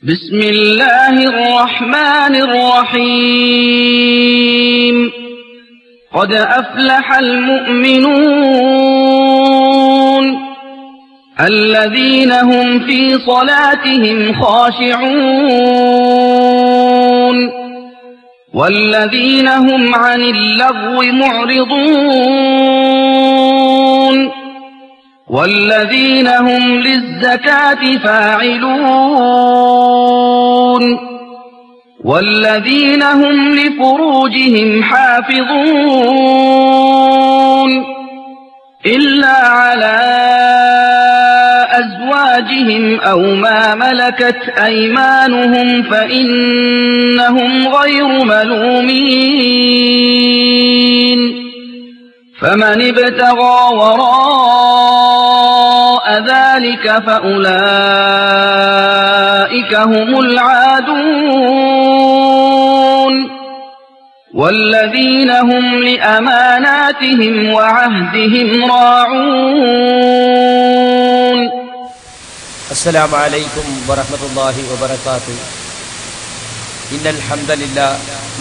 بسم الله الرحمن الرحيم قد أفلح المؤمنون الذين هم في صلاتهم خاشعون والذين هم عن اللغو معرضون والذين هم للزكاة فاعلون والذين هم لفروجهم حافظون إلا على أزواجهم أو ما ملكت أيمانهم فإنهم غير ملومين فمن ابتغى وراء ذلك فأولئك هم العادون والذين هم لأماناتهم وعهدهم راعون. السلام عليكم ورحمة الله وبركاته. إن الحمد لله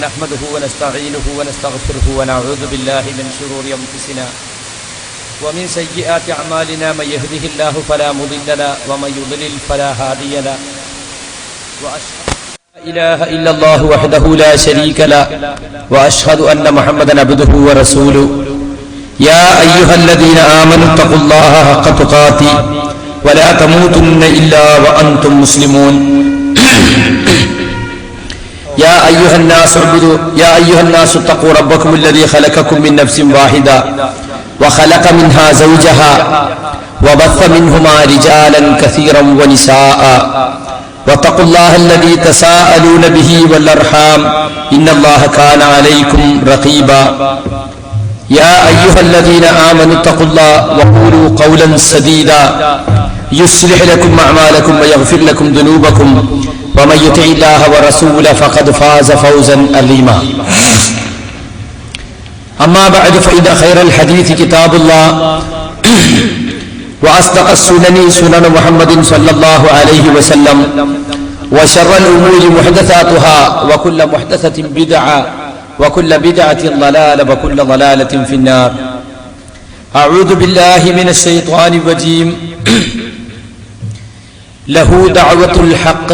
نحمده ونستعينه ونستغفره ونعوذ بالله من شرور أنفسنا ومن سيئات أعمالنا من يهده الله فلا مضل له ومن يضلل فلا هادي له وأشهد أن لا إله إلا الله وحده لا شريك له وأشهد أن محمدا عبده ورسوله. يا أيها الذين آمنوا اتقوا الله حق تقاته ولا تموتن إلا وأنتم مسلمون. يا أيها الناس اتقوا ربكم الذي خلقكم من نفس واحدة وخلق منها زوجها وبث منهما رجالا كثيرا ونساء واتقوا الله الذي تساءلون به والأرحام إن الله كان عليكم رقيبا. يا أيها الذين آمنوا اتقوا الله وقولوا قولا سديدا يصلح لكم أعمالكم ويغفر لكم ذنوبكم ومن يطع الله ورسوله فقد فاز فوزا عظيما. أما بعد فإن خير الحديث كتاب الله وأصدق السنن سنن محمد صلى الله عليه وسلم وشر الأمور محدثاتها وكل محدثة بدعة وكل بدعة ضلالة وكل ضلالة في النار. أعوذ بالله من الشيطان الرجيم. له دعوة الحق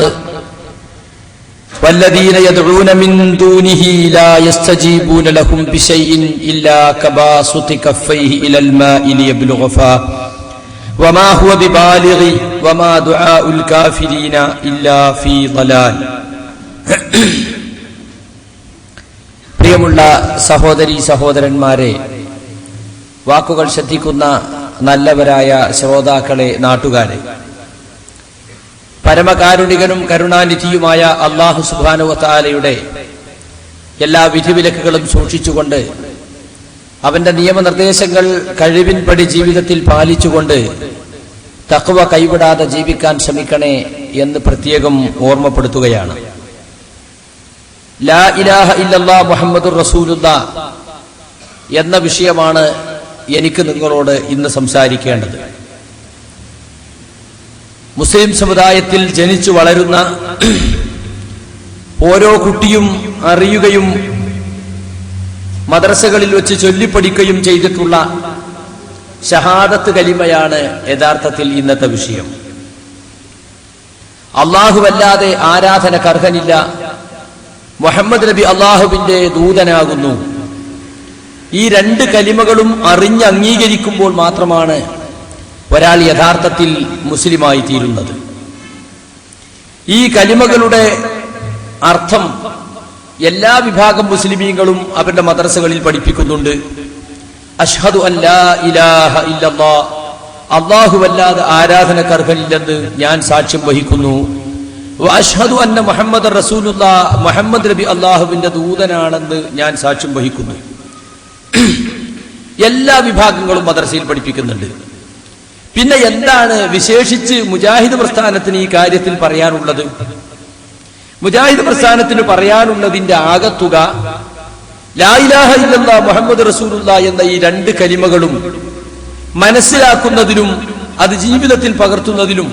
والذين يدعون من دونه لا يستجيبون لهم بشيء إلا كباسط كفيه إلى الماء ليبلغ فاه وما هو ببالغ وما دعاء الكافرين إلا في ضلال. പ്രിയമുള്ള സഹോദരീ സഹോദരന്മാരെ, വാക്കുകൾ ശ്രദ്ധിക്കുന്ന നല്ലവരായ ശ്രോതാക്കളെ, നാട്ടുകാരെ, പരമകാരുണികനും കരുണാനിധിയുമായ അല്ലാഹു സുബ്ഹാനഹു വ തആലയുടെ എല്ലാ വിധിവിലക്കുകളും സൂക്ഷിച്ചുകൊണ്ട് അവന്റെ നിയമനിർദ്ദേശങ്ങൾ കഴിവിൻപടി ജീവിതത്തിൽ പാലിച്ചുകൊണ്ട് തഖ്വ കൈവിടാതെ ജീവിക്കാൻ ശ്രമിക്കണേ എന്ന് പ്രത്യേകം ഓർമ്മപ്പെടുത്തുകയാണ്. ലാ ഇലാഹ ഇല്ലല്ലാഹ് മുഹമ്മദുർ റസൂലുള്ളാഹ് എന്ന വിഷയമാണ് എനിക്ക് നിങ്ങളോട് ഇന്ന് സംസാരിക്കേണ്ടത്. മുസ്ലിം സമുദായത്തിൽ ജനിച്ചു വളരുന്ന ഓരോ കുട്ടിയും അറിയുകയും മദ്രസകളിൽ വെച്ച് ചൊല്ലിപ്പടിക്കുകയും ചെയ്തിട്ടുള്ള ഷഹാദത്ത് കലിമയാണ് യഥാർത്ഥത്തിൽ ഇന്നത്തെ വിഷയം. അല്ലാഹുവല്ലാതെ ആരാധനക്കർഹനില്ല, മുഹമ്മദ് നബി അല്ലാഹുവിന്റെ ദൂതനാകുന്നു. ഈ രണ്ട് കലിമകളും അറിഞ്ഞ് അംഗീകരിക്കുമ്പോൾ മാത്രമാണ് ഒരാൾ യഥാർത്ഥത്തിൽ മുസ്ലിമായി തീരുന്നത്. ഈ കലിമകളുടെ അർത്ഥം എല്ലാ വിഭാഗം മുസ്ലിമീങ്ങളും അവരുടെ മദ്രസകളിൽ പഠിപ്പിക്കുന്നുണ്ട്. അഷ്ഹദു അൻ ലാ ഇലാഹ ഇല്ലല്ലാഹ്, അല്ലാഹുവല്ലാതെ ആരാധനക്കർഹനില്ലെന്ന് ഞാൻ സാക്ഷ്യം വഹിക്കുന്നു. വ അഷ്ഹദു അന്ന മുഹമ്മദ് റസൂലുള്ളാഹ്, മുഹമ്മദ് നബി അല്ലാഹുവിന്റെ ദൂതനാണെന്ന് ഞാൻ സാക്ഷ്യം വഹിക്കുന്നു. എല്ലാ വിഭാഗങ്ങളും മദ്രസയിൽ പഠിപ്പിക്കുന്നുണ്ട്. പിന്നെ എന്താണ് വിശേഷിച്ച് മുജാഹിദ് പ്രസ്ഥാനത്തിന് ഈ കാര്യത്തിൽ പറയാനുള്ളത്? മുജാഹിദ് പ്രസ്ഥാനത്തിന് പറയാനുള്ളതിന്റെ ആകത്തുക ലാ ഇലാഹ ഇല്ലല്ലാഹ് മുഹമ്മദ് റസൂലുള്ളാഹ് എന്ന ഈ രണ്ട് കലിമകളും മനസ്സിലാക്കുന്നതിലും അത് ജീവിതത്തിൽ പകർത്തുന്നതിലും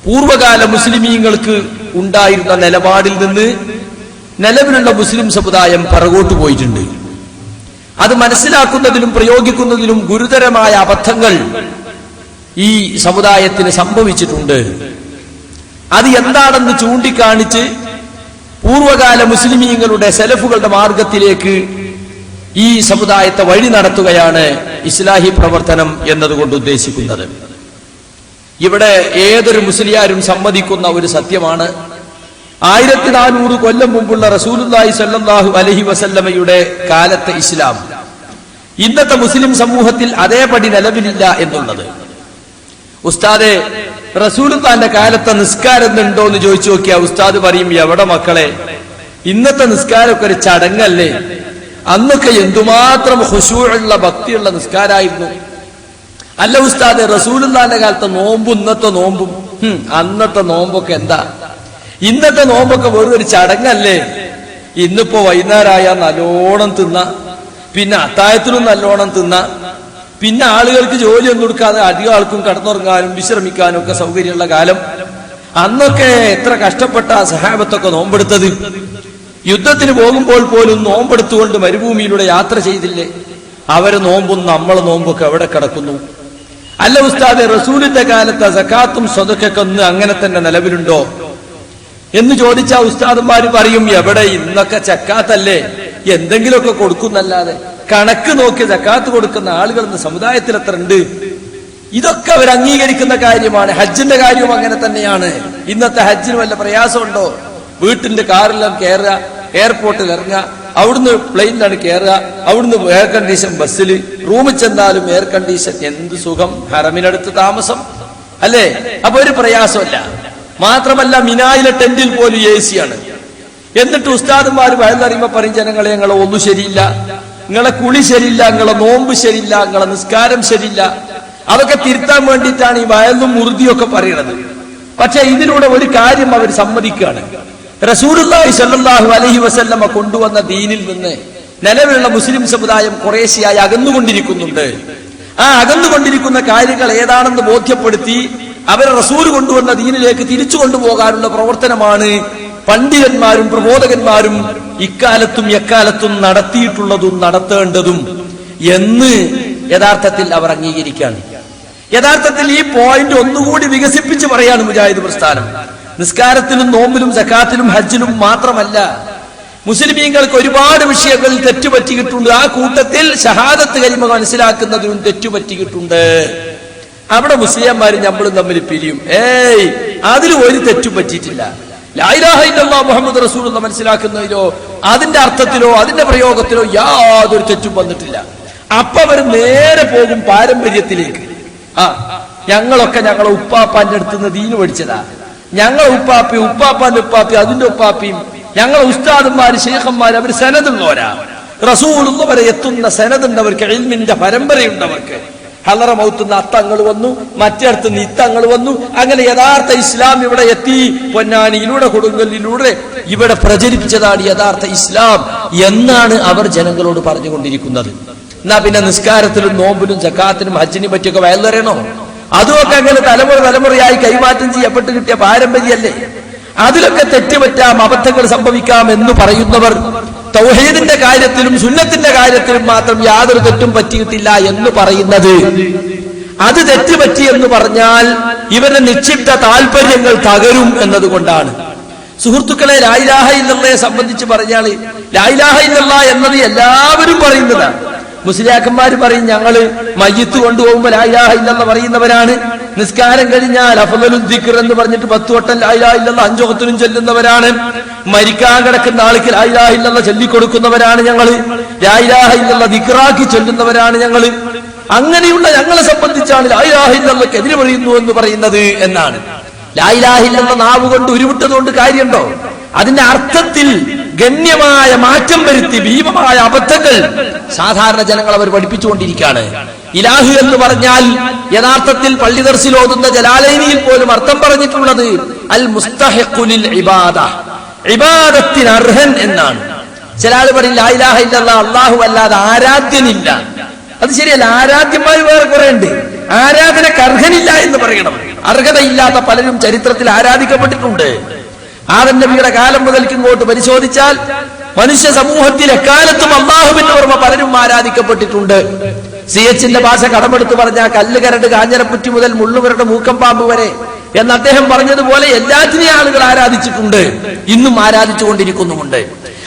പൂർവകാല മുസ്ലിമീങ്ങൾക്ക് ഉണ്ടായിരുന്ന നിലപാടിൽ നിന്ന് നിലവിലുള്ള മുസ്ലിം സമുദായം പിറകോട്ട് പോയിട്ടുണ്ട്. അത് മനസ്സിലാക്കുന്നതിലും പ്രയോഗിക്കുന്നതിലും ഗുരുതരമായ അബദ്ധങ്ങൾ ഈ സമുദായത്തിന് സംഭവിച്ചിട്ടുണ്ട്. അത് എന്താണെന്ന് ചൂണ്ടിക്കാണിച്ച് പൂർവകാല മുസ്ലിമീങ്ങളുടെ സലഫുകളുടെ മാർഗത്തിലേക്ക് ഈ സമുദായത്തെ വഴി നടത്തുകയാണ് ഇസ്ലാഹി പ്രവർത്തനം എന്നതുകൊണ്ട് ഉദ്ദേശിക്കുന്നത്. ഇവിടെ ഏതൊരു മുസ്ലിയാരും സമ്മതിക്കുന്ന ഒരു സത്യമാണ്, 1400 കൊല്ലം മുമ്പുള്ള റസൂലുള്ളാഹി സ്വല്ലല്ലാഹു അലൈഹി വസല്ലമയുടെ കാലത്തെ ഇസ്ലാം ഇന്നത്തെ മുസ്ലിം സമൂഹത്തിൽ അതേപടി നിലവിലില്ല എന്നുള്ളത്. ഉസ്താദെ, റസൂലുള്ളാഹിന്റെ കാലത്തെ നിസ്കാരം ഉണ്ടോ എന്ന് ചോദിച്ചു നോക്കിയാ ഉസ്താദ് പറയും, എവിടെ മക്കളെ, ഇന്നത്തെ നിസ്കാരമൊക്കെ ഒരു ചടങ്ങല്ലേ, അന്നൊക്കെ എന്തുമാത്രം ഖുശൂഉള്ള ഭക്തിയുള്ള നിസ്കാരായിരുന്നു. അല്ല ഉസ്താദെ, റസൂലുള്ളാഹിന്റെ കാലത്തെ നോമ്പും ഇന്നത്തെ നോമ്പും അന്നത്തെ നോമ്പൊക്കെ എന്താ, ഇന്നത്തെ നോമ്പൊക്കെ വെറും ഒരു ചടങ്ങല്ലേ. ഇന്നിപ്പോ വൈകുന്നേരമായ നല്ലോണം തിന്ന, പിന്നെ അത്താഴത്തിലും നല്ലോണം തിന്ന, പിന്നെ ആളുകൾക്ക് ജോലിയൊന്നും കൊടുക്കാതെ അധികം ആൾക്കും കടന്നുറങ്ങാനും വിശ്രമിക്കാനും ഒക്കെ സൗകര്യമുള്ള കാലം. അന്നൊക്കെ എത്ര കഷ്ടപ്പെട്ട സഹാബത്തൊക്കെ നോമ്പെടുത്തത്. യുദ്ധത്തിന് പോകുമ്പോൾ പോലും നോമ്പെടുത്തുകൊണ്ട് മരുഭൂമിയിലൂടെ യാത്ര ചെയ്തില്ലേ. അവര് നോമ്പും നമ്മളെ നോമ്പൊക്കെ എവിടെ കിടക്കുന്നു? അല്ല ഉസ്താദെ, റസൂലിന്റെ കാലത്തെ സക്കാത്തും സ്വതക്കൊക്കെ ഒന്ന് അങ്ങനെ തന്നെ നിലവിലുണ്ടോ എന്ന് ചോദിച്ചാൽ ഉസ്താദന്മാര് പറയും, എവിടെ, ഇന്നൊക്കെ സക്കാത്തല്ലേ, എന്തെങ്കിലുമൊക്കെ കൊടുക്കുന്നല്ലാതെ കണക്ക് നോക്കി സക്കാത്ത് കൊടുക്കുന്ന ആളുകൾ ഇന്ന് സമുദായത്തിൽ എത്ര ഉണ്ട്? ഇതൊക്കെ അവർ അംഗീകരിക്കുന്ന കാര്യമാണ്. ഹജ്ജിന്റെ കാര്യവും അങ്ങനെ തന്നെയാണ്. ഇന്നത്തെ ഹജ്ജിന് വല്ല പ്രയാസമുണ്ടോ? വീട്ടിന്റെ കാറിലും കയറുക, എയർപോർട്ടിൽ ഇറങ്ങുക, അവിടുന്ന് പ്ലെയിനിലാണ് കയറുക, അവിടുന്ന് എയർ കണ്ടീഷൻ ബസ്സിൽ, റൂമിൽ ചെന്നാലും എയർ കണ്ടീഷൻ, എന്ത് സുഖം, ഹറമിനടുത്ത് താമസം അല്ലേ, അപ്പൊ ഒരു പ്രയാസമല്ല. മാത്രമല്ല മിനായിലെ ടെന്റിൽ പോലും AC ആണ്. എന്നിട്ട് ഉസ്താദന്മാർ വയലറിയുമ്പോ പറയും, ജനങ്ങളെ നിങ്ങളെ ഒന്നും ശരിയില്ല, നിങ്ങളെ കുളി ശരിയില്ല, നിങ്ങളെ നോമ്പ് ശരിയില്ല, നിങ്ങളെ നിസ്കാരം ശരിയില്ല. അതൊക്കെ തിരുത്താൻ വേണ്ടിയിട്ടാണ് ഈ വയലും മുറുതിയൊക്കെ പറയുന്നത്. പക്ഷെ ഇതിലൂടെ ഒരു കാര്യം അവർ സമ്മതിക്കുകയാണ്, റസൂലുള്ളാഹി സ്വല്ലല്ലാഹു അലൈഹി വസല്ലമ കൊണ്ടുവന്ന ദീനിൽ നിന്ന് നിലവിലുള്ള മുസ്ലിം സമുദായം കുറേശ്ശെയായി അകന്നുകൊണ്ടിരിക്കുന്നുണ്ട്. ആ അകന്നുകൊണ്ടിരിക്കുന്ന കാര്യങ്ങൾ ഏതാണെന്ന് ബോധ്യപ്പെടുത്തി അവരെ റസൂൽ കൊണ്ടുവന്ന ദീനിലേക്ക് തിരിച്ചു കൊണ്ടുപോകാനുള്ള പ്രവർത്തനമാണ് പണ്ഡിതന്മാരും പ്രബോധകന്മാരും ഇക്കാലത്തും എക്കാലത്തും നടത്തിയിട്ടുള്ളതും നടത്തേണ്ടതും എന്ന് യഥാർത്ഥത്തിൽ അവർ അംഗീകരിക്കുകയാണ്. യഥാർത്ഥത്തിൽ ഈ പോയിന്റ് ഒന്നുകൂടി വികസിപ്പിച്ച് പറയാണ് മുജാഹിദ് പ്രസ്ഥാനം. നിസ്കാരത്തിലും നോമ്പിലും സക്കാത്തിലും ഹജ്ജിലും മാത്രമല്ല, മുസ്ലിമീങ്ങൾക്ക് ഒരുപാട് വിഷയങ്ങളിൽ തെറ്റുപറ്റിയിട്ടുണ്ട്. ആ കൂട്ടത്തിൽ ഷഹാദത്ത് കലിമ മനസ്സിലാക്കുന്നതിലും തെറ്റുപറ്റിയിട്ടുണ്ട്. അവിടെ മുസ്ലിംമാരും നമ്മളും തമ്മിൽ പിരിയും. അതിൽ ഒരു തെറ്റും പറ്റിയിട്ടില്ല. ലാ ഇലാഹ ഇല്ലല്ലാഹ് മുഹമ്മദ് റസൂലുള്ളാഹ് മനസ്സിലാക്കുന്നതിലോ അതിന്റെ അർത്ഥത്തിലോ അതിന്റെ പ്രയോഗത്തിലോ യാതൊരു തെറ്റും വന്നിട്ടില്ല. അപ്പൊ അവർ നേരെ പോകും പാരമ്പര്യത്തിലേക്ക്. ഞങ്ങളൊക്കെ ഞങ്ങളെ ഉപ്പാപ്പാന്റെ അടുത്ത് നിന്ന് ദീന് പഠിച്ചതാ, ഞങ്ങളെ ഉപ്പാപ്പയും ഉപ്പാപ്പാന്റെ ഉപ്പാപ്പയും അതിന്റെ ഉപ്പാപ്പയും ഞങ്ങളെ ഉസ്താദന്മാര് ശൈഖന്മാര് അവർ സനദുള്ളവരാ. റസൂലുള്ള വരെ എത്തുന്ന സനദുണ്ടവർക്ക്, ഇൽമിന്റെ പരമ്പരയുണ്ടവർക്ക്. ഹലറ മൗത്തുന്ന അത്തങ്ങൾ വന്നു, മറ്റേടത്തുനിന്ന് ഇത്തങ്ങൾ വന്നു. അങ്ങനെ യഥാർത്ഥ ഇസ്ലാം ഇവിടെ എത്തി. പൊന്നാനിയിലൂടെ കൊടുങ്ങലിലൂടെ ഇവിടെ പ്രചരിപ്പിച്ചതാണ് യഥാർത്ഥ ഇസ്ലാം എന്നാണ് അവർ ജനങ്ങളോട് പറഞ്ഞുകൊണ്ടിരിക്കുന്നത്. എന്നാ പിന്നെ നിസ്കാരത്തിലും നോമ്പിലും സക്കാത്തിനും ഹജ്ജിനെ പറ്റിയൊക്കെ വയലറിയണോ? അതുമൊക്കെ അങ്ങനെ തലമുറയായി കൈമാറ്റം ചെയ്യപ്പെട്ട് കിട്ടിയ പാരമ്പര്യമല്ലേ. അതിലൊക്കെ തെറ്റുപറ്റാം, അബദ്ധങ്ങൾ സംഭവിക്കാം എന്ന് പറയുന്നവർ തൗഹീദിന്റെ കാര്യത്തിലും സുന്നത്തിന്റെ കാര്യത്തിലും മാത്രം യാതൊരു തെറ്റും പറ്റിയിട്ടില്ല എന്ന് പറയുന്നത്, അത് തെറ്റുപറ്റി എന്ന് പറഞ്ഞാൽ ഇവരുടെ നിക്ഷിപ്ത താല്പര്യങ്ങൾ തകരും എന്നതുകൊണ്ടാണ്. സുഹൃത്തുക്കളെ, ലാ ഇലാഹ ഇല്ലല്ലാഹയെ സംബന്ധിച്ച് പറഞ്ഞാൽ ലാ ഇലാഹ ഇല്ലല്ലാഹ് എന്നത് എല്ലാവരും പറയുന്നതാണ്. മുസ്ലിയാക്കന്മാര് പറയും, ഞങ്ങള് മയ്യിത്ത് കൊണ്ടുപോകുമ്പോൾ ലാ ഇലാഹ ഇല്ലല്ലാഹ് പറയുന്നവരാണ്. നിസ്കാരം കഴിഞ്ഞാൽ അഫ്ളലുൽ ദിക്ർ എന്ന് പറഞ്ഞിട്ട് 10 വട്ടം ലാ ഇലാഹ ഇല്ലല്ലാഹ് 5 വഖത്തിനും ചൊല്ലുന്നവരാണ്. മരിക്കാൻ കിടക്കുന്ന ആൾക്ക് ലാ ഇലാഹ ഇല്ലല്ലാഹ് ചൊല്ലിക്കൊടുക്കുന്നവരാണ് ഞങ്ങള്. ലാ ഇലാഹ ഇല്ലല്ലാഹ് ദിക്റാക്കി ചൊല്ലുന്നവരാണ് ഞങ്ങള്. അങ്ങനെയുള്ള ഞങ്ങളെ സംബന്ധിച്ചാണ് ലാ ഇലാഹ ഇല്ലല്ലാഹ്ക്ക് എതിര് പറയുന്നു എന്ന് പറയുന്നത് എന്നാണ്. ലാ ഇലാഹ ഇല്ലല്ലാഹ് നാവ് കൊണ്ട് ഉരുവിട്ടതുകൊണ്ട് കാര്യമുണ്ടോ? അതിന്റെ അർത്ഥത്തിൽ ഗണ്യമായ മാറ്റം വരുത്തി ഭീമമായ അബദ്ധങ്ങൾ സാധാരണ ജനങ്ങൾ അവർ പഠിപ്പിച്ചുകൊണ്ടിരിക്കുകയാണ്. ഇലാഹു എന്ന് പറഞ്ഞാൽ യഥാർത്ഥത്തിൽ പള്ളി ദർസിൽ ഓതുന്ന ജലാലൈനിയിൽ പോലും അർത്ഥം പറഞ്ഞിട്ടുള്ളത് അൽ മുസ്തഹിഖുലിൽ ഇബാദ, ഇബാദത്തിന് അർഹൻ എന്നാണ്. ചില ആൾ പറയും ലാ ഇലാഹ ഇല്ലല്ലാഹ് അല്ലാഹു അല്ലാതെ ആരാധ്യനില്ല. അത് ശരിയല്ല, ആരാധ്യന്മാർ വേറെ കുറെ ഉണ്ട്. ആരാധനക്ക് അർഹനില്ല എന്ന് പറയണം. അർഹതയില്ലാത്ത പലരും ചരിത്രത്തിൽ ആരാധിക്കപ്പെട്ടിട്ടുണ്ട്. ആദം നബിയുടെ കാലം മുതൽക്ക് ഇങ്ങോട്ട് പരിശോധിച്ചാൽ മനുഷ്യ സമൂഹത്തിൽ എക്കാലത്തും അള്ളാഹുവിന്റെ ഓർമ്മ പലരും ആരാധിക്കപ്പെട്ടിട്ടുണ്ട്. സിഎച്ചിന്റെ ഭാഷ കടമെടുത്ത് പറഞ്ഞ കല്ല് കരട് കാഞ്ഞിരപ്പുറ്റി മുതൽ മുള്ളുവരുടെ മൂക്കമ്പാമ്പ് വരെ എന്ന് അദ്ദേഹം പറഞ്ഞതുപോലെ എല്ലാറ്റിനെയും ആളുകൾ ആരാധിച്ചിട്ടുണ്ട്, ഇന്നും ആരാധിച്ചുകൊണ്ടിരിക്കുന്നുമുണ്ട്.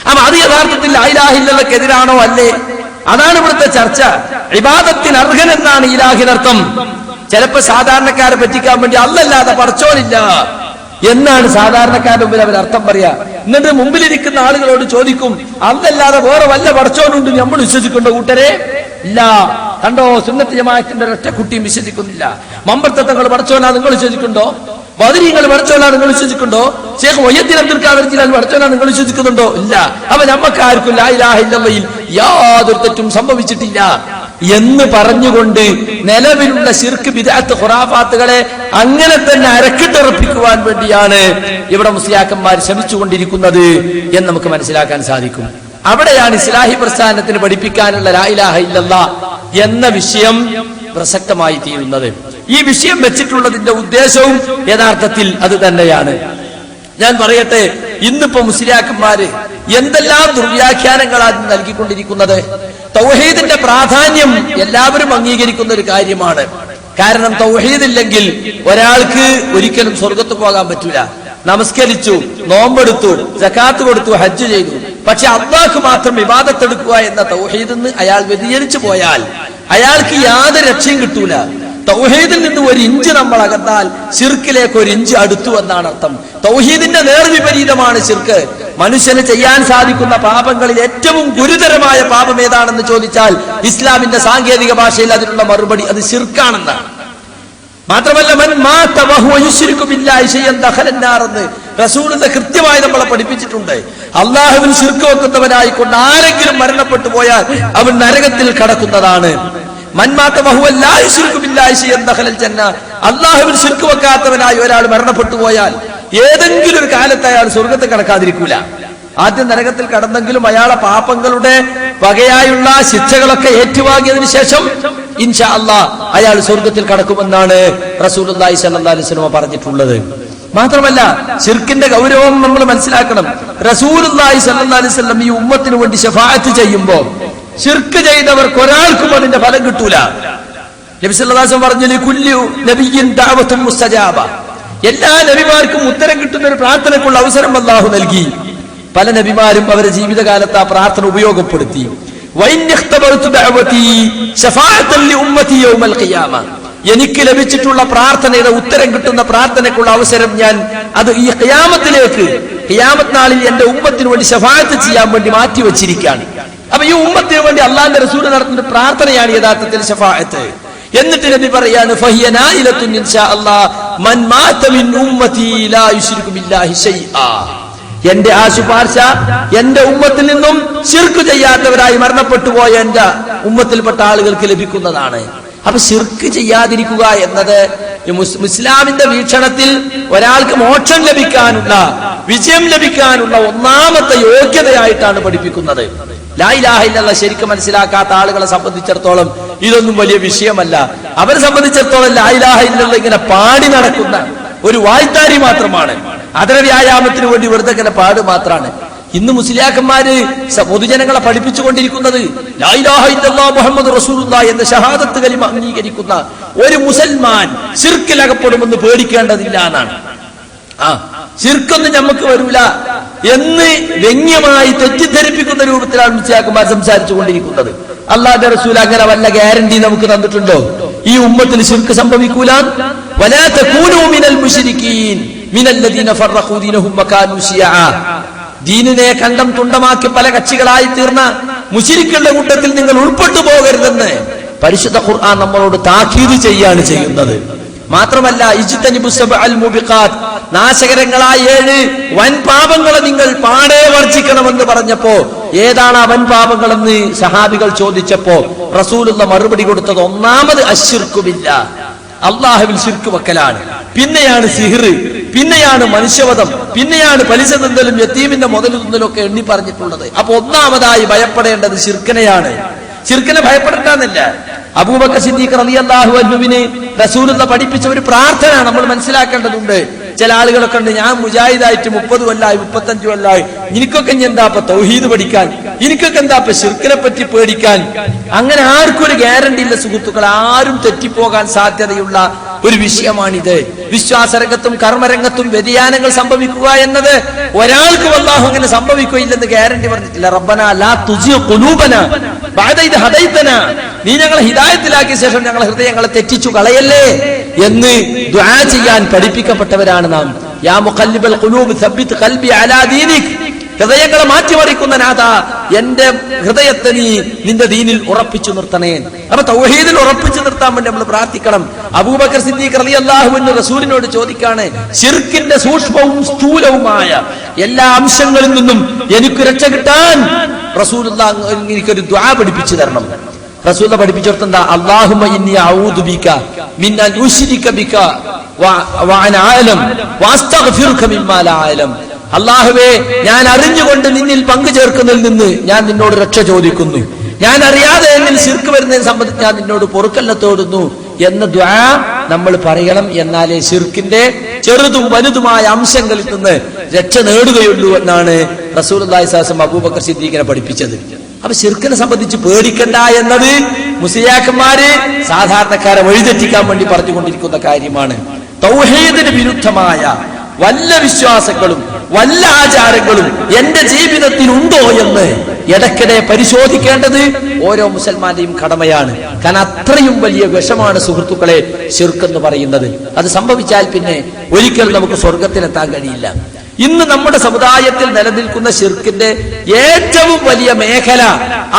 അപ്പൊ അത് യഥാർത്ഥത്തിൽ ലാ ഇലാഹ ഇല്ലല്ലാഹ്ക്കെതിരാണോ അല്ലേ? അതാണ് ഇവിടുത്തെ ചർച്ച. ഇബാദത്തിന് അർഹൻ എന്നാണ് ഇലാഹിനർത്ഥം. ചിലപ്പോ സാധാരണക്കാരെ പറ്റിക്കാൻ വേണ്ടി അല്ലല്ലാതെ പടച്ചോനില്ല എന്നാണ് സാധാരണക്കാരുടെ മുമ്പിൽ അവർ അർത്ഥം പറയാ. എന്നിട്ട് മുമ്പിലിരിക്കുന്ന ആളുകളോട് ചോദിക്കും, അല്ലല്ലാതെ വേറെ വല്ല പടച്ചോനുണ്ട് നമ്മൾ വിശ്വസിക്കേണ്ട കൂട്ടരെ? ഇല്ല. കണ്ടോ, സുന്നത്ത് ജമാഅത്തിന്റെ ഒരൊറ്റ കുട്ടിയും വിശ്വസിക്കുന്നില്ല. മമ്പർത്തെ തങ്ങൾ പടച്ചോനാ നിങ്ങൾ വിശ്വസിക്കുന്നുണ്ടോ? ബദരീങ്ങൾ പടച്ചോനാ നിങ്ങൾ വിശ്വസിക്കുന്നുണ്ടോ? ഷേഖ് മൊയ്യദ്ദീൻ അബ്ദുൽ ഖാദിർ ജിലാനി പടച്ചോനാ നിങ്ങൾ വിശ്വസിക്കുന്നുണ്ടോ? ഇല്ല. അപ്പൊ നമുക്കാർക്കും ലാ ഇലാഹ ഇല്ലല്ലാഹയിൽ യാതൊരു തെറ്റും സംഭവിച്ചിട്ടില്ല എന്ന് പറഞ്ഞുകൊണ്ട് നിലവിലുള്ള ശിർക്ക് ബിദ്അത്ത് ഖുറാഫാത്തുകളെ അങ്ങനെ തന്നെ അരക്കിട്ടുറപ്പിക്കുവാൻ വേണ്ടിയാണ് ഇവിടെ മുസ്ലിയാക്കന്മാർ ശ്രമിച്ചുകൊണ്ടിരിക്കുന്നത് എന്ന് നമുക്ക് മനസ്സിലാക്കാൻ സാധിക്കും. അവിടെയാണ് ഇസ്ലാഹി പ്രസ്ഥാനത്തിന് പഠിപ്പിക്കാനുള്ള ലാ ഇലാഹ ഇല്ലല്ലാഹ് എന്ന വിഷയം പ്രസക്തമായി തീരുന്നത്. ഈ വിഷയം വെച്ചിട്ടുള്ളതിന്റെ ഉദ്ദേശവും യഥാർത്ഥത്തിൽ അത് തന്നെയാണ്. ഞാൻ പറയട്ടെ, ഇന്നിപ്പോ മുസ്ലിയാക്കന്മാര് എന്തെല്ലാം ദുർവ്യാഖ്യാനങ്ങളാണ് നൽകിക്കൊണ്ടിരിക്കുന്നത്. തൗഹീദിന്റെ പ്രാധാന്യം എല്ലാവരും അംഗീകരിക്കുന്ന ഒരു കാര്യമാണ്. കാരണം തൗഹീദ് ഇല്ലെങ്കിൽ ഒരാൾക്ക് ഒരിക്കലും സ്വർഗത്ത് പോകാൻ പറ്റൂല. നമസ്കരിച്ചു, നോമ്പെടുത്തു, സകാത്ത് കൊടുത്തു, ഹജ്ജ് ചെയ്തു, പക്ഷെ അല്ലാഹ്ക്ക് മാത്രം ഇബാദത്ത് എടുക്കുക എന്ന തൗഹീദിൽ നിന്ന് അയാൾ വ്യതിചലിച്ചു പോയാൽ അയാൾക്ക് യാതൊരു രക്ഷയും കിട്ടൂല. തൗഹീദിൽ നിന്ന് ഒരു ഇഞ്ച് നമ്മൾ അകന്നാൽ ശിർക്കിലേക്ക് ഒരു ഇഞ്ച് അടുത്തു എന്നാണ് അർത്ഥം. തൗഹീദിന്റെ നേർവിപരീതമാണ് ശിർക്ക്. മനുഷ്യന് ചെയ്യാൻ സാധിക്കുന്ന പാപങ്ങളിൽ ഏറ്റവും ഗുരുതരമായ പാപം ഏതാണെന്ന് ചോദിച്ചാൽ ഇസ്ലാമിന്റെ സാങ്കേതിക ഭാഷയിൽ അതിനുള്ള മറുപടി അത് ശിർക്കാണെന്നാണ്. മാത്രമല്ല, മൻ മാത വഹുവ യുശ്രികു ബില്ലാഹി ശൈഅൻ ദഖലൻ നാർ എന്ന് റസൂലുള്ളാഹി കൃത്യമായി നമ്മളെ പഠിപ്പിച്ചിട്ടുണ്ട്. അല്ലാഹുവിൽ ശിർക്ക് വെക്കുന്നവനായിക്കൊണ്ട് ആരെങ്കിലും മരണപ്പെട്ടു പോയാൽ അവൻ നരകത്തിൽ കടക്കുന്നതാണ്. മൻ മാത വഹുവ ലാ യുശ്രികു ബില്ലാഹി ശൈഅൻ ദഖലൽ ജന്ന, അല്ലാഹുവിൽ ശിർക്ക് വെക്കാത്തവനായി ഒരാൾ മരണപ്പെട്ടു പോയാൽ ഏതെങ്കിലും ഒരു കാലത്ത് അയാൾ സ്വർഗത്തിൽ കടക്കാതിരിക്കൂല. ആദ്യം നരകത്തിൽ കടന്നെങ്കിലും അയാളെ പാപങ്ങളുടെ വകയായുള്ള ശിക്ഷകളൊക്കെ ഏറ്റുവാങ്ങിയതിനു ശേഷം ഇൻഷാ അല്ലാഹ് അയാൾ സ്വർഗത്തിൽ കടക്കുമെന്നാണ് റസൂലുള്ളാഹി സ്വല്ലല്ലാഹു അലൈഹി വസല്ലം പറഞ്ഞിട്ടുള്ളത്. മാത്രമല്ല, ശിർക്കിന്റെ ഗൗരവം നമ്മൾ മനസ്സിലാക്കണം. റസൂലുള്ളാഹി സ്വല്ലല്ലാഹു അലൈഹി വസല്ലം ഈ ഉമ്മത്തിന് വേണ്ടി ശഫാഅത്ത് ചെയ്യുമ്പോ ശിർക്ക് ചെയ്തവർക്ക് ഒരാൾക്കും അതിന്റെ ഫലം കിട്ടൂല. നബി സല്ലല്ലാഹു അലൈഹി വസല്ലം പറഞ്ഞു, ലികുല്ലി നബിയ്യിൻ ദഅവത്തുൻ മുസ്തജാബ, എല്ലാ നബിമാർക്കും ഉത്തരം കിട്ടുന്ന ഒരു പ്രാർത്ഥനയ്ക്കുള്ള അവസരം അല്ലാഹു നൽകി. പല നബിമാരും അവരുടെ ജീവിതകാലത്ത് ആ പ്രാർത്ഥന ഉപയോഗപ്പെടുത്തി. എനിക്ക് ലഭിച്ചിട്ടുള്ള പ്രാർത്ഥനയുടെ ഉത്തരം കിട്ടുന്ന പ്രാർത്ഥനയ്ക്കുള്ള അവസരം ഞാൻ അത് ഈ ഖിയാമത്തിലേക്ക്, ഖിയാമത്ത് നാളിൽ എന്റെ ഉമ്മത്തിന് വേണ്ടി ശഫാഅത്ത് ചെയ്യാൻ വേണ്ടി മാറ്റിവെച്ചിരിക്കുകയാണ്. അപ്പൊ ഈ ഉമ്മത്തിന് വേണ്ടി അള്ളാഹുവിന്റെ റസൂൽ നടത്തുന്ന പ്രാർത്ഥനയാണ് യഥാർത്ഥത്തിൽ ശഫാഅത്ത്. എന്നിട്ട് നബി പറയാണ്, ഫഹിയ നായിലത്തുൻ ഇൻഷാ അല്ലാഹ് മൻ മാത മിൻ ഉമ്മതി ലാ യുശ്രികു ബില്ലാഹി ശൈആ, എന്റെ ആ ശുപാർശ എന്റെ ഉമ്മത്തിൽ നിന്നും ശിർക്ക് ചെയ്യാത്തവരായി മരണപ്പെട്ടു പോയ എന്റെ ഉമ്മത്തിൽപ്പെട്ട ആളുകൾക്ക് ലഭിക്കുന്നതാണ്. അപ്പൊ ശിർക്ക് ചെയ്യാതിരിക്കുക എന്നത് ഇസ്ലാമിന്റെ വീക്ഷണത്തിൽ ഒരാൾക്ക് മോക്ഷം ലഭിക്കാനുള്ള, വിജയം ലഭിക്കാനുള്ള ഒന്നാമത്തെ യോഗ്യതയായിട്ടാണ് പഠിപ്പിക്കുന്നത്. ലാ ഇലാഹ ഇല്ലല്ലാഹ് ശരിക്കും മനസ്സിലാക്കാത്ത ആളുകളെ സംബന്ധിച്ചിടത്തോളം ഇതൊന്നും വലിയ വിഷയമല്ല. അവരെ സംബന്ധിച്ചിടത്തോളം ലാ ഇലാഹ ഇല്ലല്ലാഹ് ഇങ്ങനെ പാടി നടക്കുന്ന ഒരു വായ്ത്താരി മാത്രമാണ്. അതര വ്യായാമത്തിന് വേണ്ടി വെറുതെ ഇങ്ങനെ പാട് മാത്രമാണ്. ഇന്ന് മുസ്ലിയാക്കന്മാര് പൊതുജനങ്ങളെ പഠിപ്പിച്ചുകൊണ്ടിരിക്കുന്നത് ലാ ഇലാഹ ഇല്ലല്ലാഹ് മുഹമ്മദ് റസൂലുള്ളാഹി എന്ന ഷഹാദത്ത് കലിമ അംഗീകരിക്കുന്ന ഒരു മുസൽമാൻ ശിർക്കിലകപ്പെടുമെന്ന് പേടിക്കേണ്ടതില്ല എന്നാണ്. ശിർക്കൊന്നും നമുക്ക് വരൂല എന്ന് വ്യംഗ്യമായി തെറ്റിദ്ധരിപ്പിക്കുന്ന രൂപത്തിലാണ് മുസ്ലിയാക്കന്മാർ സംസാരിച്ചു കൊണ്ടിരിക്കുന്നത്. അല്ലാഹുവിന്റെ റസൂൽ അങ്ങനെ വല്ല ഗ്യാരണ്ടി നമുക്ക് തന്നിട്ടുണ്ടോ? ഈ ഉമ്മത്തിൽ ശിർക്ക് സംഭവിക്കൂല. വലാ തകൂനൂ മിനൽ മുശ്രികീൻ മിനല്ലദീന ഫറഖൂ ദീനഹും വകാനൂ ശിയഅ, ദീനിനെ കണ്ടം തുണ്ടമാക്കി പല കക്ഷികളായി തീർന്ന മുശ്രിക്കുകളുടെ കൂട്ടത്തിൽ നിങ്ങൾ ഉൾപ്പെട്ടു പോകരുതെന്ന് പരിശുദ്ധ ഖുർആൻ നമ്മളോട് താക്കീത് ചെയ്യാണ് ചെയ്യുന്നത്. മാത്രമല്ല, ഇജ്തനിബു സബ്അൽ മുബിഖാത്ത്, നാശകരങ്ങളായ 7 വൻ പാപങ്ങളെ നിങ്ങൾ പാടെ വർജിക്കണമെന്ന് പറഞ്ഞപ്പോ ഏതാണ് ആ വൻ പാപങ്ങളെന്ന് സഹാബികൾ ചോദിച്ചപ്പോ റസൂലുള്ള മറുപടി കൊടുത്തത് ഒന്നാമത് അശ്ശിർക്കു ബില്ലാഹ്, അല്ലാഹുവിൽ ശിർക്ക് വെക്കലാണ്. പിന്നെയാണ് സിഹ്ർ, പിന്നെയാണ് മനുഷ്യവധം, പിന്നെയാണ് പലിശ തിന്നലും യതീമിന്റെ മുതൽ തിന്നലും ഒക്കെ എണ്ണി പറഞ്ഞിട്ടുള്ളത്. അപ്പൊ ഒന്നാമതായി ഭയപ്പെടേണ്ടത് ശിർക്കിനെയാണ്. ശിർക്കിനെ ഭയപ്പെടേണ്ടെന്നില്ല. അബൂബക്കർ സിദ്ദീഖ് റളിയല്ലാഹു അൻഹുവിനെ റസൂലുള്ള പഠിപ്പിച്ച ഒരു പ്രാർത്ഥന നമ്മൾ മനസ്സിലാക്കേണ്ടതുണ്ട്. ചില ആളുകളൊക്കെ ഉണ്ട്, ഞാൻ മുജാഹിദായിട്ട് 30 കൊല്ലായി 35 കൊല്ലായി, എനിക്കൊക്കെ ഇനി എന്താ തൗഹീദ് പഠിക്കാൻ, എനിക്കൊക്കെ എന്താ ശിർക്കിനെ പറ്റി പേടിക്കാൻ. അങ്ങനെ ആർക്കും ഒരു ഗ്യാരണ്ടി ഇല്ല സുഹൃത്തുക്കൾ. ആരും തെറ്റിപ്പോകാൻ സാധ്യതയുള്ള ഒരു വിഷയമാണിത്. വിശ്വാസരംഗത്തും കർമ്മരംഗത്തും വ്യതിയാനങ്ങൾ സംഭവിക്കുക എന്നത് ഒരാൾക്കും അല്ലാഹു അങ്ങനെ സംഭവിക്കുകയില്ലെന്ന് ഗ്യാരണ്ടി പറഞ്ഞിട്ടില്ല. റബ്ബനാ ലാ തുസിഗ് ഖുലൂബനാ ബഅദ ഇദ് ഹദൈതനാ, നീ ഞങ്ങളെ ഹിദായത്തിലാക്കിയ ശേഷം ഞങ്ങളെ ഹൃദയങ്ങളെ തെറ്റിച്ചു കളയല്ലേ എന്ന് ദുആ ചെയ്യാൻ പഠിപ്പിക്കപ്പെട്ടവരാണ് നാം. യാ മുഖല്ലിബൽ ഖുലൂബ് സബ്ബിത് ഖൽബി അലാ ദീനിക്, ഹൃദയങ്ങളെ മാറ്റിമറിക്കുന്ന നാഥാ, എന്റെ ഹൃദയത്തെ നീ നിന്റെ ദീനിൽ ഉറപ്പിച്ചു നിർത്തണേ. അപ്പൊ തൗഹീദിൽ ഉറപ്പിച്ചു നിർത്താൻ വേണ്ടി നമ്മൾ പ്രാർത്ഥിക്കണം. അബൂബക്കർ സിദ്ദീഖ് റളിയല്ലാഹു അൻഹു റസൂലിനോട് ചോദിക്കാണ്, ശിർക്കിന്റെ സൂക്ഷ്മവും സ്ഥൂലവുമായ എല്ലാ അംശങ്ങളിൽ നിന്നും എനിക്ക് രക്ഷ കിട്ടാൻ റസൂലുള്ളാഹി എനിക്കൊരു ദുആ പഠിപ്പിച്ചു തരണം. റസൂലുള്ളാഹി പഠിപ്പിച്ചെടുത്ത അല്ലാഹുമ്മ ഇന്നി അഊദു ബിക മിൻ അൻ ഉശ്രിക ബിക വ അന ആലം വഅസ്തഗ്ഫിറുക മിമ്മാ ലാ ആലം. അല്ലാഹുവേ, ഞാൻ അറിഞ്ഞുകൊണ്ട് നിന്നിൽ പങ്കു ചേർക്കുന്നതിൽ നിന്ന് ഞാൻ നിന്നോട് രക്ഷ ചോദിക്കുന്നു. ഞാൻ അറിയാതെ എന്നിൽ ശിർക്ക് വരുന്നതിനെ സംബന്ധിച്ച് ഞാൻ നിന്നോട് പൊറുക്കലിനെ തേടുന്നു എന്ന ദുആ നമ്മൾ പറയണം. എന്നാലേ ശിർക്കിന്റെ ചെറുതും വലുതുമായ അംശങ്ങളിൽ നിന്ന് രക്ഷ നേടുകയുള്ളൂ എന്നാണ് റസൂലുള്ളാഹി സ്വല്ലല്ലാഹു അലൈഹി വസല്ലം അബൂബക്കർ സിദ്ദീഖിനെ പഠിപ്പിച്ചത്. അപ്പൊ ശിർക്കിനെ സംബന്ധിച്ച് പേടിക്കണ്ട എന്നത് മുസ്ലിയാക്കന്മാര് സാധാരണക്കാരെ വഴിതെറ്റിക്കാൻ വേണ്ടി പറഞ്ഞുകൊണ്ടിരിക്കുന്ന കാര്യമാണ്. തൗഹീദിന് വിരുദ്ധമായ വല്ല വിശ്വാസങ്ങളും വല്ല ആചാരങ്ങളും എന്റെ ജീവിതത്തിൽ ഉണ്ടോ എന്ന് ഇടയ്ക്കിടെ പരിശോധിക്കേണ്ടത് ഓരോ മുസൽമാന്റെയും കടമയാണ്. കാരണം അത്രയും വലിയ വിഷമാണ് സുഹൃത്തുക്കളെ ശിർക്ക് എന്ന് പറയുന്നത്. അത് സംഭവിച്ചാൽ പിന്നെ ഒരിക്കലും നമുക്ക് സ്വർഗത്തിലെത്താൻ കഴിയില്ല. ഇന്ന് നമ്മുടെ സമുദായത്തിൽ നിലനിൽക്കുന്ന ശിർക്കിന്റെ ഏറ്റവും വലിയ മേഖല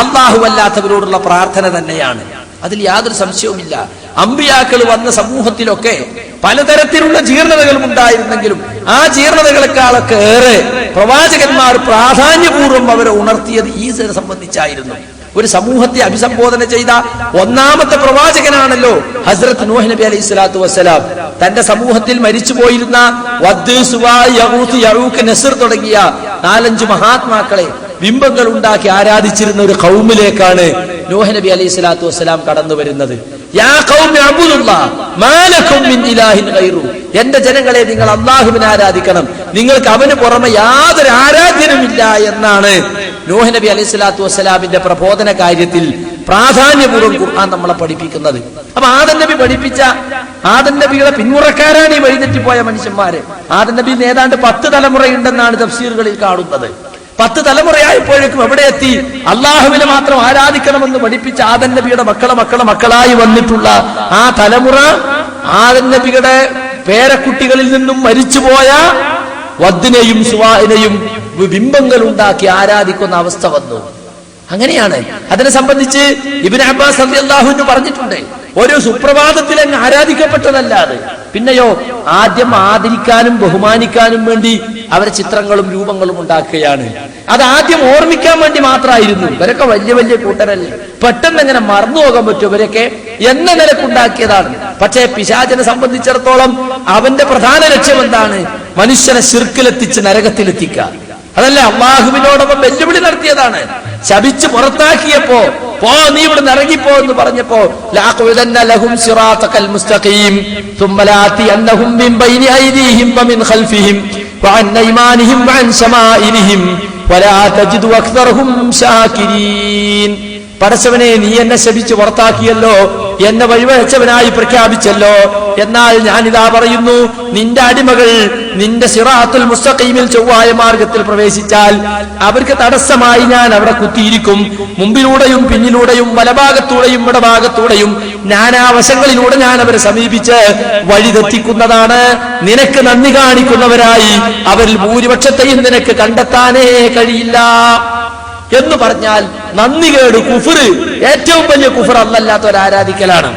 അല്ലാഹു അല്ലാത്തവരോടുള്ള പ്രാർത്ഥന തന്നെയാണ്. അതിൽ യാതൊരു സംശയവുമില്ല. അമ്പിയാക്കൾ വന്ന സമൂഹത്തിലൊക്കെ പലതരത്തിലുള്ള ജീർണതകളും ഉണ്ടായിരുന്നെങ്കിലും ആ ജീർണതകളെക്കാളൊക്കെ ഏറെ പ്രവാചകന്മാർ പ്രാധാന്യപൂർവ്വം അവരെ ഉണർത്തിയത് ഈ സംബന്ധിച്ചായിരുന്നു. ഒരു സമൂഹത്തെ അഭിസംബോധന ചെയ്ത ഒന്നാമത്തെ പ്രവാചകനാണല്ലോ ഹസ്രത്ത് നൂഹ് നബി അലൈഹി സ്വലാത്തു വസ്സലാം. തന്റെ സമൂഹത്തിൽ മരിച്ചു പോയിരുന്ന വദ്, സുവാ, യഗൂത്ത്, യഊഖ്, നസ്ർ തുടങ്ങിയ 4-5 മഹാത്മാക്കളെ ബിംബങ്ങൾ ഉണ്ടാക്കി ആരാധിച്ചിരുന്ന ഒരു ഖൗമിലേക്കാണ് നൂഹ് നബി അലൈഹി സ്വലാത്തു വസ്സലാം കടന്നു വരുന്നത്. യാ ഖൗമി അബ്ദുല്ലാഹ് മാ ലക്കും മിൻ ഇലാഹിൻ ഗൈറു, എന്റെ ജനങ്ങളെ നിങ്ങൾ അല്ലാഹുവിനെ ആരാധിക്കണം, നിങ്ങൾക്ക് അവന് പുറമെ യാതൊരു ആരാധ്യനുമില്ല എന്നാണ് നൂഹ് നബി അലൈഹി സ്വലാത്തു വസ്സലാമിന്റെ പ്രബോധന കാര്യത്തിൽ പ്രാധാന്യപൂർവ്വം ഖുർആൻ നമ്മളെ പഠിപ്പിക്കുന്നത്. അപ്പൊ ആദം നബി പഠിപ്പിച്ച ആദം നബിയുടെ പിന്മുറക്കാരാണ് ഈ വഴിതെറ്റിപ്പോയ മനുഷ്യന്മാര്. ആദം നബി ഏതാണ്ട് 10 തലമുറയുണ്ടെന്നാണ് തഫ്സീറുകളിൽ കാണുന്നത്. 10 തലമുറയായപ്പോഴേക്കും എവിടെ എത്തി? അള്ളാഹുവിനെ മാത്രം ആരാധിക്കണമെന്ന് പഠിപ്പിച്ച ആദം നബിയുടെ മക്കളായി വന്നിട്ടുള്ള ആ തലമുറ ആദം നബിയുടെ പേരക്കുട്ടികളിൽ നിന്നും മരിച്ചുപോയ വദ്ദിനെയും സുവാഇനെയും ബിംബങ്ങൾ ഉണ്ടാക്കി ആരാധിക്കുന്ന അവസ്ഥ വന്നു. അങ്ങനെയാണ്. അതിനെ സംബന്ധിച്ച് ഇബ്നു അബ്ബാസ് റളിയല്ലാഹു അൻഹു പറഞ്ഞിട്ടുണ്ട്, ഒരു സുപ്രഭാതത്തിൽ അങ്ങ് ആരാധിക്കപ്പെട്ടതല്ലാതെ പിന്നെയോ ആദ്യം ആദരിക്കാനും ബഹുമാനിക്കാനും വേണ്ടി അവരെ ചിത്രങ്ങളും രൂപങ്ങളും ഉണ്ടാക്കുകയാണ്. അത് ആദ്യം ഓർമ്മിക്കാൻ വേണ്ടി മാത്രമായിരുന്നു. ഇവരൊക്കെ വലിയ വലിയ കൂട്ടരല്ലേ, പെട്ടെന്ന് എങ്ങനെ മറന്നു പോകാൻ പറ്റും ഇവരൊക്കെ എന്ന നിലക്കുണ്ടാക്കിയതാണ്. പക്ഷേ പിശാചിനെ സംബന്ധിച്ചിടത്തോളം അവന്റെ പ്രധാന ലക്ഷ്യം എന്താണ്? മനുഷ്യനെ ശിർക്കിലെത്തിച്ച് നരകത്തിലെത്തിക്കുക. അതല്ല, അല്ലാഹുവിനോടൊപ്പം വെല്ലുവിളി നടത്തിയതാണ്. ശപിച്ച് പുറത്താക്കിയപ്പോ നീ ഇവിടെ ഇറങ്ങിപ്പോ എന്ന് പറഞ്ഞപ്പോ ലഅഖുദന്ന ലഹും സിറാത്തകൽ മുസ്തഖീം ثم لآتينهم من بين أيديهم ومن خلفهم وعن أيمانهم وعن شمائلهم ولا تجد أكثرهم شاكرين. പടച്ചവനെ, നീ എന്നെ ശപിച്ച് പുറത്താക്കിയല്ലോ, എന്നെ വഴിവെച്ചവനായി പ്രഖ്യാപിച്ചല്ലോ. എന്നാൽ ഞാനിതാ പറയുന്നു, നിന്റെ അടിമകൾ നിന്റെ സിറാത്തുൽ മുസ്തഖീമിൽ ചൊവ്വായ മാർഗത്തിൽ പ്രവേശിച്ചാൽ അവർക്ക് തടസ്സമായി ഞാൻ അവിടെ കുത്തിയിരിക്കും. മുമ്പിലൂടെയും പിന്നിലൂടെയും വലഭാഗത്തൂടെയും ഇടഭാഗത്തൂടെയും നാനാവശങ്ങളിലൂടെ ഞാൻ അവരെ സമീപിച്ച് വഴിതെറ്റിക്കുന്നതാണ്. നിനക്ക് നന്ദി കാണിക്കുന്നവരായി അവരിൽ ഭൂരിപക്ഷത്തെയും നിനക്ക് കണ്ടെത്താനേ കഴിയില്ല എന്ന് പറഞ്ഞാൽ നന്ദികേട്, കുഫ്ർ, ഏറ്റവും വലിയ കുഫ്ർ അല്ലാത്തവരെ ആരാധിക്കലാണ്.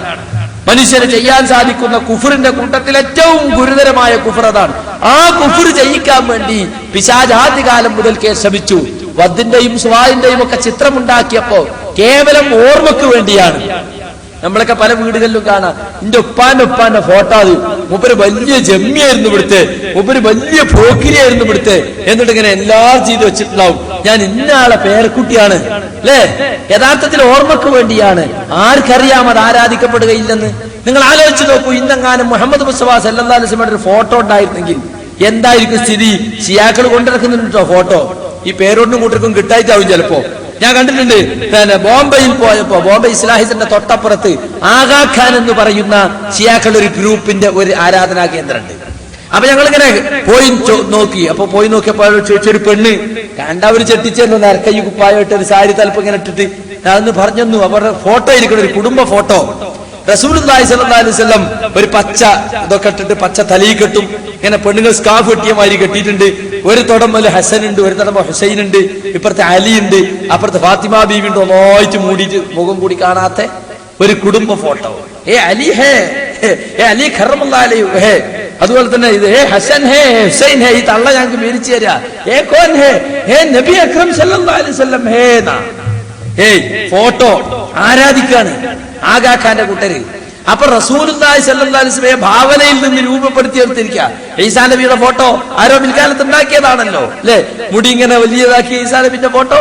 മനുഷ്യന് ചെയ്യാൻ സാധിക്കുന്ന കുഫറിന്റെ കൂട്ടത്തിൽ ഏറ്റവും ഗുരുതരമായ കുഫർ അതാണ്. ആ കുഫർ ചെയ്യിക്കാൻ വേണ്ടി പിശാച് ആദ്യകാലം മുതൽക്കേ ശ്രമിച്ചു. വദ്ദിന്റെയും സുവായിന്റെയും ഒക്കെ ചിത്രമുണ്ടാക്കിയപ്പോ കേവലം ഓർമ്മക്ക് വേണ്ടിയാണ്. നമ്മളൊക്കെ പല വീടുകളിലും കാണാം, എന്റെ ഉപ്പാന്റെ ഫോട്ടോ, അത് മൂപ്പര് വലിയ ജമ്മിയായിരുന്നു ഇവിടുത്തെ, മൂപ്പര് വലിയ പോക്കിരിയായിരുന്നു ഇവിടുത്തെ, എന്നിട്ട് ഇങ്ങനെ എല്ലാവരും ചെയ്ത് വെച്ചിട്ടുണ്ടാവും, ഞാൻ ഇന്നയാളെ പേരക്കുട്ടിയാണ് അല്ലേ. യഥാർത്ഥത്തിൽ ഓർമ്മക്ക് വേണ്ടിയാണ്. ആർക്കറിയാം അത് ആരാധിക്കപ്പെടുകയില്ലെന്ന്? നിങ്ങൾ ആലോചിച്ച് നോക്കൂ, ഇന്നെങ്ങാനും മുഹമ്മദ് മുസ്തഫ സല്ലല്ലാഹു അലൈഹി വസല്ലമയുടെ ഒരു ഫോട്ടോ ഉണ്ടായിരുന്നെങ്കിൽ എന്തായിരിക്കും സ്ഥിതി? ഷിയാക്കൾ കൊണ്ടിറക്കുന്നുണ്ടോ ഫോട്ടോ? ഈ പേരോടിനും കൂട്ടർക്കും കിട്ടായിട്ടാവും ചിലപ്പോ. ഞാൻ കണ്ടിട്ടുണ്ട്, ബോംബെയിൽ പോയപ്പോ ബോംബെ ഇസ്ലാഹിന്റെ തൊട്ടപ്പുറത്ത് ആഗാ ഖാൻ എന്ന് പറയുന്ന ഷിയാക്കളുടെ ഒരു ഗ്രൂപ്പിന്റെ ഒരു ആരാധനാ കേന്ദ്രമുണ്ട്. അപ്പൊ ഞങ്ങളിങ്ങനെ പോയി നോക്കി. അപ്പൊ പോയി നോക്കിയപ്പോൾ ചോദിച്ചൊരു പെണ്ണ് കണ്ടവര് ചെട്ടിച്ചെന്നു, നരക്കൈ കുപ്പായിട്ട് ഒരു സാരി തലപ്പ് ഇങ്ങനെ ഇട്ടിട്ട് അതൊന്ന് പറഞ്ഞു. അവരുടെ ഫോട്ടോ ഇരിക്കണം, ഒരു കുടുംബ ഫോട്ടോ. റസൂലുള്ളാഹി സ്വല്ലല്ലാഹു അലൈഹി വസല്ലം ഒരു പച്ച ഇതൊക്കെ ഇട്ടിട്ട് പച്ച തലയിൽ കെട്ടും, ഇങ്ങനെ പെണ്ണുങ്ങൾ സ്കാഫ് കെട്ടിയ മാതിരി കെട്ടിയിട്ടുണ്ട്. ഒരു തുടമ്പല് ഹസൻ ഉണ്ട്, ഒരു തുടമ്പ ഹുസൈൻ ഉണ്ട്, ഇപ്പുറത്തെ അലി ഉണ്ട്, അപ്പുറത്തെ ഫാത്തിമ ബീവി ഉണ്ട്. ഒന്നായിട്ട് മൂടിയിട്ട് മുഖം കൂടി കാണാത്ത ഒരു കുടുംബ ഫോട്ടോ. അലി ഹേ, അലി ഖറമല്ലാഹു അലൈഹി ഹേ. അതുപോലെ തന്നെ ഇത് ഹസൻ ഹേ, ഹുസൈൻ ഹേ. ഈ തള്ള ഞങ്ങൾക്ക് മേടിച്ചു തരാ. കോൻ ഹേ, നബി അക്രം സല്ലല്ലാഹു അലൈഹി വസല്ലം ഹേ എന്നാ. ഫോട്ടോ ആരാധിക്കാണ് ആഗാ ഖാന്റെ കൂട്ടര്. അപ്പൊ റസൂലുള്ളാഹി സ്വല്ലല്ലാഹു അലൈഹി വസല്ലം ഭാവനയിൽ നിന്ന് രൂപപ്പെടുത്തിയെടുത്തിരിക്കുക. ഈസാ നബിയുടെ ഫോട്ടോ ആരോ പിൽക്കാലത്ത് ഉണ്ടാക്കിയതാണല്ലോ അല്ലെ, മുടി ഇങ്ങനെ വലിയതാക്കിയ ഈസാ നബിന്റെ ഫോട്ടോ.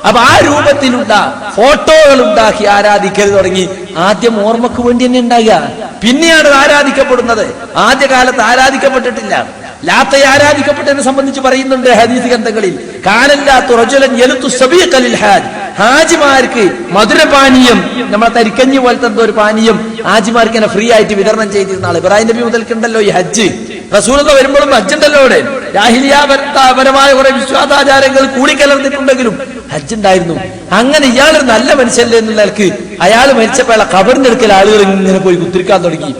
അപ്പൊ ആ രൂപത്തിലുള്ള ഫോട്ടോകൾ ഉണ്ടാക്കി ആരാധിക്കൽ തുടങ്ങി. ആദ്യം ഓർമ്മക്ക് വേണ്ടി തന്നെ ഉണ്ടാകുക, പിന്നെയാണ് ആരാധിക്കപ്പെടുന്നത്. ആദ്യകാലത്ത് ആരാധിക്കപ്പെട്ടിട്ടില്ല. ലാത്തയെ ആരാധിക്കപ്പെട്ടതിനെ സംബന്ധിച്ച് പറയുന്നുണ്ട് ഹദീസ് ഗ്രന്ഥങ്ങളിൽ. കാനല്ലാത്തു റജുലൻ യലുത്തു സബീഖ ലിൽ ഹാജ്. ഹാജിമാർക്ക് മധുരപാനീയം, നമ്മളെ തരിക്കഞ്ഞി പോലത്തെ എന്തോ ഒരു പാനീയം ഹാജിമാർക്ക് ഇങ്ങനെ ഫ്രീ ആയിട്ട് വിതരണം ചെയ്തിരുന്ന ആള്. ഇബ്രാഹിം നബി മുതൽക്കുണ്ടല്ലോ ഈ ഹജ്ജ്. റസൂലുള്ളാഹി വരുമ്പോഴും ഹജ്ജുണ്ടല്ലോ. ഇവിടെ ജാഹിലിയാപരമായ കുറെ വിശ്വാസാചാരങ്ങൾ കൂടിക്കലർന്നിട്ടുണ്ടെങ്കിലും ഹജ്ജ് ഉണ്ടായിരുന്നു. അങ്ങനെ ഇയാളൊരു നല്ല മനുഷ്യല്ലേ എന്നുള്ള നിലക്ക് അയാൾ മരിച്ചപ്പോൾ ഖബറിന്റെ അടുക്കൽ ആളുകൾ ഇങ്ങനെ പോയി കുത്തിരിക്കാൻ തുടങ്ങി.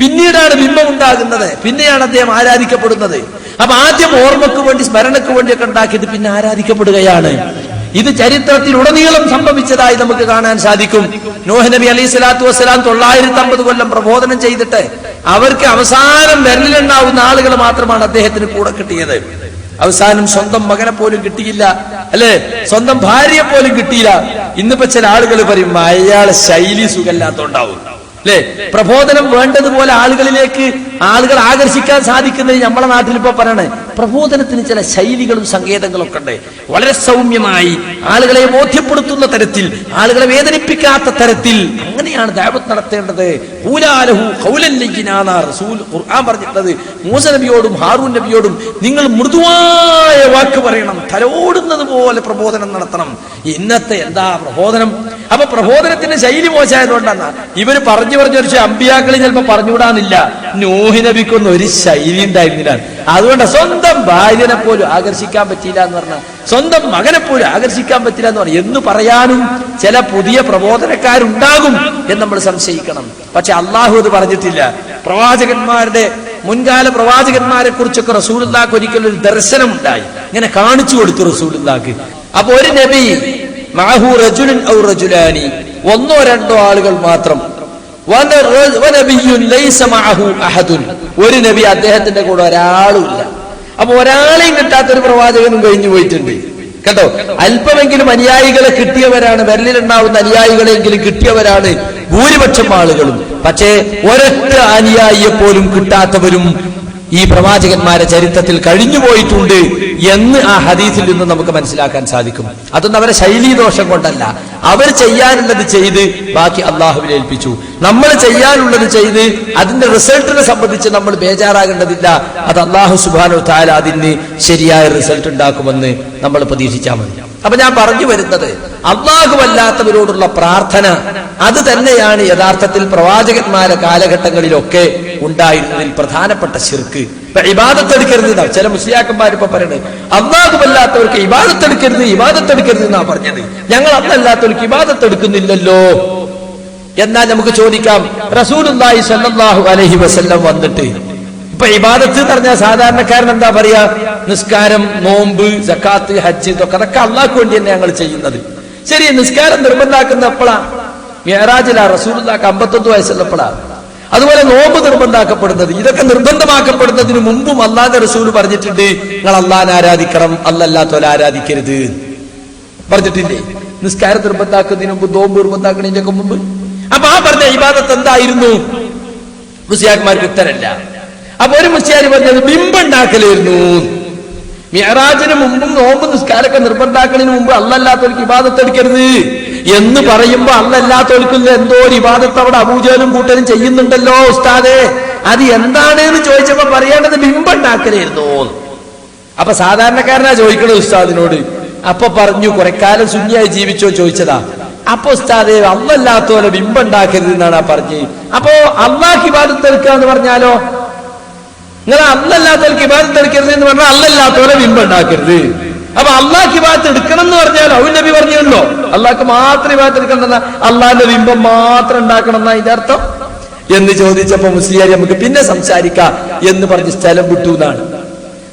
പിന്നീടാണ് ബിംബം ഉണ്ടാകുന്നത്, പിന്നെയാണ് അദ്ദേഹം ആരാധിക്കപ്പെടുന്നത്. അപ്പൊ ആദ്യം ഓർമ്മക്ക് വേണ്ടി സ്മരണക്ക് വേണ്ടിയൊക്കെ ഉണ്ടാക്കിയിട്ട് പിന്നെ ആരാധിക്കപ്പെടുകയാണ്. ഇത് ചരിത്രത്തിൽ ഉടനീളം സംഭവിച്ചതായി നമുക്ക് കാണാൻ സാധിക്കും. നൂഹ് നബി അലൈഹി സ്വലാത്തു വസ്സലാം 950 കൊല്ലം പ്രബോധനം ചെയ്തിട്ട് അവർക്ക് അവസാനം വിരലിലുണ്ടാവുന്ന ആളുകൾ മാത്രമാണ് അദ്ദേഹത്തിന് കൂടെ കിട്ടിയത്. അവസാനം സ്വന്തം മകനെ പോലും കിട്ടിയില്ല, അല്ലെ, സ്വന്തം ഭാര്യയെ പോലും കിട്ടിയില്ല. ഇന്നിപ്പോ ചില ആളുകൾ പറയും അയാളെ ശൈലി സുഖമില്ലാത്തോണ്ടാവും, അല്ലെ. പ്രബോധനം വേണ്ടതുപോലെ ആളുകളിലേക്ക് ആളുകൾ ആകർഷിക്കാൻ സാധിക്കുന്നത് നമ്മളെ നാട്ടിൽ ഇപ്പൊ പറയണേ പ്രബോധനത്തിന് ചില ശൈലികളും സങ്കേതങ്ങളും ഒക്കെ ഉണ്ട്. വളരെ സൗമ്യമായി ആളുകളെ ബോധ്യപ്പെടുത്തുന്ന തരത്തിൽ, ആളുകളെ വേദനിപ്പിക്കാത്ത തരത്തിൽ അങ്ങനെയാണ് ദഅവത്ത് നടത്തേണ്ടത്. ഖൂലാലഹു ഖൗലൻ ലയ്യിനാ റസൂൽ ഖുർആൻ പറഞ്ഞിട്ടുള്ളത്. മൂസ നബിയോടും ഹാറൂൻ നബിയോടും നിങ്ങൾ മൃദുവായ വാക്ക് പറയണം, തലോടുന്നത് പോലെ പ്രബോധനം നടത്തണം. ഇന്നത്തെ എന്താ പ്രബോധനം? അപ്പൊ പ്രബോധനത്തിന്റെ ശൈലി മോശമായതുകൊണ്ടാണ് ഇവര് പറഞ്ഞു ഒരു അമ്പിയാക്കളി ചിലപ്പോ പറഞ്ഞുകൂടാന്നില്ല. നൂഹ് നബിക്കൊന്നും ഒരു ശൈലി ഉണ്ടായിരുന്നില്ല. അതുകൊണ്ട് സ്വന്തം ഭാര്യനെ പോലും ആകർഷിക്കാൻ പറ്റിയില്ല എന്ന് പറഞ്ഞാൽ, സ്വന്തം മകനെ പോലും ആകർഷിക്കാൻ പറ്റില്ല എന്ന് പറഞ്ഞാൽ എന്ന് പറയാനും ചില പുതിയ പ്രബോധനക്കാരുണ്ടാകും എന്ന് നമ്മൾ സംശയിക്കണം. പക്ഷെ അള്ളാഹു അത് പറഞ്ഞിട്ടില്ല. പ്രവാചകന്മാരുടെ മുൻകാല പ്രവാചകന്മാരെ കുറിച്ചൊക്കെ റസൂലുള്ളാഹിക്ക് ഒരിക്കലും ഒരു ദർശനം ഉണ്ടായി, ഇങ്ങനെ കാണിച്ചു കൊടുത്തു റസൂലുള്ളാഹിക്ക്. അപ്പൊ ഒരു നബി മഅഹു റജുലുൻ ഔ റജുലാനി, ഒന്നോ രണ്ടോ ആളുകൾ മാത്രം. ഒരു നബി അദ്ദേഹത്തിന്റെ കൂടെ ഒരാളുമില്ല. അപ്പൊ ഒരാളെയും കിട്ടാത്തൊരു പ്രവാചകനും കഴിഞ്ഞു പോയിട്ടുണ്ട് കേട്ടോ. അല്പമെങ്കിലും അനുയായികളെ കിട്ടിയവരാണ്, വിരലിലുണ്ടാവുന്ന അനുയായികളെങ്കിലും കിട്ടിയവരാണ് ഭൂരിപക്ഷം ആളുകളും. പക്ഷേ ഒരൊറ്റ അനുയായിയെ പോലും കിട്ടാത്തവരും ഈ പ്രവാചകന്മാരെ ചരിത്രത്തിൽ കഴിഞ്ഞുപോയിട്ടുണ്ട് എന്ന് ആ ഹദീസിൽ നിന്ന് നമുക്ക് മനസ്സിലാക്കാൻ സാധിക്കും. അതൊന്നും അവരെ ശൈലീദോഷം കൊണ്ടല്ല, അവർ ചെയ്യാനുള്ളത് ചെയ്ത് ബാക്കി അള്ളാഹുവിനെ ഏൽപ്പിച്ചു. നമ്മൾ ചെയ്യാനുള്ളത് ചെയ്ത് അതിന്റെ റിസൾട്ടിനെ സംബന്ധിച്ച് നമ്മൾ ബേജാറാകേണ്ടതില്ല. അത് അള്ളാഹു സുബ്ഹാനഹു വ തആല അതിന് ശരിയായ റിസൾട്ട് ഉണ്ടാക്കുമെന്ന് നമ്മൾ പ്രതീക്ഷിച്ചാൽ മതി. അപ്പൊ ഞാൻ പറഞ്ഞു വരുന്നത്, അള്ളാഹുവല്ലാത്തവരോടുള്ള പ്രാർത്ഥന അത് തന്നെയാണ് യഥാർത്ഥത്തിൽ പ്രവാചകന്മാരെ കാലഘട്ടങ്ങളിലൊക്കെ ഉണ്ടായിരുന്നതിൽ പ്രധാനപ്പെട്ട ശിർക്ക്. ഇപ്പൊ ഇബാദത്തെടുക്കരുത് ചില മുസ്ലിയാക്കന്മാർ ഇപ്പൊ പറയുന്നത്, അള്ളാഹുവല്ലാത്തവർക്ക് ഇബാദത്തെടുക്കരുത് എന്നാ പറഞ്ഞത്. ഞങ്ങൾ അല്ലാത്തവർക്ക് ഇബാദത്തെടുക്കുന്നില്ലല്ലോ. എന്നാൽ നമുക്ക് ചോദിക്കാം, റസൂലുള്ളാഹി സ്വല്ലല്ലാഹു അലൈഹി വസല്ലം വന്നിട്ട് ഇപ്പൊ ഇബാദത്ത് എന്ന് പറഞ്ഞാൽ സാധാരണക്കാരൻ എന്താ പറയാ, നിസ്കാരം, നോമ്പ്, സക്കാത്ത്, ഹജ്ജ്, ഇതൊക്കെ അതൊക്കെ അള്ളാഹ്ക്ക് വേണ്ടി തന്നെ ഞങ്ങൾ ചെയ്യുന്നത്. ശരി, നിസ്കാരം നിർബന്ധാക്കുന്ന എപ്പോഴാ? മിഅ്റാജിലാ റസൂലുള്ളാഹിക്ക് 51 വയസ്സുള്ളപ്പോഴാ. അതുപോലെ നോമ്പ് നിർബന്ധാക്കപ്പെടുന്നത്, ഇതൊക്കെ നിർബന്ധമാക്കപ്പെടുന്നതിന് മുമ്പും അള്ളാഹുവിന്റെ റസൂൽ പറഞ്ഞിട്ടുണ്ട്, നിങ്ങൾ അള്ളാഹിനെ ആരാധിക്കണം, അല്ലാത്തവരെ ആരാധിക്കരുത് പറഞ്ഞിട്ടില്ലേ? നിസ്കാരം നിർബന്ധാക്കുന്നതിന് മുമ്പ്, നോമ്പ് നിർബന്ധാക്കുന്നതിന്റെ ഒക്കെ മുമ്പ്. അപ്പൊ ആ പറഞ്ഞ ഇബാദത്ത് എന്തായിരുന്നു? മുസ്ലിയാക്കന്മാർക്ക് ഉത്തരല്ല. അപ്പൊ ഒരു മുസ്ലിയാർ പറഞ്ഞത് ബിംബുണ്ടാക്കലായിരുന്നു. മിഅ്റാജിന് മുമ്പും നോമ്പ് നിസ്കാരമൊക്കെ നിർബന്ധാക്കുന്നതിന് മുമ്പ് അല്ലാത്തവർക്ക് ഇബാദത്ത് എടുക്കരുത്. എന്ന് പറയുമ്പോ അല്ലല്ലാത്തോൽക്കുന്ന എന്തോ ഒരു ഇബാദത്ത് അവിടെ അബൂജഹലും കൂട്ടരും ചെയ്യുന്നുണ്ടല്ലോ ഉസ്താദേ, അത് എന്താണ് എന്ന് ചോദിച്ചപ്പോ പറയേണ്ടത് ബിംബുണ്ടാക്കലായിരുന്നു. അപ്പൊ സാധാരണക്കാരനാ ചോദിക്കണത് ഉസ്താദിനോട്. അപ്പൊ പറഞ്ഞു കുറെ കാലം ശൂന്യായി ജീവിച്ചോ ചോദിച്ചതാ. അപ്പൊ ഉസ്താദേ അല്ലല്ലാത്തോലെ ബിംബുണ്ടാക്കരുത് എന്നാണ് പറഞ്ഞ്. അപ്പോ അള്ളാഹ് ഇബാദത്ത് എടുക്കുക എന്ന് പറഞ്ഞാലോ, നിങ്ങൾ അല്ലല്ലാത്തോൽക്ക് ഇബാദത്ത് എടുക്കരുത് എന്ന് പറഞ്ഞാൽ അല്ലല്ലാത്തോലെ ബിംബുണ്ടാക്കരുത്. അപ്പൊ അള്ളാഹ് ഇബാദത്ത് എടുക്കണം എന്ന് പറഞ്ഞാലോ അവൻ നബി പറഞ്ഞല്ലോ അള്ളാഹ്ക്ക് മാത്രം ഇബാദത്ത് എടുക്കണമെന്ന, അള്ളാഹിന്റെ ബിംബം മാത്രം ഉണ്ടാക്കണം എന്നാ ഇതിന്റെ അർത്ഥം എന്ന് ചോദിച്ചപ്പോ മുസ്ലിയാർ നമുക്ക് പിന്നെ സംസാരിക്കാം എന്ന് പറഞ്ഞ് സ്ഥലം വിട്ടു എന്നാണ്.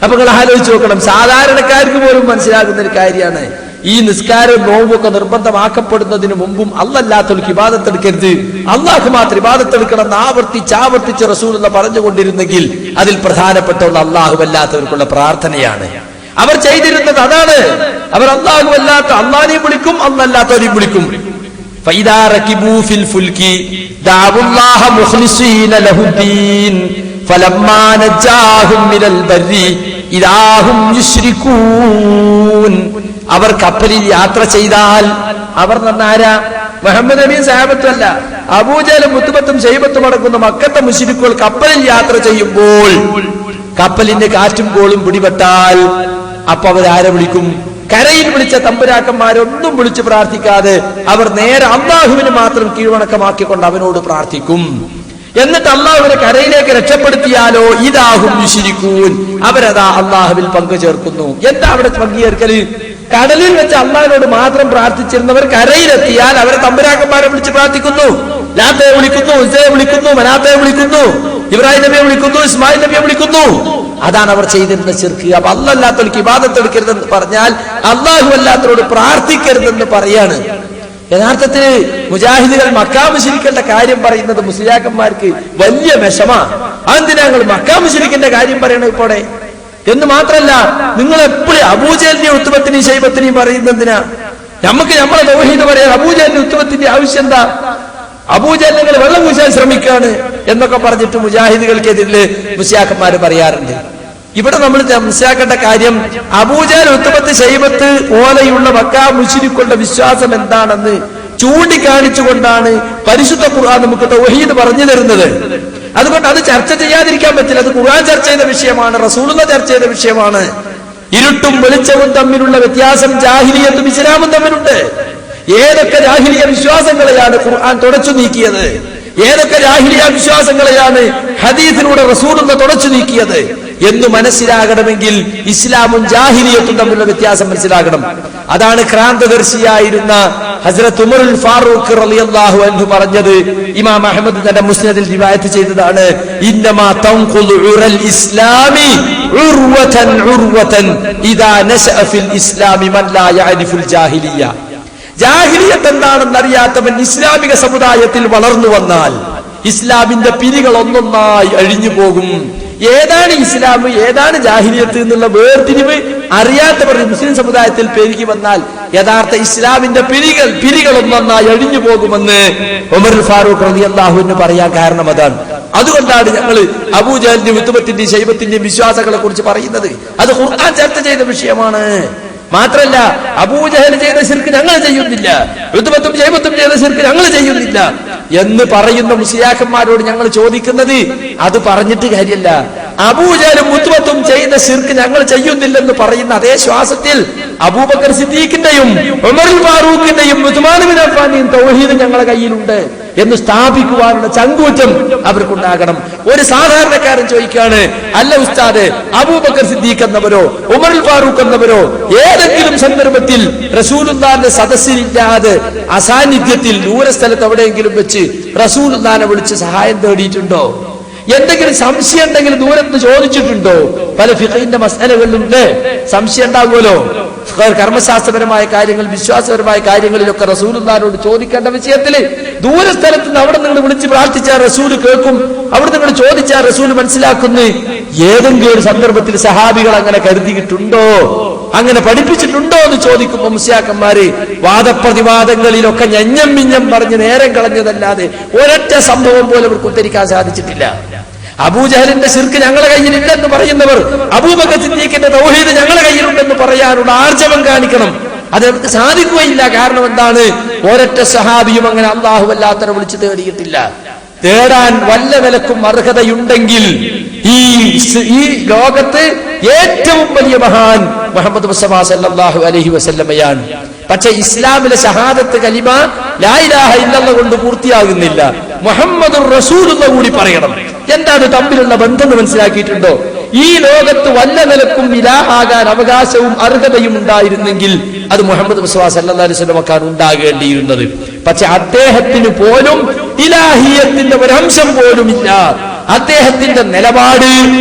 അപ്പൊ നിങ്ങൾ ആലോചിച്ച് നോക്കണം, സാധാരണക്കാർക്ക് പോലും മനസ്സിലാകുന്ന ഒരു കാര്യമാണ് ഈ നിസ്കാരവും നോമ്പൊക്കെ നിർബന്ധമാക്കപ്പെടുന്നതിന് മുമ്പും അല്ലല്ലാത്തവർക്ക് ഇബാദത്ത് എടുക്കരുത്, അള്ളാഹ് മാത്രം ഇബാദത്ത് എടുക്കണം എന്ന് ആവർത്തിച്ച് റസൂൽ എന്ന് പറഞ്ഞുകൊണ്ടിരുന്നെങ്കിൽ അതിൽ പ്രധാനപ്പെട്ട അള്ളാഹു അല്ലാത്തവർക്കുള്ള പ്രാർത്ഥനയാണ്. അവർ ചെയ്തിരുന്നത് അതാണ്. അവർ അള്ളാഹു അല്ലാത്ത അള്ളാഹിനെയും വിളിക്കും, അല്ലല്ലാത്തവരെയും വിളിക്കും. فإذا ركبوا في الفلك دعوا الله مخلصين له الدين فلما نجاهم من البر إذا هم يشركون. അവർ കപ്പലിൽ യാത്ര ചെയ്താൽ, അവർ ആരാ? മുഹമ്മദ് നബിയും സഹാബത്തും അല്ല, അബൂജഹലും മുത്തുബത്തും ശൈബത്തും അടക്കുന്ന മക്കത്തെ മുശ്രിക്കുകൾ കപ്പലിൽ യാത്ര ചെയ്യുമ്പോൾ കപ്പലിന്റെ കാറ്റും കോളും പിടിപെട്ടാൽ അപ്പൊ അവരാരെ വിളിക്കും? കരയിൽ വിളിച്ച തമ്പുരാക്കന്മാരൊന്നും വിളിച്ച് പ്രാർത്ഥിക്കാതെ അവർ നേരെ അള്ളാഹുവിന് മാത്രം കീഴ്വണക്കമാക്കിക്കൊണ്ട് അവനോട് പ്രാർത്ഥിക്കും. എന്നിട്ട് അള്ളാഹുവിനെ കരയിലേക്ക് രക്ഷപ്പെടുത്തിയാലോ ഇദാഹും യുശ്രികൂൻ, അവരതാ അള്ളാഹുവിൽ പങ്കു ചേർക്കുന്നു. എന്താ അവിടെ പങ്കു ചേർക്കല്? കടലിൽ വെച്ച് അള്ളാഹിനോട് മാത്രം പ്രാർത്ഥിച്ചിരുന്നവർ കരയിലെത്തിയാൽ അവരെ തമ്പുരാക്കന്മാരെ വിളിച്ച് പ്രാർത്ഥിക്കുന്നു. ലാത്തയെ വിളിക്കുന്നു, ഉസ്സയെ വിളിക്കുന്നു, മനാത്തയെ വിളിക്കുന്നു, ഇബ്രാഹിം നബിയെ വിളിക്കുന്നു, ഇസ്മായിൽ നബിയെ വിളിക്കുന്നു. അതാണ് അവർ ചെയ്തിരുന്ന ശിർക്ക്. അപ്പൊ അല്ലാത്തവർക്ക് ഇബാദത്ത് എടുക്കരുതെന്ന് പറഞ്ഞാൽ അള്ളാഹു അല്ലാത്തവരോട് പ്രാർത്ഥിക്കരുതെന്ന് പറയാണ്. യഥാർത്ഥത്തിൽ മുജാഹിദുകൾ മക്കാ മുശ്രിക്കിന്റെ കാര്യം പറയുന്നത് മുസ്ലിയാക്കന്മാർക്ക് വലിയ വിഷമാ. അതെന്തിനാ ഞങ്ങൾ മക്കാ മുശ്രിക്കിന്റെ കാര്യം പറയണ ഇപ്പോടെ എന്ന് മാത്രല്ല, നിങ്ങൾ എപ്പോഴും അബൂജഹലിനെയും ഉത്തുബത്തിനെയും ശൈബത്തിനെയും പറയുന്നതിനാ? നമുക്ക് നമ്മളെ തൗഹീദ് പറയാൻ അബൂജഹലിന്റെ ഉത്തുബത്തിന്റെ ആവശ്യം എന്താ? അബൂജഹൽ നിങ്ങൾ വെള്ളം പൂശാൻ ശ്രമിക്കാണ് എന്നൊക്കെ പറഞ്ഞിട്ട് മുജാഹിദുകൾക്കെതിരെ മുസ്ലിയാക്കന്മാര് പറയാറുണ്ട്. ഇവിടെ നമ്മൾ മനസ്സിലാക്കേണ്ട കാര്യം അബൂജഹൽ ഉത്തുബത്ത് ശൈബത്ത് പോലെയുള്ള മക്കാ മുശ്രിക്കുകളുടെ വിശ്വാസം എന്താണെന്ന് ചൂണ്ടിക്കാണിച്ചുകൊണ്ടാണ് പരിശുദ്ധ ഖുർആൻ നമുക്ക് തൗഹീദ് പറഞ്ഞു തരുന്നത്. അതുകൊണ്ട് അത് ചർച്ച ചെയ്യാതിരിക്കാൻ പറ്റില്ല. അത് ഖുർആൻ ചർച്ച ചെയ്ത വിഷയമാണ്, റസൂലുള്ളാഹി ചർച്ച ചെയ്ത വിഷയമാണ്. ഇരുട്ടും വെളിച്ചവും തമ്മിലുള്ള വ്യത്യാസം ജാഹിലിയത്തും ഇസ്ലാമും തമ്മിലുണ്ട്. ഏതൊക്കെ ജാഹിലിയ വിശ്വാസങ്ങളെയാണ് ഖുർആൻ തുടച്ചു നീക്കിയത്, ഏതൊക്കെ ജാഹിലിയ വിശ്വാസങ്ങളെയാണ് ഹദീസിലൂടെ റസൂലുള്ളാഹി തുടച്ചു നീക്കിയത് എന്ന് മനസ്സിലാകണമെങ്കിൽ ഇസ്ലാമും ജാഹിലിയത്തും തമ്മിലുള്ള വ്യത്യാസം മനസ്സിലാകണം. അതാണ് ക്രാന്തദർശിയായിരുന്ന ഹസ്രത്ത് ഉമറുൽ ഫാറൂഖ് റളിയല്ലാഹു അൻഹു പറഞ്ഞത്. ഇമാം അഹ്മദ് തന്റെ മുസ്നദിൽ റിവായത്ത് ചെയ്തതാണ്, ഇന്നമാ തൻഖുലു ഉറൽ ഇസ്ലാമി ഉർവതൻ ഉർവതൻ ഇദാ നശഅ ഫിൽ ഇസ്ലാമി മൻ ലാ യഅരിഫുൽ ജാഹിലിയ. ജാഹിലിയത്ത് എന്താണെന്ന് അറിയാത്തവൻ ഇസ്ലാമിക സമുദായത്തിൽ വളർന്നു വന്നാൽ ഇസ്ലാമിന്റെ പിരികൾ ഒന്നൊന്നായി അഴിഞ്ഞു പോകും. ഏതാണ് ഇസ്ലാം, ഏതാണ് ജാഹിലിയത്ത് എന്നുള്ള വേർതിരിവ് അറിയാത്തവർ മുസ്ലിം സമുദായത്തിൽ പെരുകി വന്നാൽ യഥാർത്ഥ ഇസ്ലാമിന്റെ പിരികൾ ഒന്നൊന്നായി അഴിഞ്ഞു പോകുമെന്ന് ഉമറുൽ ഫാറൂഖ് റളിയല്ലാഹു അൻഹു പറയാൻ കാരണം അതാണ്. അതുകൊണ്ടാണ് ഞങ്ങൾ അബൂജഹലിന്റെ ഉത്തുബത്തിന്റെയും ശൈബത്തിന്റെയും വിശ്വാസങ്ങളെ കുറിച്ച് പറയുന്നത്. അത് ഖുർആൻ ചർച്ച ചെയ്ത വിഷയമാണ്. മാത്രല്ല അബൂജഹൽ ചെയ്ത ശിർക്ക് ഞങ്ങൾ ചെയ്യുന്നില്ല, ഉത്തുബത്തും ശൈബത്തും ചെയ്ത ശിർക്ക് ഞങ്ങൾ ചെയ്യുന്നില്ല എന്ന് പറയുന്ന മുസ്ലിയാക്കന്മാരോട് ഞങ്ങൾ ചോദിക്കുന്നത് അത് പറഞ്ഞിട്ട് കാര്യമല്ല. അബൂജഹലും ഉത്തുബത്തും ചെയ്ത ശിർക്ക് ഞങ്ങൾ ചെയ്യുന്നില്ലെന്ന് പറയുന്ന അതേ ശ്വാസത്തിൽ അബൂബക്കർ സിദ്ദീഖിന്റെയും ഉമറുൽ ഫാറൂഖിന്റെയും ഉസ്മാൻ ബിൻ അഫ്ഫാന്റെയും തൗഹീദ് ഞങ്ങളുടെ കയ്യിലുണ്ട് എന്ന് സ്ഥാപിക്കുവാനുള്ള ചങ്കൂറ്റം അവർക്കുണ്ടാകണം. ഒരു സാധാരണക്കാരൻ ചോദിക്കാണ്, അല്ല ഉസ്താദ്, അബൂബക്കർ സിദ്ദീഖ് എന്നവരോ ഉമറുൽ ഫാറൂഖ് എന്നവരോ ഏതെങ്കിലും സന്ദർഭത്തിൽ റസൂലുള്ളാഹിന്റെ സദസ്സിലില്ലാതെ അസാന്നിധ്യത്തിൽ ദൂരസ്ഥലത്ത് എവിടെയെങ്കിലും വെച്ച് റസൂലുള്ളാഹിനെ വിളിച്ച് സഹായം തേടിയിട്ടുണ്ടോ? എന്തെങ്കിലും സംശയം ഉണ്ടെങ്കിൽ ദൂരത്ത് ചോദിച്ചിട്ടുണ്ടോ? പല ഫിഖഹിന്റെ മസ്അലകളിലുണ്ട് സംശയം ഉണ്ടാകുമല്ലോ. കർമ്മശാസ്ത്രപരമായ കാര്യങ്ങൾ, വിശ്വാസപരമായ കാര്യങ്ങളിലൊക്കെ റസൂലുള്ളാഹിനോട് ചോദിക്കേണ്ട വിഷയത്തിൽ ദൂരസ്ഥലത്ത് നിന്ന് അവിടെ നിങ്ങൾ വിളിച്ച് പ്രാർത്ഥിച്ചാൽ റസൂൽ കേൾക്കും, അവിടെ നിങ്ങൾ ചോദിച്ചാൽ റസൂൽ മനസ്സിലാക്കുന്നു. ഏതെങ്കിലും ഒരു സന്ദർഭത്തിൽ സഹാബികൾ അങ്ങനെ കരുതിയിട്ടുണ്ടോ, അങ്ങനെ പഠിപ്പിച്ചിട്ടുണ്ടോ എന്ന് ചോദിക്കുമ്പോൾ മുസ്ലിയാക്കന്മാര് വാദപ്രതിവാദങ്ങളിലൊക്കെ ഞഞ്ഞം മിഞ്ഞം പറഞ്ഞ് നേരം കളഞ്ഞതല്ലാതെ ഒരൊറ്റ സംഭവം പോലും അവർക്ക് ഉദ്ധരിക്കാൻ സാധിച്ചിട്ടില്ല. അബൂജഹലിന്റെ ശിർക്ക് ഞങ്ങളുടെ കയ്യിലില്ലെന്ന് പറയുന്നവർ അബൂബക്കർ സിദ്ദീഖിന്റെ തൗഹീദ് ഞങ്ങളുടെ കയ്യിലുണ്ടെന്ന് പറയാനുള്ള ആർജവം കാണിക്കണം. അത് നമുക്ക് സാധിക്കുകയില്ല. കാരണം എന്താണ്? ഒരൊറ്റ സഹാബിയും അങ്ങനെ അള്ളാഹു അല്ലാത്തവരെ വിളിച്ചു തേടിയിട്ടില്ല. തേടാൻ വല്ല നിലക്കും അർഹതയുണ്ടെങ്കിൽ ഈ ലോകത്ത് ഏറ്റവും വലിയ മഹാൻ മുഹമ്മദ് മുസ്തഫ സല്ലല്ലാഹു അലൈഹി വസല്ലമയാണ്. പക്ഷെ ഇസ്ലാമിലെ ഷഹാദത്ത് കലിമ ലാ ഇലാഹ ഇല്ലല്ലാഹ് കൊണ്ട് പൂർത്തിയാകുന്നില്ല. മുഹമ്മദുർ റസൂലുള്ളാഹ് കൂടി പറയണം. എന്താണ് തമ്മിലുള്ള ബന്ധം മനസ്സിലാക്കിയിട്ടുണ്ടോ? ഈ ലോകത്ത് വല്ല നിലക്കും ഇലാഹാകാൻ അവകാശവും അർഹതയും ഉണ്ടായിരുന്നെങ്കിൽ അത് മുഹമ്മദ് മുസ്തഫ സല്ലല്ലാഹു അലൈഹി വസല്ലമക്കാണ് ഉണ്ടാകേണ്ടിയിരുന്നത്. പക്ഷെ അദ്ദേഹത്തിന് പോലും ഇലാഹിയത്തിന്റെ ഒരംശം പോലുമില്ല. അദ്ദേഹത്തിന്റെ നിലപാട്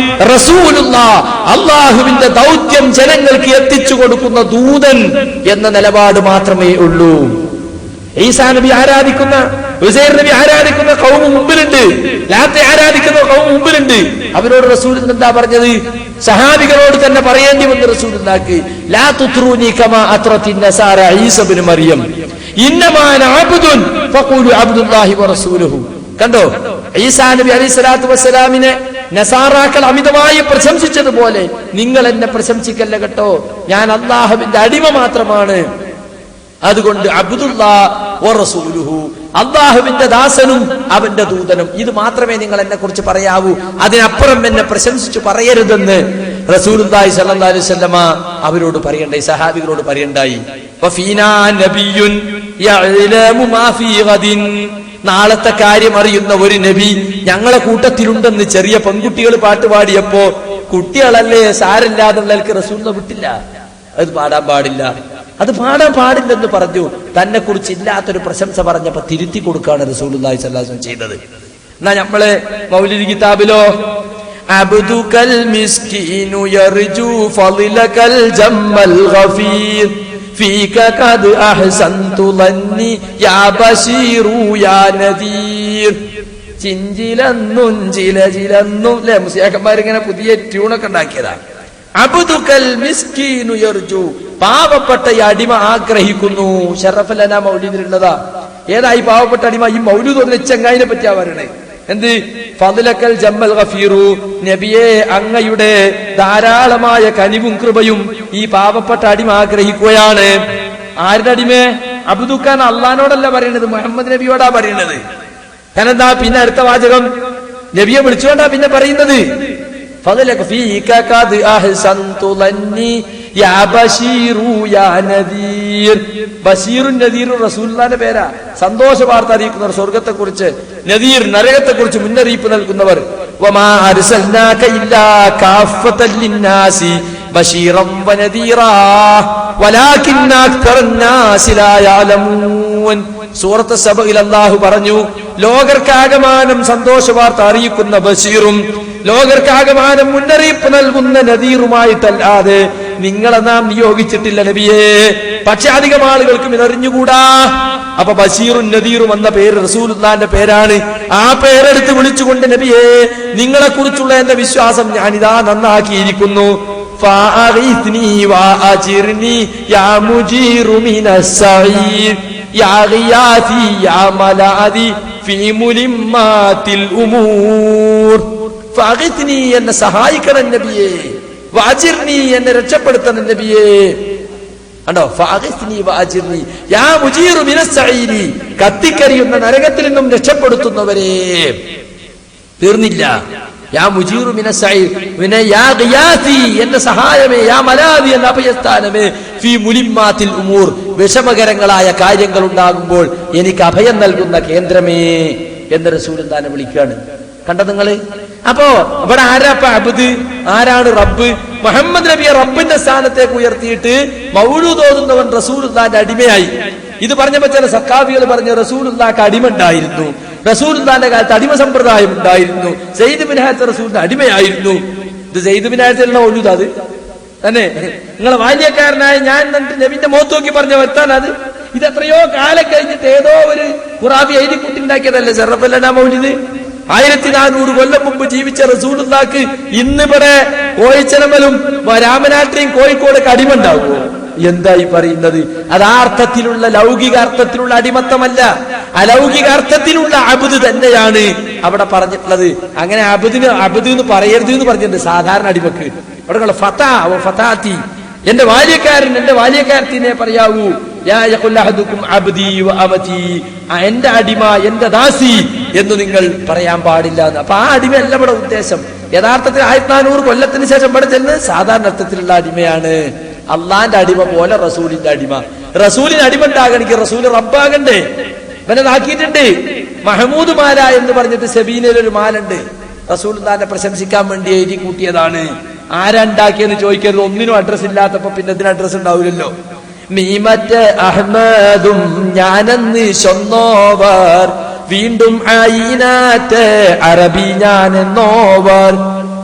റസൂലുള്ളാഹ്, അള്ളാഹുവിന്റെ ദൗത്യം ജനങ്ങൾക്ക് എത്തിച്ചു കൊടുക്കുന്ന ദൂതൻ എന്ന നിലപാട് മാത്രമേ ഉള്ളൂ. ഈസാ നബി ആരാധിക്കുന്ന, ഉസൈർ നബി ആരാധിക്കുന്ന ഖൗമ് മുമ്പിലുണ്ട്, ലാത്തെ ആരാധിക്കുന്ന ഖൗമ് മുമ്പിലുണ്ട്. അവരോട് റസൂൽ എന്താ പറഞ്ഞത്? സഹാബികളോട് തന്നെ പറയേണ്ടി വന്നു റസൂലുള്ളാഹിക്ക്, ലാ തുത്റൂനി കമാ അത്റത്തിൻ നസാറ ഈസ ഇബ്നു മറിയം ഇന്നമാ അന അബ്ദുൻ ഫഖൂലു അബ്ദുല്ലാഹി വറസൂലുഹു. കണ്ടോ, ഈസാ നബി അലൈഹി സ്വലാത്തു വസ്സലാമിനെ നസാറാക്കൾ അമിതമായി പ്രശംസിച്ചതുപോലെ നിങ്ങൾ എന്നെ പ്രശംസിക്കല്ല കേട്ടോ, ഞാൻ അള്ളാഹുവിന്റെ അടിമ മാത്രമാണ്. അതുകൊണ്ട് അബ്ദുല്ലാഹ് വറസൂലുഹു, അള്ളാഹുവിന്റെ ദാസനും അവന്റെ ദൂതനും, ഇത് മാത്രമേ നിങ്ങൾ എന്നെ കുറിച്ച് പറയാവൂ, അതിനപ്പുറം എന്നെ പ്രശംസിച്ചു പറയരുതെന്ന് റസൂലുള്ളാഹി സ്വല്ലല്ലാഹു അലൈഹി വസല്ലമ അവരോട് പറയണ്ടായി, സഹാബികളോട് പറയണ്ടായി. വഫീനാ നബിയ്യുൻ യഅലമു മാ ഫീ ഗദിൻ, നാളത്തെ കാര്യം അറിയുന്ന ഒരു നബി ഞങ്ങളെ കൂട്ടത്തിലുണ്ടെന്ന് ചെറിയ പെൺകുട്ടികൾ പാട്ടുപാടിയപ്പോ കുട്ടികളല്ലേ സാരില്ലാതുള്ളവർക്ക് റസൂലിനെ വിട്ടില്ല. അത് പാടാൻ പാടില്ല, അത് പാടാൻ പാടില്ലെന്ന് പറഞ്ഞു. തന്നെ കുറിച്ച് ഇല്ലാത്തൊരു പ്രശംസ പറഞ്ഞപ്പോ തിരുത്തി കൊടുക്കാണ് റസൂലുള്ളാഹി സ്വല്ലല്ലാഹു അലൈഹി വസല്ലം ചെയ്തത്. എന്നാ നമ്മളെ മൗലിദ് കിതാബിലോ അബ്ദുകൽ മിസ്കീനു യർജു ഫളിലകൽ ജമ്മൽ ഗഫീർ ഫീക ഖദ് അഹ്സൻതു ലന്നി യാ ബശീറു യാ നദീർ. ചിഞ്ചിലെന്നും ചിലചിലെന്നും അല്ലെ മുസ്ലിയാക്കന്മാരിങ്ങനെ പുതിയ ട്യൂണൊക്കെ ഉണ്ടാക്കിയതാണ്. അബ്ദുകൽ മിസ്കീനു യർജു, പാവപ്പെട്ട ഈ അടിമ ആഗ്രഹിക്കുന്നു. ഷറഫലന മൗലിദിലുള്ളതാ. ഏതായി പാവപ്പെട്ട അടിമ? ഈ മൗലൂദ് ഒന്ന് ചെങ്ങായിനെ പറ്റിയാ പറയണേ. എന്ത്? ഫദ്ലക്കൽ ജമ്മൽ ഗഫീറു, നബിയെ അങ്ങയുടെ ധാരാളമായ കനിവും കൃപയും ഈ പാവപ്പെട്ട അടിമ ആഗ്രഹിക്കുകയാണ്. ആരുടെ അടിമേ? അബ്ദുക്കാൻ അള്ളഹാനോടല്ല പറയണത്, മുഹമ്മദ് നബിയോടാ പറയണത്. കാരണം എന്താ? പിന്നെ അടുത്ത വാചകം നബിയെ വിളിച്ചുകൊണ്ടാ പിന്നെ പറയുന്നത്. ഫദ്ലക ഫീക ഖദ് അഹ്സൻതു ലന്നി യാ ബശീറു യാ നദീർ. ബശീറും നദീറും റസൂലുള്ളാഹിന്റെ പേരാ. സന്തോഷ വാർത്ത അറിയിക്കുന്നവർ സ്വർഗത്തെ കുറിച്ച്, നദീർ നരകത്തെ കുറിച്ച് മുന്നറിയിപ്പ് നൽകുന്നവർ. വമാ അർസൽനാക ഇല്ലാ കാഫത്തൽ ലിന്നാസി ബശീറൻ വനദീറാ വലാകിന്ന അക്തറന്നാസി ലാ യഅലമൂൻ. സൂറത്ത് സബയിൽ അല്ലാഹു പറഞ്ഞു, ലോകർക്കാകമാനം സന്തോഷ വാർത്ത അറിയിക്കുന്ന ബശീറും ലോകർക്കാകമാനം മുന്നറിയിപ്പ് നൽകുന്ന നദീറുമായിട്ടല്ലാതെ നിങ്ങളെ നാം നിയോഗിച്ചിട്ടില്ല നബിയെ. പക്ഷെ അധികം ആളുകൾക്കും ഇതറിഞ്ഞുകൂടാ. അപ്പൊ ബശീറും നദീറും എന്ന പേര് റസൂലുള്ളാഹിന്റെ പേരാണ്. ആ പേരെടുത്ത് വിളിച്ചുകൊണ്ട് നബിയെ നിങ്ങളെ കുറിച്ചുള്ള എന്റെ വിശ്വാസം ഞാനിതാ നന്നാക്കിയിരിക്കുന്നു. ഫഅഗിത്നി വഅജിർനി യാ മുജീറു മിനസ്സഈർ യാ ഗിയാതി യാ മലാദി ഫീ മുലിമ്മാത്തിൽ ഉമൂർ. ഫഅഗിത്നി, എന്നെ സഹായിക്കണം നബിയെ. വഅജിർനി, എന്നെ രക്ഷപ്പെടുത്തണം നബിയെ. കണ്ടോ? ഫഅഗിത്നി വഅജിർനി യാ മുജീറു മിനസ്സഈരി, കത്തിക്കരിയുന്ന നരകത്തിൽ നിന്നും രക്ഷപ്പെടുത്തുന്നവരെ. തീർന്നില്ല. യാ മുജീറു മിനസ്സഈർ, പിന്നെ യാ ഗിയാതി, എന്റെ സഹായമേ. യാ മലാദി, എന്ന അഭയസ്ഥാനമേ. ഫീ മുലിമ്മാത്തിൽ ഉമൂർ, വിഷമകരങ്ങളായ കാര്യങ്ങൾ ഉണ്ടാകുമ്പോൾ എനിക്ക് അഭയം നൽകുന്ന കേന്ദ്രമേ എന്ന് റസൂലുള്ളാഹിനെ വിളിക്കുകയാണ്. കണ്ട നിങ്ങള്? അപ്പോ ഇവിടെ ആരാപ്പ അബ്ദ്, ആരാണ് റബ്ബ്? മുഹമ്മദ് നബിയെ റബ്ബിന്റെ സ്ഥാനത്തേക്ക് ഉയർത്തിയിട്ട് മൗലൂദ് ഓതുന്നവൻ റസൂലുള്ളാഹിന്റെ അടിമയായി. ഇത് പറഞ്ഞപ്പോ ചില സഖാഫികൾ പറഞ്ഞു റസൂലുള്ളാഹിക്ക് അടിമ ഉണ്ടായിരുന്നു, റസൂലുള്ളാഹിന്റെ കാലത്ത് അടിമ സമ്പ്രദായം ഉണ്ടായിരുന്നു, സെയ്ദ് ബിൻ ഹാരിസ റസൂലിന്റെ അടിമയായിരുന്നു. ഇത് സെയ്ദ് ബിൻ ഹാരിസയുള്ള മൗലൂദ് അത് തന്നെ. നിങ്ങളെ ബാല്യക്കാരനായ ഞാൻ നബിന്റെ മുഖത്ത് നോക്കി പറഞ്ഞ വരുത്താൻ അത്. ഇത് എത്രയോ കാലം കഴിഞ്ഞിട്ട് ഏതോ ഒരു ഖുറാബി എഴുതി കൂട്ടിണ്ടാക്കിയതല്ലേ ഷറഫലന മൗലിദ്. 1400 കൊല്ലം മുമ്പ് ജീവിച്ച റസൂലുള്ളാഹിക്ക് ഇന്നിവിടെ കോഴിച്ചനമലും രാമനാട്ടിയും കോഴിക്കോട് അടിമ ഉണ്ടാവുമോ? എന്തായി പറയുന്നത്? അത് ആ അർത്ഥത്തിലുള്ള ലൗകിക അർത്ഥത്തിലുള്ള അടിമത്തമല്ല, അലൗകിക അർത്ഥത്തിലുള്ള അബ്ദ് തന്നെയാണ് അവിടെ പറഞ്ഞിട്ടുള്ളത്. അങ്ങനെ അബ്ദ് എന്ന് പറയരുത് എന്ന് പറഞ്ഞിട്ടുണ്ട് സാധാരണ അടിമക്ക്. അവിടെ ഫതാ ഫതാത്തി, എന്റെ ബാല്യക്കാരൻ എന്റെ ബാല്യക്കാരത്തിനെ പറയാവൂ. എന്റെ അടിമ എന്റെ ദാസി എന്ന് നിങ്ങൾ പറയാൻ പാടില്ല എന്ന്. അപ്പൊ ആ അടിമയല്ല ഇവിടെ ഉദ്ദേശം. യഥാർത്ഥത്തിൽ 1400 കൊല്ലത്തിന് ശേഷം ഇവിടെ ചെന്ന് സാധാരണ അർത്ഥത്തിലുള്ള അടിമയാണ്. അള്ളാന്റെ അടിമ പോലെ റസൂലിന്റെ അടിമ. റസൂലിന് അടിമ ഉണ്ടാകണമെങ്കിൽ റസൂല് റബ്ബാകണ്ടേ? ഇവനെ നാക്കിയിട്ടുണ്ട്. മഹമൂദ് മാല എന്ന് പറഞ്ഞിട്ട് സബീനയിലൊരു മാലുണ്ട്. റസൂലുള്ളാഹിനെ പ്രശംസിക്കാൻ വേണ്ടി എഴുതി കൂട്ടിയതാണ്. ആരാ ഉണ്ടാക്കിയെന്ന് ചോദിക്കരുത്. ഒന്നിനും അഡ്രസ് ഇല്ലാത്തപ്പോ പിന്നെ ഇതിന് അഡ്രസ് ഉണ്ടാവില്ലല്ലോ. മീമറ്റ അഹ്മദും ഞാനെന്ന് ചൊന്നോവർ, വീണ്ടും ആയിനാറ്റ അറബി ഞാനെന്നോവർ.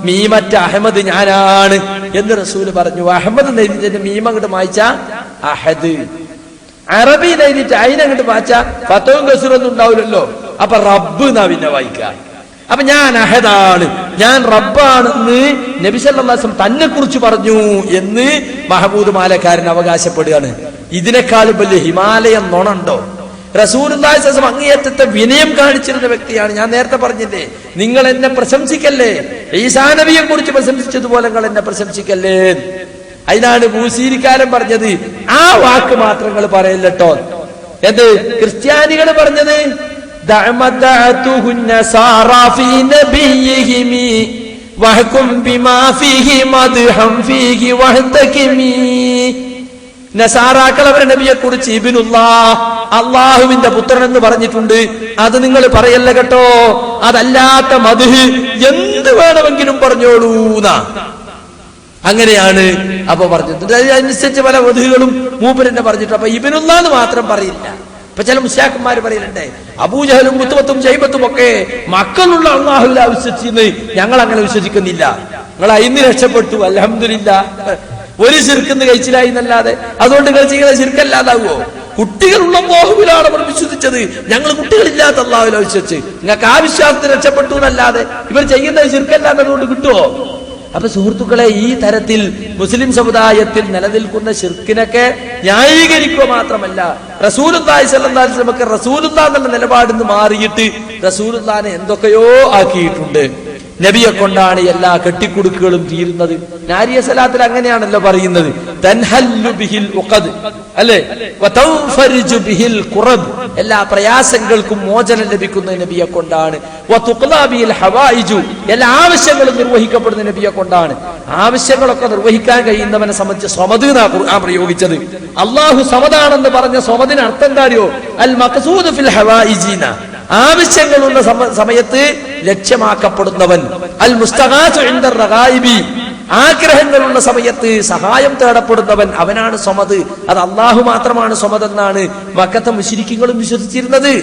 മീമറ്റ അഹമ്മദ് ഞാനാണ് എന്ന് റസൂല് പറഞ്ഞു. അഹമ്മദ് എഴുതിട്ട് മീമ അങ്ങോട്ട് വായിച്ച അഹദ്, അറബി എഴുതിട്ട് അതിനങ്ങോട്ട് വായിച്ച ഫത്തവും കസൂറൊന്നും ഉണ്ടാവില്ലല്ലോ. അപ്പൊ റബ്ബ് എന്നാ പിന്നെ വായിക്കുക. അപ്പൊ ഞാൻ അഹദാണ്, ഞാൻ റബ്ബാണെന്ന് നബി സല്ലല്ലാഹു അലൈഹി വസല്ലം തന്നെ കുറിച്ച് പറഞ്ഞു എന്ന് മഹമൂദ് മാലക്കാരൻ അവകാശപ്പെടുകയാണ്. ഇതിനേക്കാളും വലിയ ഹിമാലയം നുണുണ്ടോ? റസൂലുള്ളാഹി സ്വല്ലല്ലാഹു അലൈഹി വസല്ലം അങ്ങേയറ്റത്തെ വിനയം കാണിച്ചിരുന്ന വ്യക്തിയാണ്. ഞാൻ നേരത്തെ പറഞ്ഞില്ലേ, നിങ്ങൾ എന്നെ പ്രശംസിക്കല്ലേ, ഈസാ നബിയെ കുറിച്ച് പ്രശംസിച്ചതുപോലെ നിങ്ങൾ എന്നെ പ്രശംസിക്കല്ലേ. അതിനാണ് ബൂസീരിക്കാരൻ പറഞ്ഞത് ആ വാക്ക് മാത്രം നിങ്ങൾ പറയല്ലോ. എന്ത് ക്രിസ്ത്യാനികൾ പറഞ്ഞത് നസാറാക്കൾ അവരുടെ നബിയെ കുറിച്ച് ഇബ്നുല്ലാഹ്, അള്ളാഹുവിന്റെ പുത്രൻ എന്ന് പറഞ്ഞിട്ടുണ്ട്. അത് നിങ്ങൾ പറയല്ല കേട്ടോ. അതല്ലാത്ത മദ്ഹ് എന്ത് വേണമെങ്കിലും പറഞ്ഞോളൂന്നാ. അങ്ങനെയാണ് അപ്പൊ പറഞ്ഞത്. അതിനനുസരിച്ച് പല മദ്ഹുകളും മൂപ്പരെന്നെ പറഞ്ഞിട്ട്. അപ്പൊ ഇബ്നുല്ലാഹ് എന്ന് മാത്രം പറയില്ല. ഇപ്പൊ ചില മുസ്ലിയാക്കന്മാർ പറയലുണ്ട്, അബൂജഹലും മുത്തുവത്തും ജൈബത്തും ഒക്കെ മക്കളുള്ള അള്ളാഹുവിൽ വിശ്വസിച്ച് ഞങ്ങൾ അങ്ങനെ വിശ്വസിക്കുന്നില്ല. നിങ്ങൾ അതിന് രക്ഷപ്പെട്ടു, അൽഹംദുലില്ലാഹ്. ഒരു ശിർക്കെന്ന് കഴിച്ചിലായി എന്നല്ലാതെ അതുകൊണ്ട് നിങ്ങൾ ചെയ്യുന്ന ശിർക്കല്ലാതാവോ? കുട്ടികളുള്ള അല്ലാഹുവിലാണ് നമ്മൾ വിശ്വസിച്ചത്, ഞങ്ങൾ കുട്ടികളില്ലാത്ത അല്ലാഹുവിനെ വിശ്വസിച്ച്. നിങ്ങൾക്ക് ആ വിശ്വാസത്തിൽ രക്ഷപ്പെട്ടു എന്നല്ലാതെ ഇവർ ചെയ്യുന്നത് ശിർക്കല്ലാത്തതുകൊണ്ട് കിട്ടുമോ? അപ്പൊ സുഹൃത്തുക്കളെ, ഈ തരത്തിൽ മുസ്ലിം സമുദായത്തിൽ നിലനിൽക്കുന്ന ശിർക്കിനൊക്കെ ന്യായീകരിക്കുക മാത്രമല്ല, റസൂലുള്ളാഹി സ്വല്ലല്ലാഹു അലൈഹി വസല്ലം റസൂലുള്ളാഹ് എന്നുള്ള നിലപാടിൽ നിന്ന് മാറിയിട്ട് റസൂലുള്ളാഹിനെ എന്തൊക്കെയോ ആക്കിയിട്ടുണ്ട്. നബിയെ കൊണ്ടാണ് എല്ലാ കെട്ടിക്കുടുക്കുകളും തീരുന്നത്. നാരിയ സലാത്തിൽ അങ്ങനെയാണല്ലോ പറയുന്നത്, തൻഹല്ലു ബിഹിൽ ഉഖദ്, അല്ലേ, വതൗഫരിജു ബിഹിൽ ഖുറബ്, എല്ലാ പ്രയാസങ്ങൾക്കും മോചനം ലഭിക്കുന്നത് നബിയെ കൊണ്ടാണ്. വതുഖ്ലാ ബിഹിൽ ഹവായിജു, എല്ലാ ആവശ്യങ്ങളും നിർവഹിക്കപ്പെടുന്ന നബിയെ കൊണ്ടാണ്. ആവശ്യങ്ങളൊക്കെ നിർവഹിക്കാൻ കഴിയുന്നവനെ സംബന്ധിച്ച് സ്വമദ് എന്നാ ഖുർആൻ പ്രയോഗിച്ചത്. അല്ലാഹു സമദാണെന്ന് പറഞ്ഞ സ്വമദിന് അർത്ഥം എന്താറിയോ? അൽ മഖ്സൂദു ഫിൽ ഹവായിജിന, ആവശ്യങ്ങളുള്ള സമയത്ത് ലക്ഷ്യമാക്കപ്പെടുന്നവൻ. അൽ മുസ്തഗാസു ഇൻദ റഗായിബി, ആഗ്രഹങ്ങളുള്ള സമയത്ത് സഹായം തേടപ്പെടുന്നവൻ, അവനാണ് സ്വമദ്. അത് അള്ളാഹു മാത്രമാണ് സ്വമദ് എന്നാണ് മക്കത്തെ മുശ്രിക്കുകളും വിശ്വസിച്ചിരുന്നത്.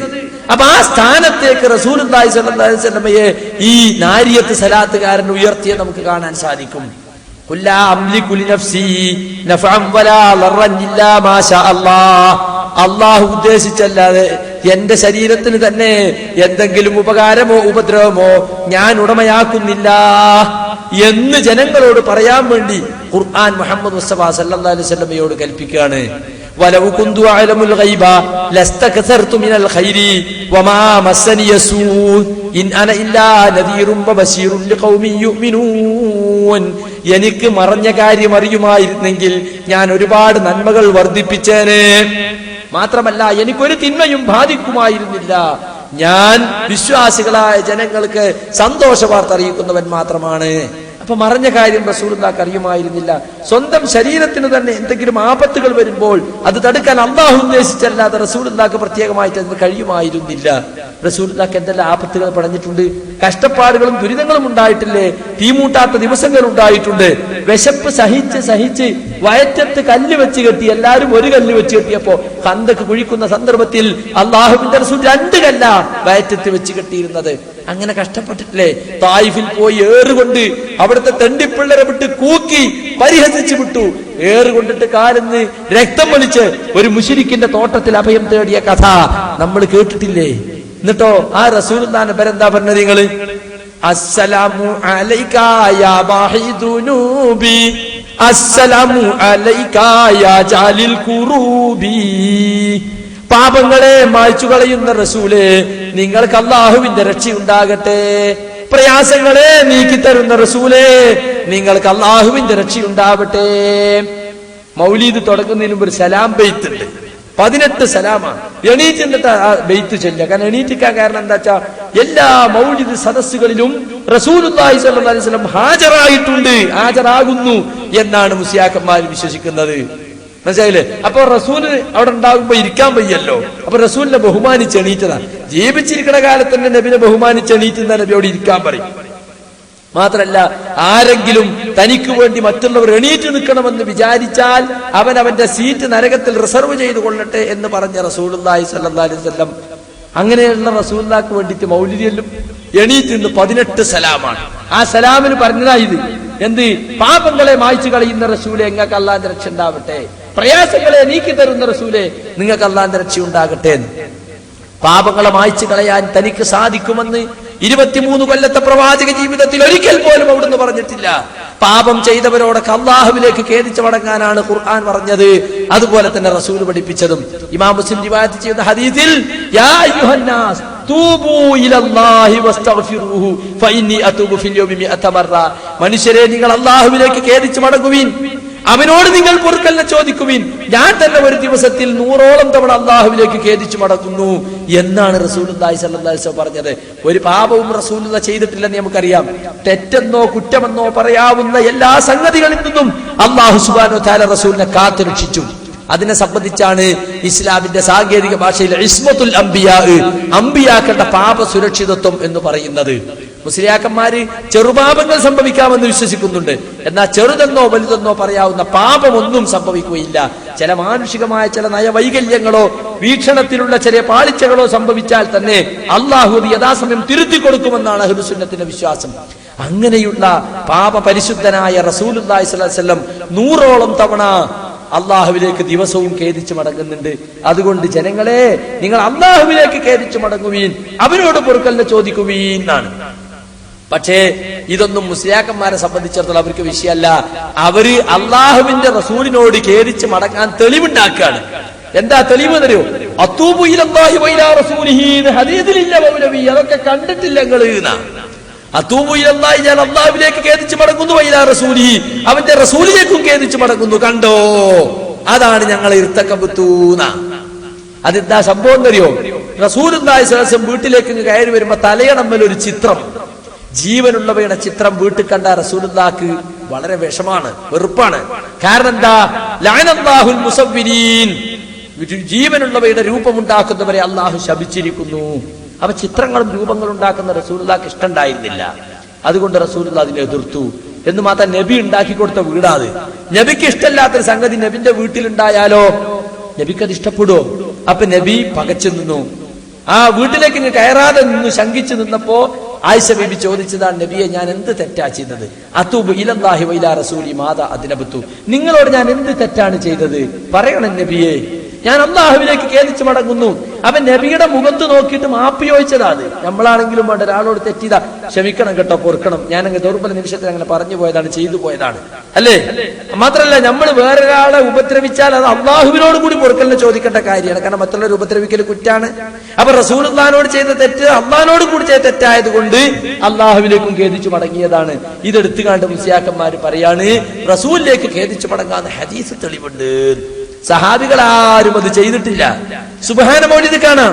അപ്പൊ ആ സ്ഥാനത്തേക്ക് റസൂലുള്ളാഹി സ്വല്ലല്ലാഹു അലൈഹി വസല്ലമയെ ഈ നാരിയത്ത് സലാത്തുകാരൻ ഉയർത്തിയെ നമുക്ക് കാണാൻ സാധിക്കും. ഖുല്ലാ അംലികു ലിനഫ്സി നഫഅൻ വലാ ളറൻ ഇല്ലാ മാ ശാ അല്ലാഹ്, അള്ളാഹു ഉദ്ദേശിച്ചല്ലാതെ എന്റെ ശരീരത്തിന് തന്നെ എന്തെങ്കിലും ഉപകാരമോ ഉപദ്രവമോ ഞാൻ ഉടമയാക്കുന്നില്ല എന്ന് ജനങ്ങളോട് പറയാൻ വേണ്ടി ഖുർആൻ മുഹമ്മദ് മുസ്തഫ സല്ലല്ലാഹു അലൈഹി വസല്ലമയോട് കൽപ്പിക്കുകയാണ്. വലൗ കുന്തു അഅലമുൽ ഗൈബ ലസ്തക്സർതു മിനൽ ഖൈരി വമാ മസ്സനി യസൂ ഇൻ അന ഇല്ലാ നദീറുൻ വബശീറുൻ ലിഖൗമിൻ യുഅ്മിനൂൻ. എനിക്ക് മറഞ്ഞ കാര്യം അറിയുമായിരുന്നെങ്കിൽ ഞാൻ ഒരുപാട് നന്മകൾ വർദ്ധിപ്പിച്ചേനെ. മാത്രമല്ല എനിക്കൊരു തിന്മയും ബാധിക്കുമായിരുന്നില്ല. ഞാൻ വിശ്വാസികളായ ജനങ്ങൾക്ക് സന്തോഷ വാർത്ത അറിയിക്കുന്നവൻ മാത്രമാണ്. അപ്പൊ മറഞ്ഞ കാര്യം റസൂലുള്ളാഹിക്ക് അറിയുമായിരുന്നില്ല. സ്വന്തം ശരീരത്തിന് തന്നെ എന്തെങ്കിലും ആപത്തുകൾ വരുമ്പോൾ അത് തടുക്കാൻ അള്ളാഹു ഉദ്ദേശിച്ചല്ലാതെ റസൂലുള്ളാഹിക്ക് പ്രത്യേകമായിട്ട് അതിന് കഴിയുമായിരുന്നില്ല. റസൂലുള്ളാഹിക്ക് എന്തെല്ലാം ആപത്തുകൾ പടഞ്ഞിട്ടുണ്ട്, കഷ്ടപ്പാടുകളും ദുരിതങ്ങളും ഉണ്ടായിട്ടില്ലേ, തീമൂട്ടാത്ത ദിവസങ്ങൾ ഉണ്ടായിട്ടുണ്ട്. വിശപ്പ് സഹിച്ച് വയറ്റത്ത് കല്ല് വെച്ച് കെട്ടി, എല്ലാവരും ഒരു കല്ല് വെച്ച് കെട്ടിയപ്പോ ഖന്തക്ക് കുഴിക്കുന്ന സന്ദർഭത്തിൽ അള്ളാഹുവിന്റെ റസൂൽ 2 കല്ല വയറ്റത്ത് വെച്ച് കെട്ടിയിരുന്നത്. അങ്ങനെ കഷ്ടപ്പെട്ടിട്ടില്ലേ? തായിഫിൽ പോയി ഏറുകൊണ്ട് അവിടുത്തെ തെണ്ടിപ്പിള്ളരെ വിട്ട് കൂക്കി പരിഹസിച്ചു വിട്ടു. ഏറുകൊണ്ടിട്ട് കാലിന്ന് രക്തം വലിച്ച് ഒരു മുശ്രിക്കിന്റെ തോട്ടത്തിൽ അഭയം തേടിയ കഥ നമ്മൾ കേട്ടിട്ടില്ലേ? എന്നിട്ടോ ആ റസൂലുള്ളാഹിന്റെ പേരെന്താ പറഞ്ഞത് നിങ്ങള്? അസ്സലാമു അലൈകാ യാ ബാഹിദുനൂബി, അസ്സലാമു അലൈകാ യാ ജാലിൽ ഖുറൂബി. പാപങ്ങളെ മായ്ച്ചു കളയുന്ന റസൂലേ, നിങ്ങൾക്ക് അല്ലാഹുവിന്റെ രക്ഷയുണ്ടാകട്ടെ. പ്രയാസങ്ങളെ നീക്കിത്തരുന്ന റസൂലേ, നിങ്ങൾക്ക് അല്ലാഹുവിന്റെ രക്ഷയുണ്ടാവട്ടെ. മൗലീദ് തുടങ്ങുന്നതിന് മുമ്പ് ഒരു സലാം ബെയ്ത്ത് ഉണ്ട്. 18 സലാമാണ്. എണീറ്റിട്ട് ആ ബെയ്ത്ത് ചൊല്ലുക. കാരണം എണീറ്റിക്കാൻ കാരണം എന്താ വെച്ചാൽ എല്ലാ മൗലിദ് സദസ്സുകളിലും റസൂലുള്ളാഹി സ്വല്ലല്ലാഹി അലൈഹി വസല്ലം ഹാജരാകുന്നു എന്നാണ് മുസ്ലിയാക്കന്മാർ വിശ്വസിക്കുന്നത്. മനസ്സിലായില്ലേ? അപ്പൊ റസൂല് അവിടെ ഉണ്ടാകുമ്പോ ഇരിക്കാൻ വയ്യല്ലോ. അപ്പൊ റസൂലിനെ ബഹുമാനിച്ച് എണീറ്റതാണ്. ജീവിച്ചിരിക്കുന്ന കാലത്ത് തന്നെ നബിനെ ബഹുമാനിച്ച് എണീറ്റുന്ന നബി അവിടെ ഇരിക്കാൻ പറയും. മാത്രല്ല, ആരെങ്കിലും തനിക്ക് വേണ്ടി മറ്റുള്ളവർ എണീറ്റ് നിൽക്കണമെന്ന് വിചാരിച്ചാൽ അവന്റെ സീറ്റ് നരകത്തിൽ റിസർവ് ചെയ്തു കൊള്ളട്ടെ എന്ന് പറഞ്ഞ റസൂലുള്ളാഹി സ്വല്ലല്ലാഹി അലൈഹി വസല്ലം അങ്ങനെയുള്ള റസൂലുള്ളാഹിക്ക് വേണ്ടിയിട്ട് മൗലിദിലും എണീറ്റ് നിന്ന് 18 സലാമാണ്. ആ സലാമിന് പറഞ്ഞതാ ഇത്. എന്ത്? പാപങ്ങളെ മായ്ച്ചു കളയുന്ന റസൂലെ നിങ്ങൾക്ക് അല്ലാഹുവിന്റെ രക്ഷ ഉണ്ടാവട്ടെ, പ്രയാസങ്ങളെ നീക്കി തരുന്ന റസൂലെ നിങ്ങൾക്ക് അല്ലാഹുവിന്റെ രക്ഷ ഉണ്ടാകട്ടെ. പാപങ്ങളെ മായ്ച്ചു കളയാൻ തനിക്ക് സാധിക്കുമെന്ന് 23 കൊല്ലത്തെ പ്രവാചക ജീവിതത്തിൽ ഒരിക്കൽ പോലും അവിടുന്ന് പറഞ്ഞിട്ടില്ല. പാപം ചെയ്തവരോടൊക്കെ അള്ളാഹുവിലേക്ക് ഖേദിച്ചു മടങ്ങാനാണ് ഖുർആൻ പറഞ്ഞത്. അതുപോലെ തന്നെ റസൂൽ പഠിപ്പിച്ചതും. ഇമാം മുസ്ലിം റിവായത്ത് ചെയ്ത ഹദീസിൽ യാ അയ്യുഹന്നാസ് തൂബൂ ഇലല്ലാഹി വസ്തഗ്ഫിറൂഹു ഫഇന്നി അതൂബു ഫിൽ യൗമി 100 മറ. മനുഷ്യരെ, നിങ്ങൾ അള്ളാഹുവിലേക്ക് ഖേദിച്ചു മടങ്ങുവിൻ, അവനോട് നിങ്ങൾ പൊറുക്കലിനെ ചോദിക്കുവിൻ. ഞാൻ തന്നെ ഒരു ദിവസത്തിൽ 100ഓളം തവണ അള്ളാഹുവിലേക്ക് ഖേദിച്ചു മടങ്ങുന്നു എന്നാണ് റസൂലുള്ളാഹി സ്വല്ലല്ലാഹി അലൈഹി വസല്ലം പറഞ്ഞത്. ഒരു പാപവും റസൂലുള്ളാഹി ചെയ്തിട്ടില്ലെന്ന് നമുക്കറിയാം. തെറ്റെന്നോ കുറ്റമെന്നോ പറയാവുന്ന എല്ലാ സംഗതികളിൽ നിന്നും അല്ലാഹു സുബ്ഹാനഹു വ തആല റസൂലിനെ കാത്തുരക്ഷിച്ചു. അതിനെ സംബന്ധിച്ചാണ് ഇസ്ലാമിന്റെ സാങ്കേതിക ഭാഷയിൽ ഇസ്മത്തുൽ അംബിയാ, അംബിയാക്കളുടെ പാപ സുരക്ഷിതത്വം എന്ന് പറയുന്നത്. മുസ്ലിയാക്കന്മാര് ചെറുപാപങ്ങൾ സംഭവിക്കാമെന്ന് വിശ്വസിക്കുന്നുണ്ട്. എന്നാൽ ചെറുതെന്നോ വലുതെന്നോ പറയാവുന്ന പാപമൊന്നും സംഭവിക്കുകയില്ല. ചില മാനുഷികമായ ചില നയവൈകല്യങ്ങളോ വീക്ഷണത്തിലുള്ള ചെറിയ പാളിച്ചകളോ സംഭവിച്ചാൽ തന്നെ അള്ളാഹു യഥാസമയം തിരുത്തി കൊടുക്കുമെന്നാണ് അഹ്ലു സുന്നത്തിന്റെ വിശ്വാസം. അങ്ങനെയുള്ള പാപ പരിശുദ്ധനായ റസൂലുള്ളാഹി സ്വല്ലല്ലാഹി അലൈഹി വസല്ലം 100ഓളം തവണ അള്ളാഹുവിലേക്ക് ദിവസവും ഖേദിച്ചു മടങ്ങുന്നുണ്ട്. അതുകൊണ്ട് ജനങ്ങളെ, നിങ്ങൾ അള്ളാഹുവിലേക്ക് ഖേദിച്ചു മടങ്ങുവീൻ, അവരോട് പൊറുക്കലിനെ ചോദിക്കുവീൻ എന്നാണ്. പക്ഷേ ഇതൊന്നും മുസ്ലിയാക്കന്മാരെ സംബന്ധിച്ചിടത്തോളം അവർക്ക് വിഷയമല്ല. അവര് അള്ളാഹുവിന്റെ റസൂലിനോട് ഖേദിച്ച് മടങ്ങാൻ തെളിവുണ്ടാക്കുകയാണ്. എന്താ തെളിവ് തരുമോ? അത്തൂബു ഇലല്ലാഹി വഇലാ റസൂലിഹി ഹദീസിലില്ല മൗലവി, അതൊക്കെ കണ്ടിട്ടില്ല നിങ്ങൾ എന്നാ. അത്തൂബു ഇലല്ലാഹി, ഞാൻ അള്ളാഹുവിലേക്ക് ഖേദിച്ച് മടങ്ങുന്നു, വഇലാ റസൂലിഹി, അവന്റെ റസൂലിലേക്കും ഖേദിച്ച് മടങ്ങുന്നു, കണ്ടോ? അതാണ് ഞങ്ങൾ ഇർത്തക്കബുത്തൂന. അതെന്താ സംഭവം അറിയോ? റസൂലുള്ളാഹി സ്വല്ലല്ലാഹി അലൈഹി വസല്ലം വീട്ടിലേക്ക് കയറി വരുമ്പോ തലയണമ്മൽ ഒരു ചിത്രം, ജീവനുള്ളവയുടെ ചിത്രം വീട്ടിൽ കണ്ട റസൂലുള്ളാഹിക്ക് വളരെ വിഷമാണ്, വെറുപ്പാണ്. കാരണം എന്താ? ലഅനല്ലാഹുൽ മുസവ്വിരീൻ, ജീവനുള്ളവയുടെ രൂപമുണ്ടാക്കുന്നവരെ അള്ളാഹു ശപിച്ചിരിക്കുന്നു. അപ്പൊ ചിത്രങ്ങളും രൂപങ്ങളും ഉണ്ടാക്കുന്ന റസൂലുള്ളാഹിക്ക് ഇഷ്ടമുണ്ടായിരുന്നില്ല. അതുകൊണ്ട് റസൂലുള്ളാഹി അതിനെ എതിർത്തു. എന്ന് മാത്രം നബി ഉണ്ടാക്കി കൊടുത്ത വീടാത്. നബിക്ക് ഇഷ്ടമില്ലാത്തൊരു സംഗതി നബിന്റെ വീട്ടിലുണ്ടായാലോ നബിക്ക് അത് ഇഷ്ടപ്പെടുവോ? അപ്പൊ നബി പകച്ചു നിന്നു. ആ വീട്ടിലേക്ക് കയറാതെ നിന്നു, ശങ്കിച്ചു നിന്നപ്പോ ആയിഷ ബീബി ചോദിച്ചതാണ്, നബിയെ, ഞാൻ എന്ത് തെറ്റാ ചെയ്തത്? അതൂബു ഇലല്ലാഹി വഇലാ റസൂലി മാദാ അദ്നബതു, നിങ്ങളോട് ഞാൻ എന്ത് തെറ്റാണ് ചെയ്തത്? പറയണം നബിയെ, ഞാൻ അള്ളാഹുവിലേക്ക് ഖേദിച്ചു മടങ്ങുന്നു. അവൻ നബിയുടെ മുഖത്ത് നോക്കിയിട്ട് മാപ്പ് ചോദിച്ചതാ. അത് നമ്മളാണെങ്കിലും വേണ്ട, ഒരാളോട് തെറ്റിയതാ, ക്ഷമിക്കണം കേട്ടോ, പൊറുക്കണം, ഞാൻ അങ്ങ് ദുർബല നിമിഷത്തിൽ അങ്ങനെ പറഞ്ഞു പോയതാണ്, ചെയ്തു പോയതാണ്, അല്ലേ? മാത്രല്ല, നമ്മൾ വേറൊരാളെ ഉപദ്രവിച്ചാൽ അത് അള്ളാഹുവിനോട് കൂടി പൊറുക്കലിനെ ചോദിക്കേണ്ട കാര്യമാണ്. കാരണം മറ്റുള്ളവർ ഉപദ്രവിക്കൽ കുറ്റാണ്. അപ്പൊ റസൂലുള്ളാഹിനോട് ചെയ്ത തെറ്റ് അള്ളാഹിനോട് കൂടി ചെയ്ത തെറ്റായത് കൊണ്ട് അള്ളാഹുവിലേക്കും ഖേദിച്ചു മടങ്ങിയതാണ്. ഇതെടുത്തു കണ്ട് മുസ്ലിയാക്കന്മാർ പറയാണ്, റസൂലിലേക്ക് ഖേദിച്ചു മടങ്ങാന്ന് ഹദീസ് തെളിവുണ്ട്. സഹാബികൾ ആരും അത് ചെയ്തിട്ടില്ല. സുബ്ഹാന മൗലിദ് കാണാം.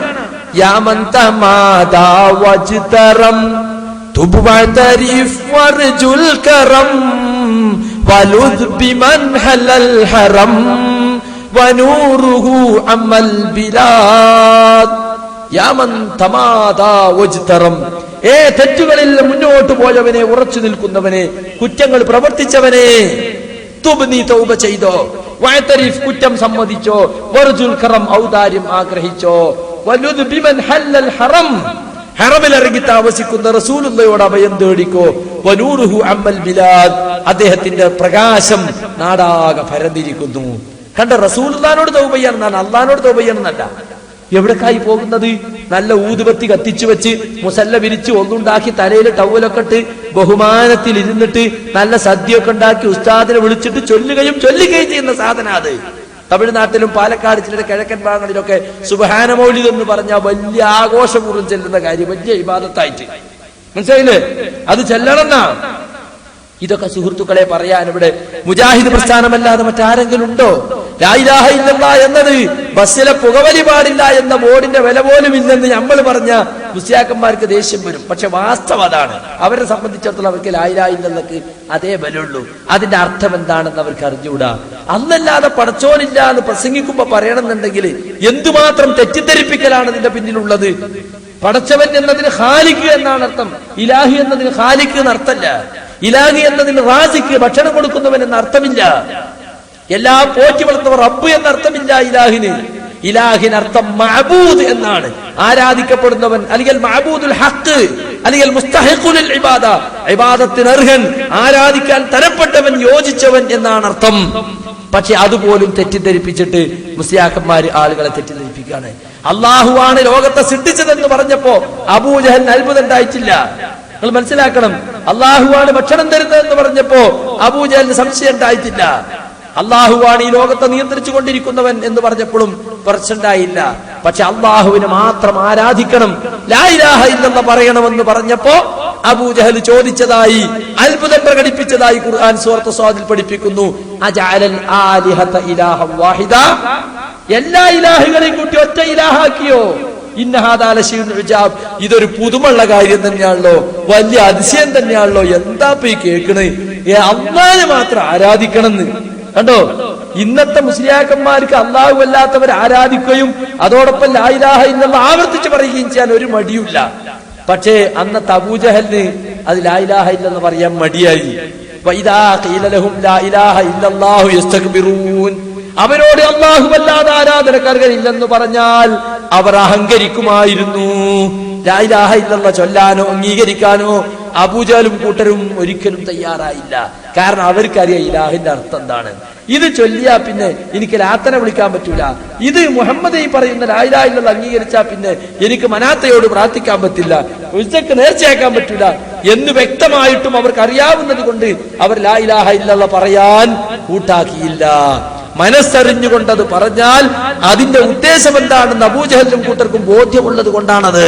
യാ മൻ തമാദാ വജ്തറം തുബ് വതരിഫ് വർജുൽ കറം വലുദ് ബിമൻ ഹലൽ ഹറം വനൂറുഹു അമൽ ബിലാദ്. യാ മൻ തമാദാ വജ്തറം, തെറ്റുകളിൽ മുന്നോട്ട് പോയവനെ, ഉറച്ചു നിൽക്കുന്നവനെ, കുറ്റങ്ങൾ പ്രവർത്തിച്ചവനെ, തുബ്, നീ തൗബ ചെയ്തോ, വഅതരിഫ്, കുറ്റം സമ്മതിച്ചോ, വർജുൽ കറം, ഔദാര്യം ആഗ്രഹിച്ചോ, വലുദ് ബിമൻ ഹല്ലൽ ഹറം, ഹറമിൽ ഇറങ്ങി താമസിക്കുന്ന റസൂലുള്ളാഹിയോട് അഭയം തേടിക്കോ, വനൂറുഹു അമൽ ബിലാദ്, അദ്ദേഹത്തിന്റെ പ്രകാശം നാടാകെ പരന്നിരിക്കുന്നു. കണ്ട, റസൂലുള്ളാഹിനോട് തൗബ ചെയ്യണം, അള്ളാഹിനോട് തൗബ ചെയ്യണമെന്നല്ല. എവിടേക്കായി പോകുന്നത്? നല്ല ഊതുബത്തി കത്തിച്ചു വെച്ച്, മുസല്ല വിരിച്ച്, ഒന്നുണ്ടാക്കി, തലയിൽ ടവലൊക്കെ ഇട്ട്, ബഹുമാനത്തിൽ ഇരുന്നിട്ട്, നല്ല സദ്യയൊക്കെ ഉണ്ടാക്കി, ഉസ്താദിനെ വിളിച്ചിട്ട് ചൊല്ലുകയും ചെയ്യുന്ന സാധനം അത്. തമിഴ്നാട്ടിലും പാലക്കാട് ചില കിഴക്കൻ ഭാഗങ്ങളിലൊക്കെ സുബ്ഹാന മൗലിദ് എന്ന് പറഞ്ഞാൽ വലിയ ആഘോഷപൂർവ്വം ചെല്ലുന്ന കാര്യം, വലിയ ഇബാദത്തായിട്ട്. മനസ്സിലായില്ലേ? അത് ചെല്ലണമെന്നാ. ഇതൊക്കെ സുഹൃത്തുക്കളെ പറയാൻ ഇവിടെ മുജാഹിദ് പ്രസ്ഥാനമല്ലാതെ മറ്റാരെങ്കിലും ഉണ്ടോ? ലാ ഇലാഹ ഇല്ലല്ലാഹ് എന്നത് ബസ്സിലെ പുകവലി പാടില്ല എന്ന ബോർഡിന്റെ വില പോലും ഇല്ലെന്ന് നമ്മൾ പറഞ്ഞ മുസ്ലിയാക്കന്മാർക്ക് ദേഷ്യം വരും. പക്ഷെ വാസ്തവം അതാണ്. അവരെ സംബന്ധിച്ചിടത്തോളം അവർക്ക് ലാ ഇലാഹ ഇല്ലല്ലാഹ്ക്ക് അതേ വിലയുള്ളൂ. അതിന്റെ അർത്ഥം എന്താണെന്ന് അവർക്ക് അറിഞ്ഞുകൂടാ. അന്നല്ലാതെ പടച്ചോനില്ല എന്ന് പ്രസംഗിക്കുമ്പോ പറയണമെന്നുണ്ടെങ്കിൽ എന്തുമാത്രം തെറ്റിദ്ധരിപ്പിക്കലാണ് ഇതിന്റെ പിന്നിലുള്ളത്. പടച്ചവൻ എന്നതിന് ഖാലിഖ് എന്നാണ് അർത്ഥം. ഇലാഹി എന്നതിന് ഖാലിഖ് എന്ന് അർത്ഥമല്ല. ഇലാഹി എന്നതിന് റാസിഖ് ഭക്ഷണം കൊടുക്കുന്നവൻ എന്ന അർത്ഥമില്ല. എല്ലാ പോറ്റി വളർത്തുന്നവർ റബ്ബ് എന്ന അർത്ഥമില്ല ഇലാഹിന്. ഇലാഹിന് അർത്ഥം മഅബൂദ് എന്നാണ്, ആരാധിക്കപ്പെടുന്നവൻ, അല്ലെങ്കിൽ മഅബൂദുൽ ഹഖ്, അല്ലെങ്കിൽ മുസ്തഹിഖുൽ ഇബാദ, ഇബാദത്തിന് അർഹൻ, ആരാധിക്കാൻ തരപ്പെട്ടവൻ, യോജിച്ചവൻ എന്നാണ് അർത്ഥം. പക്ഷെ അതുപോലും തെറ്റിദ്ധരിപ്പിച്ചിട്ട് മുസ്ലിയാക്കന്മാര് ആളുകളെ തെറ്റിദ്ധരിപ്പിക്കുകയാണ്. അള്ളാഹുവാണ് ലോകത്തെ സൃഷ്ടിച്ചതെന്ന് പറഞ്ഞപ്പോ അബൂജഹലിന് അത്ഭുതം ഉണ്ടായിട്ടില്ല. നിങ്ങൾ മനസ്സിലാക്കണം. അള്ളാഹുവാണ് ഭക്ഷണം തരുന്നതെന്ന് പറഞ്ഞപ്പോ അബൂജഹലിന് സംശയം ഉണ്ടായിട്ടില്ല. അള്ളാഹുവാണ് ഈ ലോകത്തെ നിയന്ത്രിച്ചു കൊണ്ടിരിക്കുന്നവൻ എന്ന് പറഞ്ഞപ്പോഴും പ്രശ്നമുണ്ടായില്ല. പക്ഷെ അള്ളാഹുവിനെ മാത്രം ആരാധിക്കണം, ലാ ഇലാഹ ഇല്ലല്ലാഹ് പറയണമെന്ന് പറഞ്ഞപ്പോ അബൂജഹൽ ചോദിച്ചതായി, അത്ഭുതം പ്രകടിപ്പിച്ചതായി ഖുർആൻ സൂറത്ത് സ്വാദിൽ പഠിപ്പിക്കുന്നു. അജഅലൽ ആലിഹത ഇലാഹൻ വാഹിദ, എല്ലാ ഇലാഹുകളെയും കൂട്ടി ഒറ്റ ഇലാഹാക്കിയോ? ഇതൊരു പുതുമുള്ള കാര്യം തന്നെയാണല്ലോ, വലിയ അതിശയം തന്നെയാണല്ലോ. എന്താ ഈ കേൾക്കണേ? അള്ളാഹിനെ മാത്രം ആരാധിക്കണമെന്ന് കണ്ടോ? ഇന്നത്തെ മുസ്ലിയാക്കന്മാർക്ക് അള്ളാഹു അല്ലാത്തവർ ആരാധിക്കുകയും അതോടൊപ്പം ലാ ഇലാഹ ഇല്ലല്ലാഹ് ആവർത്തിച്ച് പറയുകയും ചെയ്യാൻ ഒരു മടിയുമില്ല. പക്ഷേ അന്നത്തെ അബൂജഹലിന് അത് ലാ ഇലാഹ ഇല്ലല്ലാഹ് പറയാൻ മടിയായി. വഇദാ ഖീല ലഹും ലാ ഇലാഹ ഇല്ലല്ലാഹു യസ്തക്ബിറൂൻ, അവരോട് അല്ലാഹു അല്ലാതെ ആരാധനക്കാരില്ലെന്ന് പറഞ്ഞാൽ അവർ അഹങ്കരിക്കുമായിരുന്നു. ലാ ഇലാഹ ഇല്ലല്ലാഹ് ചൊല്ലാനോ അംഗീകരിക്കാനോ അബൂജഹലും കൂട്ടരും ഒരിക്കലും തയ്യാറായില്ല. കാരണം അവർക്കറിയാം ഇലാഹിന്റെ അർത്ഥം എന്താണ്. ഇത് ചൊല്ലിയാ പിന്നെ എനിക്ക് ലാത്തനെ വിളിക്കാൻ പറ്റൂല, ഇത് മുഹമ്മദ് ഈ പറയുന്ന ലാ ഇലാഹ ഇല്ലല്ലാഹ് അംഗീകരിച്ചാ പിന്നെ എനിക്ക് മനാത്തയോട് പ്രാർത്ഥിക്കാൻ പറ്റില്ല, ഉസ്സക്ക് നേർച്ചയാക്കാൻ പറ്റൂല എന്ന് വ്യക്തമായിട്ടും അവർക്ക് അറിയാവുന്നത് കൊണ്ട് അവർ ലാ ഇലാഹ ഇല്ലല്ലാഹ് പറയാൻ കൂട്ടാക്കിയില്ല. മനസ്സറിഞ്ഞുകൊണ്ടത് പറഞ്ഞാൽ അതിന്റെ ഉദ്ദേശം എന്താണെന്ന് അബൂജഹലിനും കൂട്ടർക്കും ബോധ്യമുള്ളത് കൊണ്ടാണത്.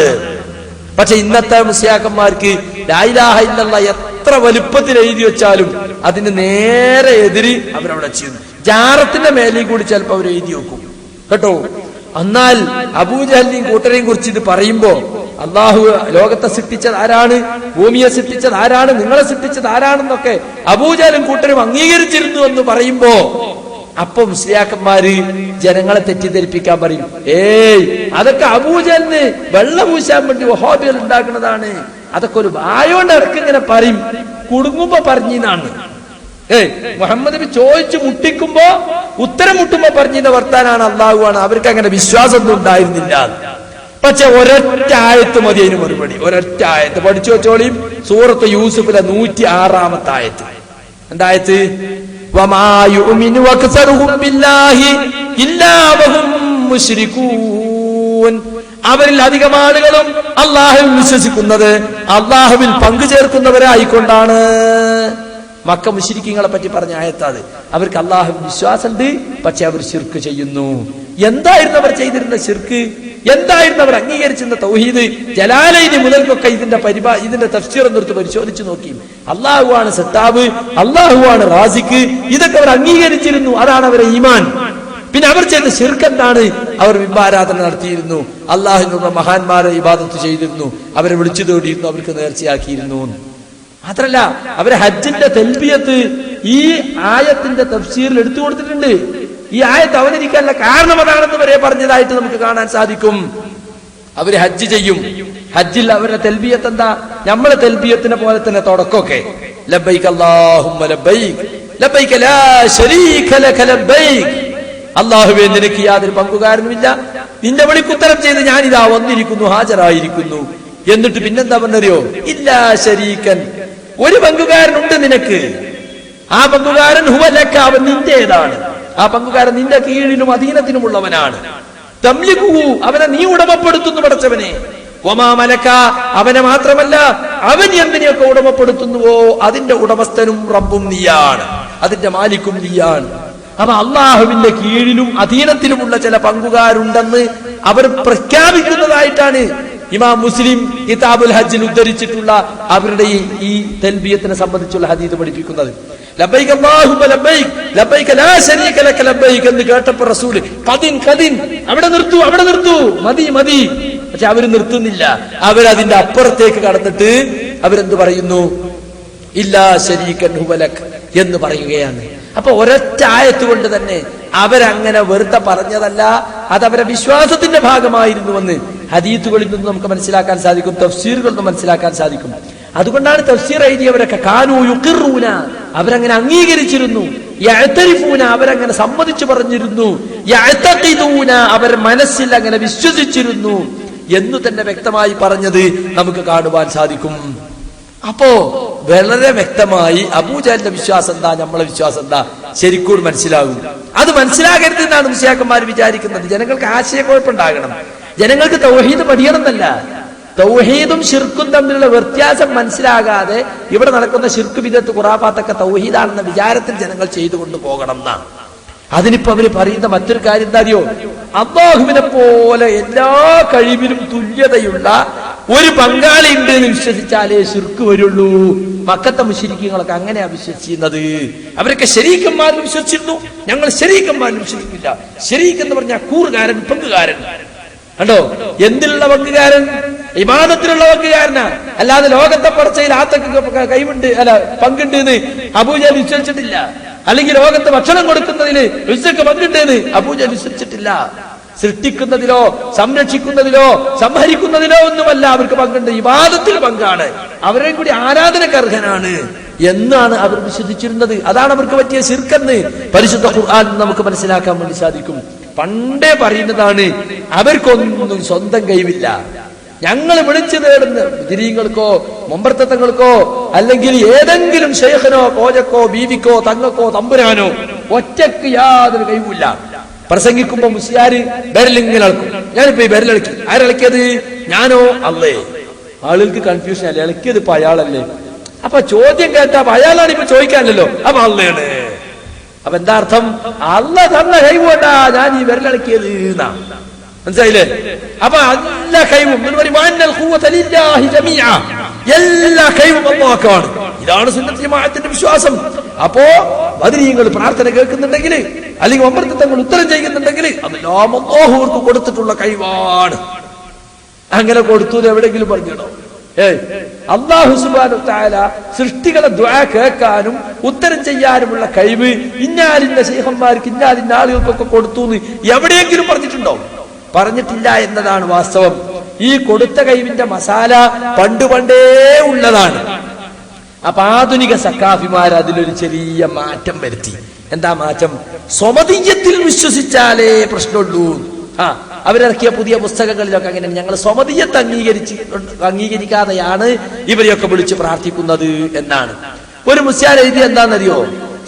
പക്ഷെ ഇന്നത്തെ മുസ്ലിയാക്കന്മാർക്ക് ലാ ഇലാഹ ഇല്ലല്ലാഹ് എത്ര വലുപ്പത്തിൽ എഴുതി വെച്ചാലും അതിന് നേരെ എതിര് അവരവിടെ ചെയ്യുന്നു. ജാറത്തിന്റെ മേലെയും കൂടി ചിലപ്പോൾ അവർ എഴുതി വെക്കും കേട്ടോ. എന്നാൽ അബൂജഹലിനെയും കൂട്ടരെയും കുറിച്ച് ഇത് പറയുമ്പോ അള്ളാഹു ലോകത്തെ സൃഷ്ടിച്ചത് ആരാണ്, ഭൂമിയെ സൃഷ്ടിച്ചത് ആരാണ്, നിങ്ങളെ സൃഷ്ടിച്ചത് ആരാണെന്നൊക്കെ അബൂജഹലും കൂട്ടരും അംഗീകരിച്ചിരുന്നു എന്ന് പറയുമ്പോ അപ്പൊ മുസ്ലിയാക്കന്മാര് ജനങ്ങളെ തെറ്റിദ്ധരിപ്പിക്കാൻ പറയും, ഏയ് അതൊക്കെ അബൂജഹലിന് വെള്ളം പൂശാൻ വേണ്ടി വഹാബികൾ ഉണ്ടാക്കുന്നതാണ്, അതൊക്കെ ഒരു വായോണ്ട് ഇടയ്ക്ക് ഇങ്ങനെ പറയും, കുടുങ്ങുമ്പോ പറഞ്ഞാണ്. മുഹമ്മദ് നബി ചോദിച്ചു മുട്ടിക്കുമ്പോ ഉത്തരം മുട്ടുമ്പോ പറഞ്ഞ വർത്താനാണ് അള്ളാഹുവാണ്. അവർക്ക് അങ്ങനെ വിശ്വാസമൊന്നും ഉണ്ടായിരുന്നില്ല. പക്ഷെ ഒരൊറ്റ ആയത്ത് മതി അതിന് മറുപടി. ഒരൊറ്റ ആയത്ത് പഠിച്ചു വെച്ചോളിയും. സൂറത്ത് യൂസുഫിലെ 106-ാമത്തെ ആയത്ത്. എന്തായത്ത്? വമാ യുഅ്മിനു അക്സറുഹും ബില്ലാഹി ഇല്ലാ വഹും മുശ്രികൂൻ. അവരിൽ അധികം ആളുകളും അള്ളാഹുവിൽ വിശ്വസിക്കുന്നത് അള്ളാഹുവിൽ പങ്കുചേർക്കുന്നവരായിക്കൊണ്ടാണ്. മക്ക മുശ്രിക്കീങ്ങളെ പറ്റി പറഞ്ഞ ആയത്താണ്. അവർക്ക് അള്ളാഹുവിൽ വിശ്വാസമുണ്ട്, പക്ഷെ അവർ ശിർക്ക് ചെയ്യുന്നു. എന്തായിരുന്നു അവർ ചെയ്തിരുന്ന ശിർക്ക്? എന്തായിരുന്നു അവർ അംഗീകരിച്ചിരുന്ന തൗഹീദ്? ജലാലൈനി മുതൽക്കൊക്കെ ഇതിന്റെ തഫ്സീർ എന്നെടുത്ത് പരിശോധിച്ചു നോക്കി. അള്ളാഹുവാണ് സത്താബ്, അള്ളാഹുവാണ് റാസിഖ്, ഇതൊക്കെ അവർ അംഗീകരിച്ചിരുന്നു. അതാണ് അവരെ ഈമാൻ. പിന്നെ അവർ ചെയ്ത ശിർക്ക് എന്താണ്? അവർ ബിംബാരാധന നടത്തിയിരുന്നു, അള്ളാഹുവിനുള്ള മഹാന്മാരെ ഇബാദത്ത് ചെയ്തിരുന്നു, അവരെ വിളിച്ചു തേടിയിരുന്നു, അവർക്ക് നേർച്ചയാക്കിയിരുന്നു. മാത്രല്ല അവരെ ഹജ്ജിന്റെ തൽബിയത്ത് ഈ ആയത്തിന്റെ തഫ്സീറിൽ എടുത്തു കൊടുത്തിട്ടുണ്ട്. ഈ ആയത്ത് അവതരിക്കാനുള്ള കാരണം അതാണെന്ന് വരെ പറഞ്ഞതായിട്ട് നമുക്ക് കാണാൻ സാധിക്കും. അവര് ഹജ്ജ് ചെയ്യും. ഹജ്ജിൽ അവരുടെ തൽബിയത്ത് എന്താ? നമ്മളെ തൽബിയത്തിനെ പോലെ തന്നെ തുടക്കമൊക്കെ ലബ്ബൈക അല്ലാഹുമ്മ ലബ്ബൈക ലബ്ബൈക ലാ ശരീക ലക ലബ്ബൈക. അല്ലാഹുവേ, നിനക്ക് യാതൊരു പങ്കുകാരനുമില്ല, നിന്റെ വിളിക്കുത്തരം ചെയ്ത് ഞാനിതാ വന്നിരിക്കുന്നു, ഹാജരായിരിക്കുന്നു. എന്നിട്ട് പിന്നെന്താ പറഞ്ഞറിയോ? ഇല്ലാ ശരീകൻ, ഒരു പങ്കുകാരനുണ്ട് നിനക്ക്. ആ പങ്കുകാരൻ ഹുവ ലക, അവൻ നിന്റേതാണ്. ആ പങ്കുകാരൻ നിന്റെ കീഴിലും അധീനത്തിനുമുള്ളവനാണ്. തംലികുഹു, അവനെ നീ ഉടമപ്പെടുത്തുന്നു പടച്ചവനെ. വമാ മലക, അവനെ മാത്രമല്ല അവൻ എന്തിനെയൊക്കെ ഉടമപ്പെടുത്തുന്നുവോ അതിന്റെ ഉടമസ്ഥനും റബ്ബും നീയാണ്, അതിന്റെ മാലിക്കും നീയാണ്. അപ്പൊ അള്ളാഹുവിന്റെ കീഴിലും അധീനത്തിലുമുള്ള ചില പങ്കുകാരുണ്ടെന്ന് അവർ പ്രഖ്യാപിക്കുന്നതായിട്ടാണ് ഇമാം മുസ്ലിം കിതാബുൽ ഹജ്ജിൽ ഉദ്ധരിച്ചിട്ടുള്ള അവരുടെ ഈ തൽബിയത്തിനെ സംബന്ധിച്ചുള്ള ഹദീസ് പഠിപ്പിക്കുന്നത്. ലബ്ബൈക അല്ലാഹുമ്മ ലബ്ബൈക ലബ്ബൈക ലാ ശരീക ലക ലബ്ബൈക എന്ന് കേട്ടപ്പോൾ റസൂൽ കദിൻ അവിടെ നിർത്തു മതി. പക്ഷെ അവര് നിർത്തുന്നില്ല. അവരതിന്റെ അപ്പുറത്തേക്ക് കടന്നിട്ട് അവരെന്ത് പറയുന്നു? ഇല്ലാ ശരീകൻ ഹുവ ലക് എന്ന് പറയുകയാണ്. അപ്പൊ ഒരൊറ്റ ആയത്ത് കൊണ്ട് തന്നെ അവരങ്ങനെ വെറുതെ പറഞ്ഞതല്ല, അത് അവരുടെ വിശ്വാസത്തിന്റെ ഭാഗമായിരുന്നുവെന്ന് ഹദീസുകളിൽ നിന്ന് നമുക്ക് മനസ്സിലാക്കാൻ സാധിക്കും, തഫ്സീറുകളിൽ നിന്ന് മനസ്സിലാക്കാൻ സാധിക്കും. അതുകൊണ്ടാണ് തഫ്സീർ എഴുതിയവരൊക്കെ കാനൂ യുഖിറൂന, അവരങ്ങനെ അംഗീകരിച്ചിരുന്നു, യഅ്തരിഫൂന, അവരങ്ങനെ സമ്മതിച്ചു പറഞ്ഞിരുന്നു, യഅ്തഖിദൂന, അവർ മനസ്സിൽ അങ്ങനെ വിശ്വസിച്ചിരുന്നു എന്ന് തന്നെ വ്യക്തമായി പറഞ്ഞത് നമുക്ക് കാണുവാൻ സാധിക്കും. അപ്പോ വളരെ വ്യക്തമായി അബൂജഹലിന്റെ വിശ്വാസം എന്താ, നമ്മളെ വിശ്വാസം എന്താ ശരിക്കും മനസ്സിലാകും. അത് മനസ്സിലാകരുത് എന്നാണ് മുസ്ലിയാക്കന്മാർ വിചാരിക്കുന്നത്. ജനങ്ങൾക്ക് ആശയക്കുഴപ്പമുണ്ടാകണം, ജനങ്ങൾക്ക് തൗഹീദ് പഠിക്കണം എന്നല്ല. തൗഹീദും ശിർക്കും തമ്മിലുള്ള വ്യത്യാസം മനസ്സിലാകാതെ ഇവിടെ നടക്കുന്ന ശിർക്ക് ബിദഅത്ത് ഖുറാഫാത്തൊക്കെ തൗഹീദാണെന്ന വിചാരത്തിൽ ജനങ്ങൾ ചെയ്തുകൊണ്ട് പോകണം എന്നാണ്. അതിനിപ്പോ അവര് പറയുന്ന മറ്റൊരു കാര്യം എന്താ അറിയോ? അല്ലാഹുവിനെ പോലെ എല്ലാ കഴിവിലും തുല്യതയുള്ള ഒരു പങ്കാളി ഉണ്ട് എന്ന് വിശ്വസിച്ചാലേ ശിർക്ക് വരുള്ളൂ. മക്കത്തെ മുശ്രിക്കുകളൊക്കെ അങ്ങനെയാ വിശ്വസിക്കുന്നത്. അവരൊക്കെ ശരീക്കന്മാരിൽ വിശ്വസിച്ചിരുന്നു, ഞങ്ങൾ ശരീക്കന്മാരിൽ വിശ്വസിക്കില്ല. ശരീക്ക് എന്ന് പറഞ്ഞാൽ കൂറുകാരൻ, പങ്കുകാരൻ. കണ്ടോ, എന്തിലുള്ള പങ്കുകാരൻ? ഇബാദത്തിലുള്ള പങ്കുകാരനാ. അല്ലാതെ ലോകത്തെ പടച്ചയിൽ ആത്തൊക്കെ കൈവുണ്ട് അല്ല പങ്കുണ്ട് എന്ന് അബൂജഹൽ വിശ്വസിച്ചിട്ടില്ല. അല്ലെങ്കിൽ ലോകത്ത് ഭക്ഷണം കൊടുക്കുന്നതിന് ഋഷിക്ക് പങ്കുണ്ട് എന്ന് അബൂജഹൽ വിശ്വസിച്ചിട്ടില്ല. സൃഷ്ടിക്കുന്നതിലോ സംരക്ഷിക്കുന്നതിലോ സംഹരിക്കുന്നതിലോ ഒന്നുമല്ല അവർക്ക് പങ്കുണ്ട്, ഇബാദത്തിൽ പങ്കാണ്, അവരെയും കൂടി ആരാധനക്ക് അർഹനാണ് എന്നാണ് അവർ വിശ്വസിച്ചിരുന്നത്. അതാണ് അവർക്ക് പറ്റിയ ശിർക്കെന്ന് പരിശുദ്ധ ഖുർആൻ നമുക്ക് മനസ്സിലാക്കാൻ വേണ്ടി സാധിക്കും. പണ്ടേ പറയുന്നതാണ്, അവർക്കൊന്നും സ്വന്തം കഴിവില്ല. ഞങ്ങൾ വിളിച്ചു നേടുന്ന മുദ്രീങ്ങൾക്കോ മുമ്പർത്തങ്ങൾക്കോ അല്ലെങ്കിൽ ഏതെങ്കിലും ശൈഖനോ കോജക്കോ ബീവിക്കോ തങ്ങൾക്കോ തമ്പുരാനോ ഒറ്റക്ക് യാതൊരു കഴിവില്ല. പ്രസംഗിക്കുമ്പോ മുസ്ലിയാര് ബെരലിങ്ങനെ ഇളക്കും. ഞാനിപ്പോ ഈ ബെരലിളക്കി. ആരിളക്കിയത്? ഞാനോ അല്ലേ? ആളുകൾക്ക് കൺഫ്യൂഷൻ അല്ലേ, ഇളക്കിയത് ഇപ്പൊ അയാളല്ലേ. അപ്പൊ ചോദ്യം കേട്ടാ അയാളാണ് ഇപ്പൊ ചോദിക്കാനല്ലോ, അപ്പൊ അള്ളയാണ്. അപ്പൊ എന്താ അർത്ഥം? അള്ള തന്ന കഴിവുകൊണ്ടാ ഞാൻ ഈ വിരലിളക്കിയത് എന്നാ. മനസ്സിലായില്ലേ? അപ്പൊ എല്ലാ കഴിവും എല്ലാ കഴിവും അല്ലാഹുവാണ്. ഇതാണ് സുന്നത്ത് ജമാഅത്തിന്റെ വിശ്വാസം. അപ്പോ ബദരീങ്ങൾ പ്രാർത്ഥന കേൾക്കുന്നുണ്ടെങ്കിൽ അല്ലെങ്കിൽ ഒമ്പർത്തങ്ങൾ ഉത്തരം ചെയ്യുന്നുണ്ടെങ്കിൽ അതെല്ലാം അല്ലാഹുവർക്ക് കൊടുത്തിട്ടുള്ള കഴിവാണ്. അങ്ങനെ കൊടുത്തു എവിടെയെങ്കിലും പറഞ്ഞോ? അല്ലാഹു സുബ്ഹാനഹു വ തആല സൃഷ്ടികളെ ദുആ കേൾക്കാനും ഉത്തരം ചെയ്യാനുമുള്ള കഴിവ് ഇന്നാലിന്റെ ശൈഖന്മാർക്ക് ഇന്നാലിന്റെ ആളുകൾക്കൊക്കെ കൊടുത്തു എന്ന് എവിടെയെങ്കിലും പറഞ്ഞിട്ടുണ്ടോ? പറഞ്ഞിട്ടില്ല എന്നതാണ് വാസ്തവം. ഈ കൊടുത്ത കഴിവിന്റെ മസാല പണ്ടേ ഉള്ളതാണ്. അപ്പൊ ആധുനിക സക്കാഫിമാർ അതിലൊരു ചെറിയ മാറ്റം വരുത്തി. എന്താ മാറ്റം? സ്വമതീയത്തിൽ വിശ്വസിച്ചാലേ പ്രശ്നമുള്ളൂ. അവരിറക്കിയ പുതിയ പുസ്തകങ്ങളിലൊക്കെ അങ്ങനെ ഞങ്ങൾ സ്വമതീയത്തെ അംഗീകരിക്കാതെയാണ് ഇവരെയൊക്കെ വിളിച്ച് പ്രാർത്ഥിക്കുന്നത് എന്നാണ്. ഒരു മുസ്ലിയാർ എഴുതി എന്താണെന്നറിയോ?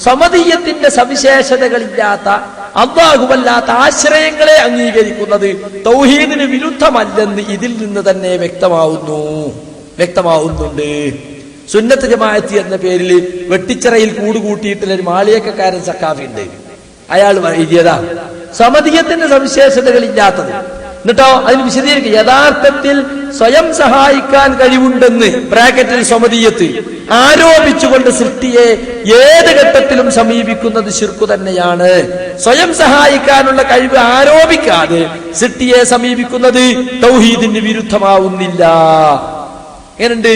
സമതീയത്തിന്റെ സവിശേഷതകളില്ലാത്ത അല്ലാഹുവല്ലാത്ത ആശ്രയങ്ങളെ അംഗീകരിക്കുന്നത് തൗഹീദിന് വിരുദ്ധമല്ലെന്ന് ഇതിൽ നിന്ന് തന്നെ വ്യക്തമാവുന്നുണ്ട്. സുന്നത്ത് ജമാഅത്ത് എന്ന പേരിൽ വെട്ടിച്ചിറയിൽ കൂടുകൂട്ടിയിട്ടുള്ള ഒരു മാളിയക്കാരൻ സക്കാഫി ഉണ്ട്. അയാൾ എഴുതിയതാ സമതീയത്തിന്റെ സവിശേഷതകളില്ലാത്തത്. എന്നിട്ടോ അതിന് വിശദീകരിക്കുക, യഥാർത്ഥത്തിൽ സ്വയം സഹായിക്കാൻ കഴിവുണ്ടെന്ന് ബ്രാക്കറ്റിൽ സമതീയത്ത് ആരോപിച്ചുകൊണ്ട് സൃഷ്ടിയെ ഏത് ഘട്ടത്തിലും സമീപിക്കുന്നത് ശിർക്ക് തന്നെയാണ്. സ്വയം സഹായിക്കാനുള്ള കഴിവ് ആരോപിക്കാതെ സൃഷ്ടിയെ സമീപിക്കുന്നത് തൗഹീദിന് വിരുദ്ധമാവുന്നില്ല. എങ്ങനെയുണ്ട്?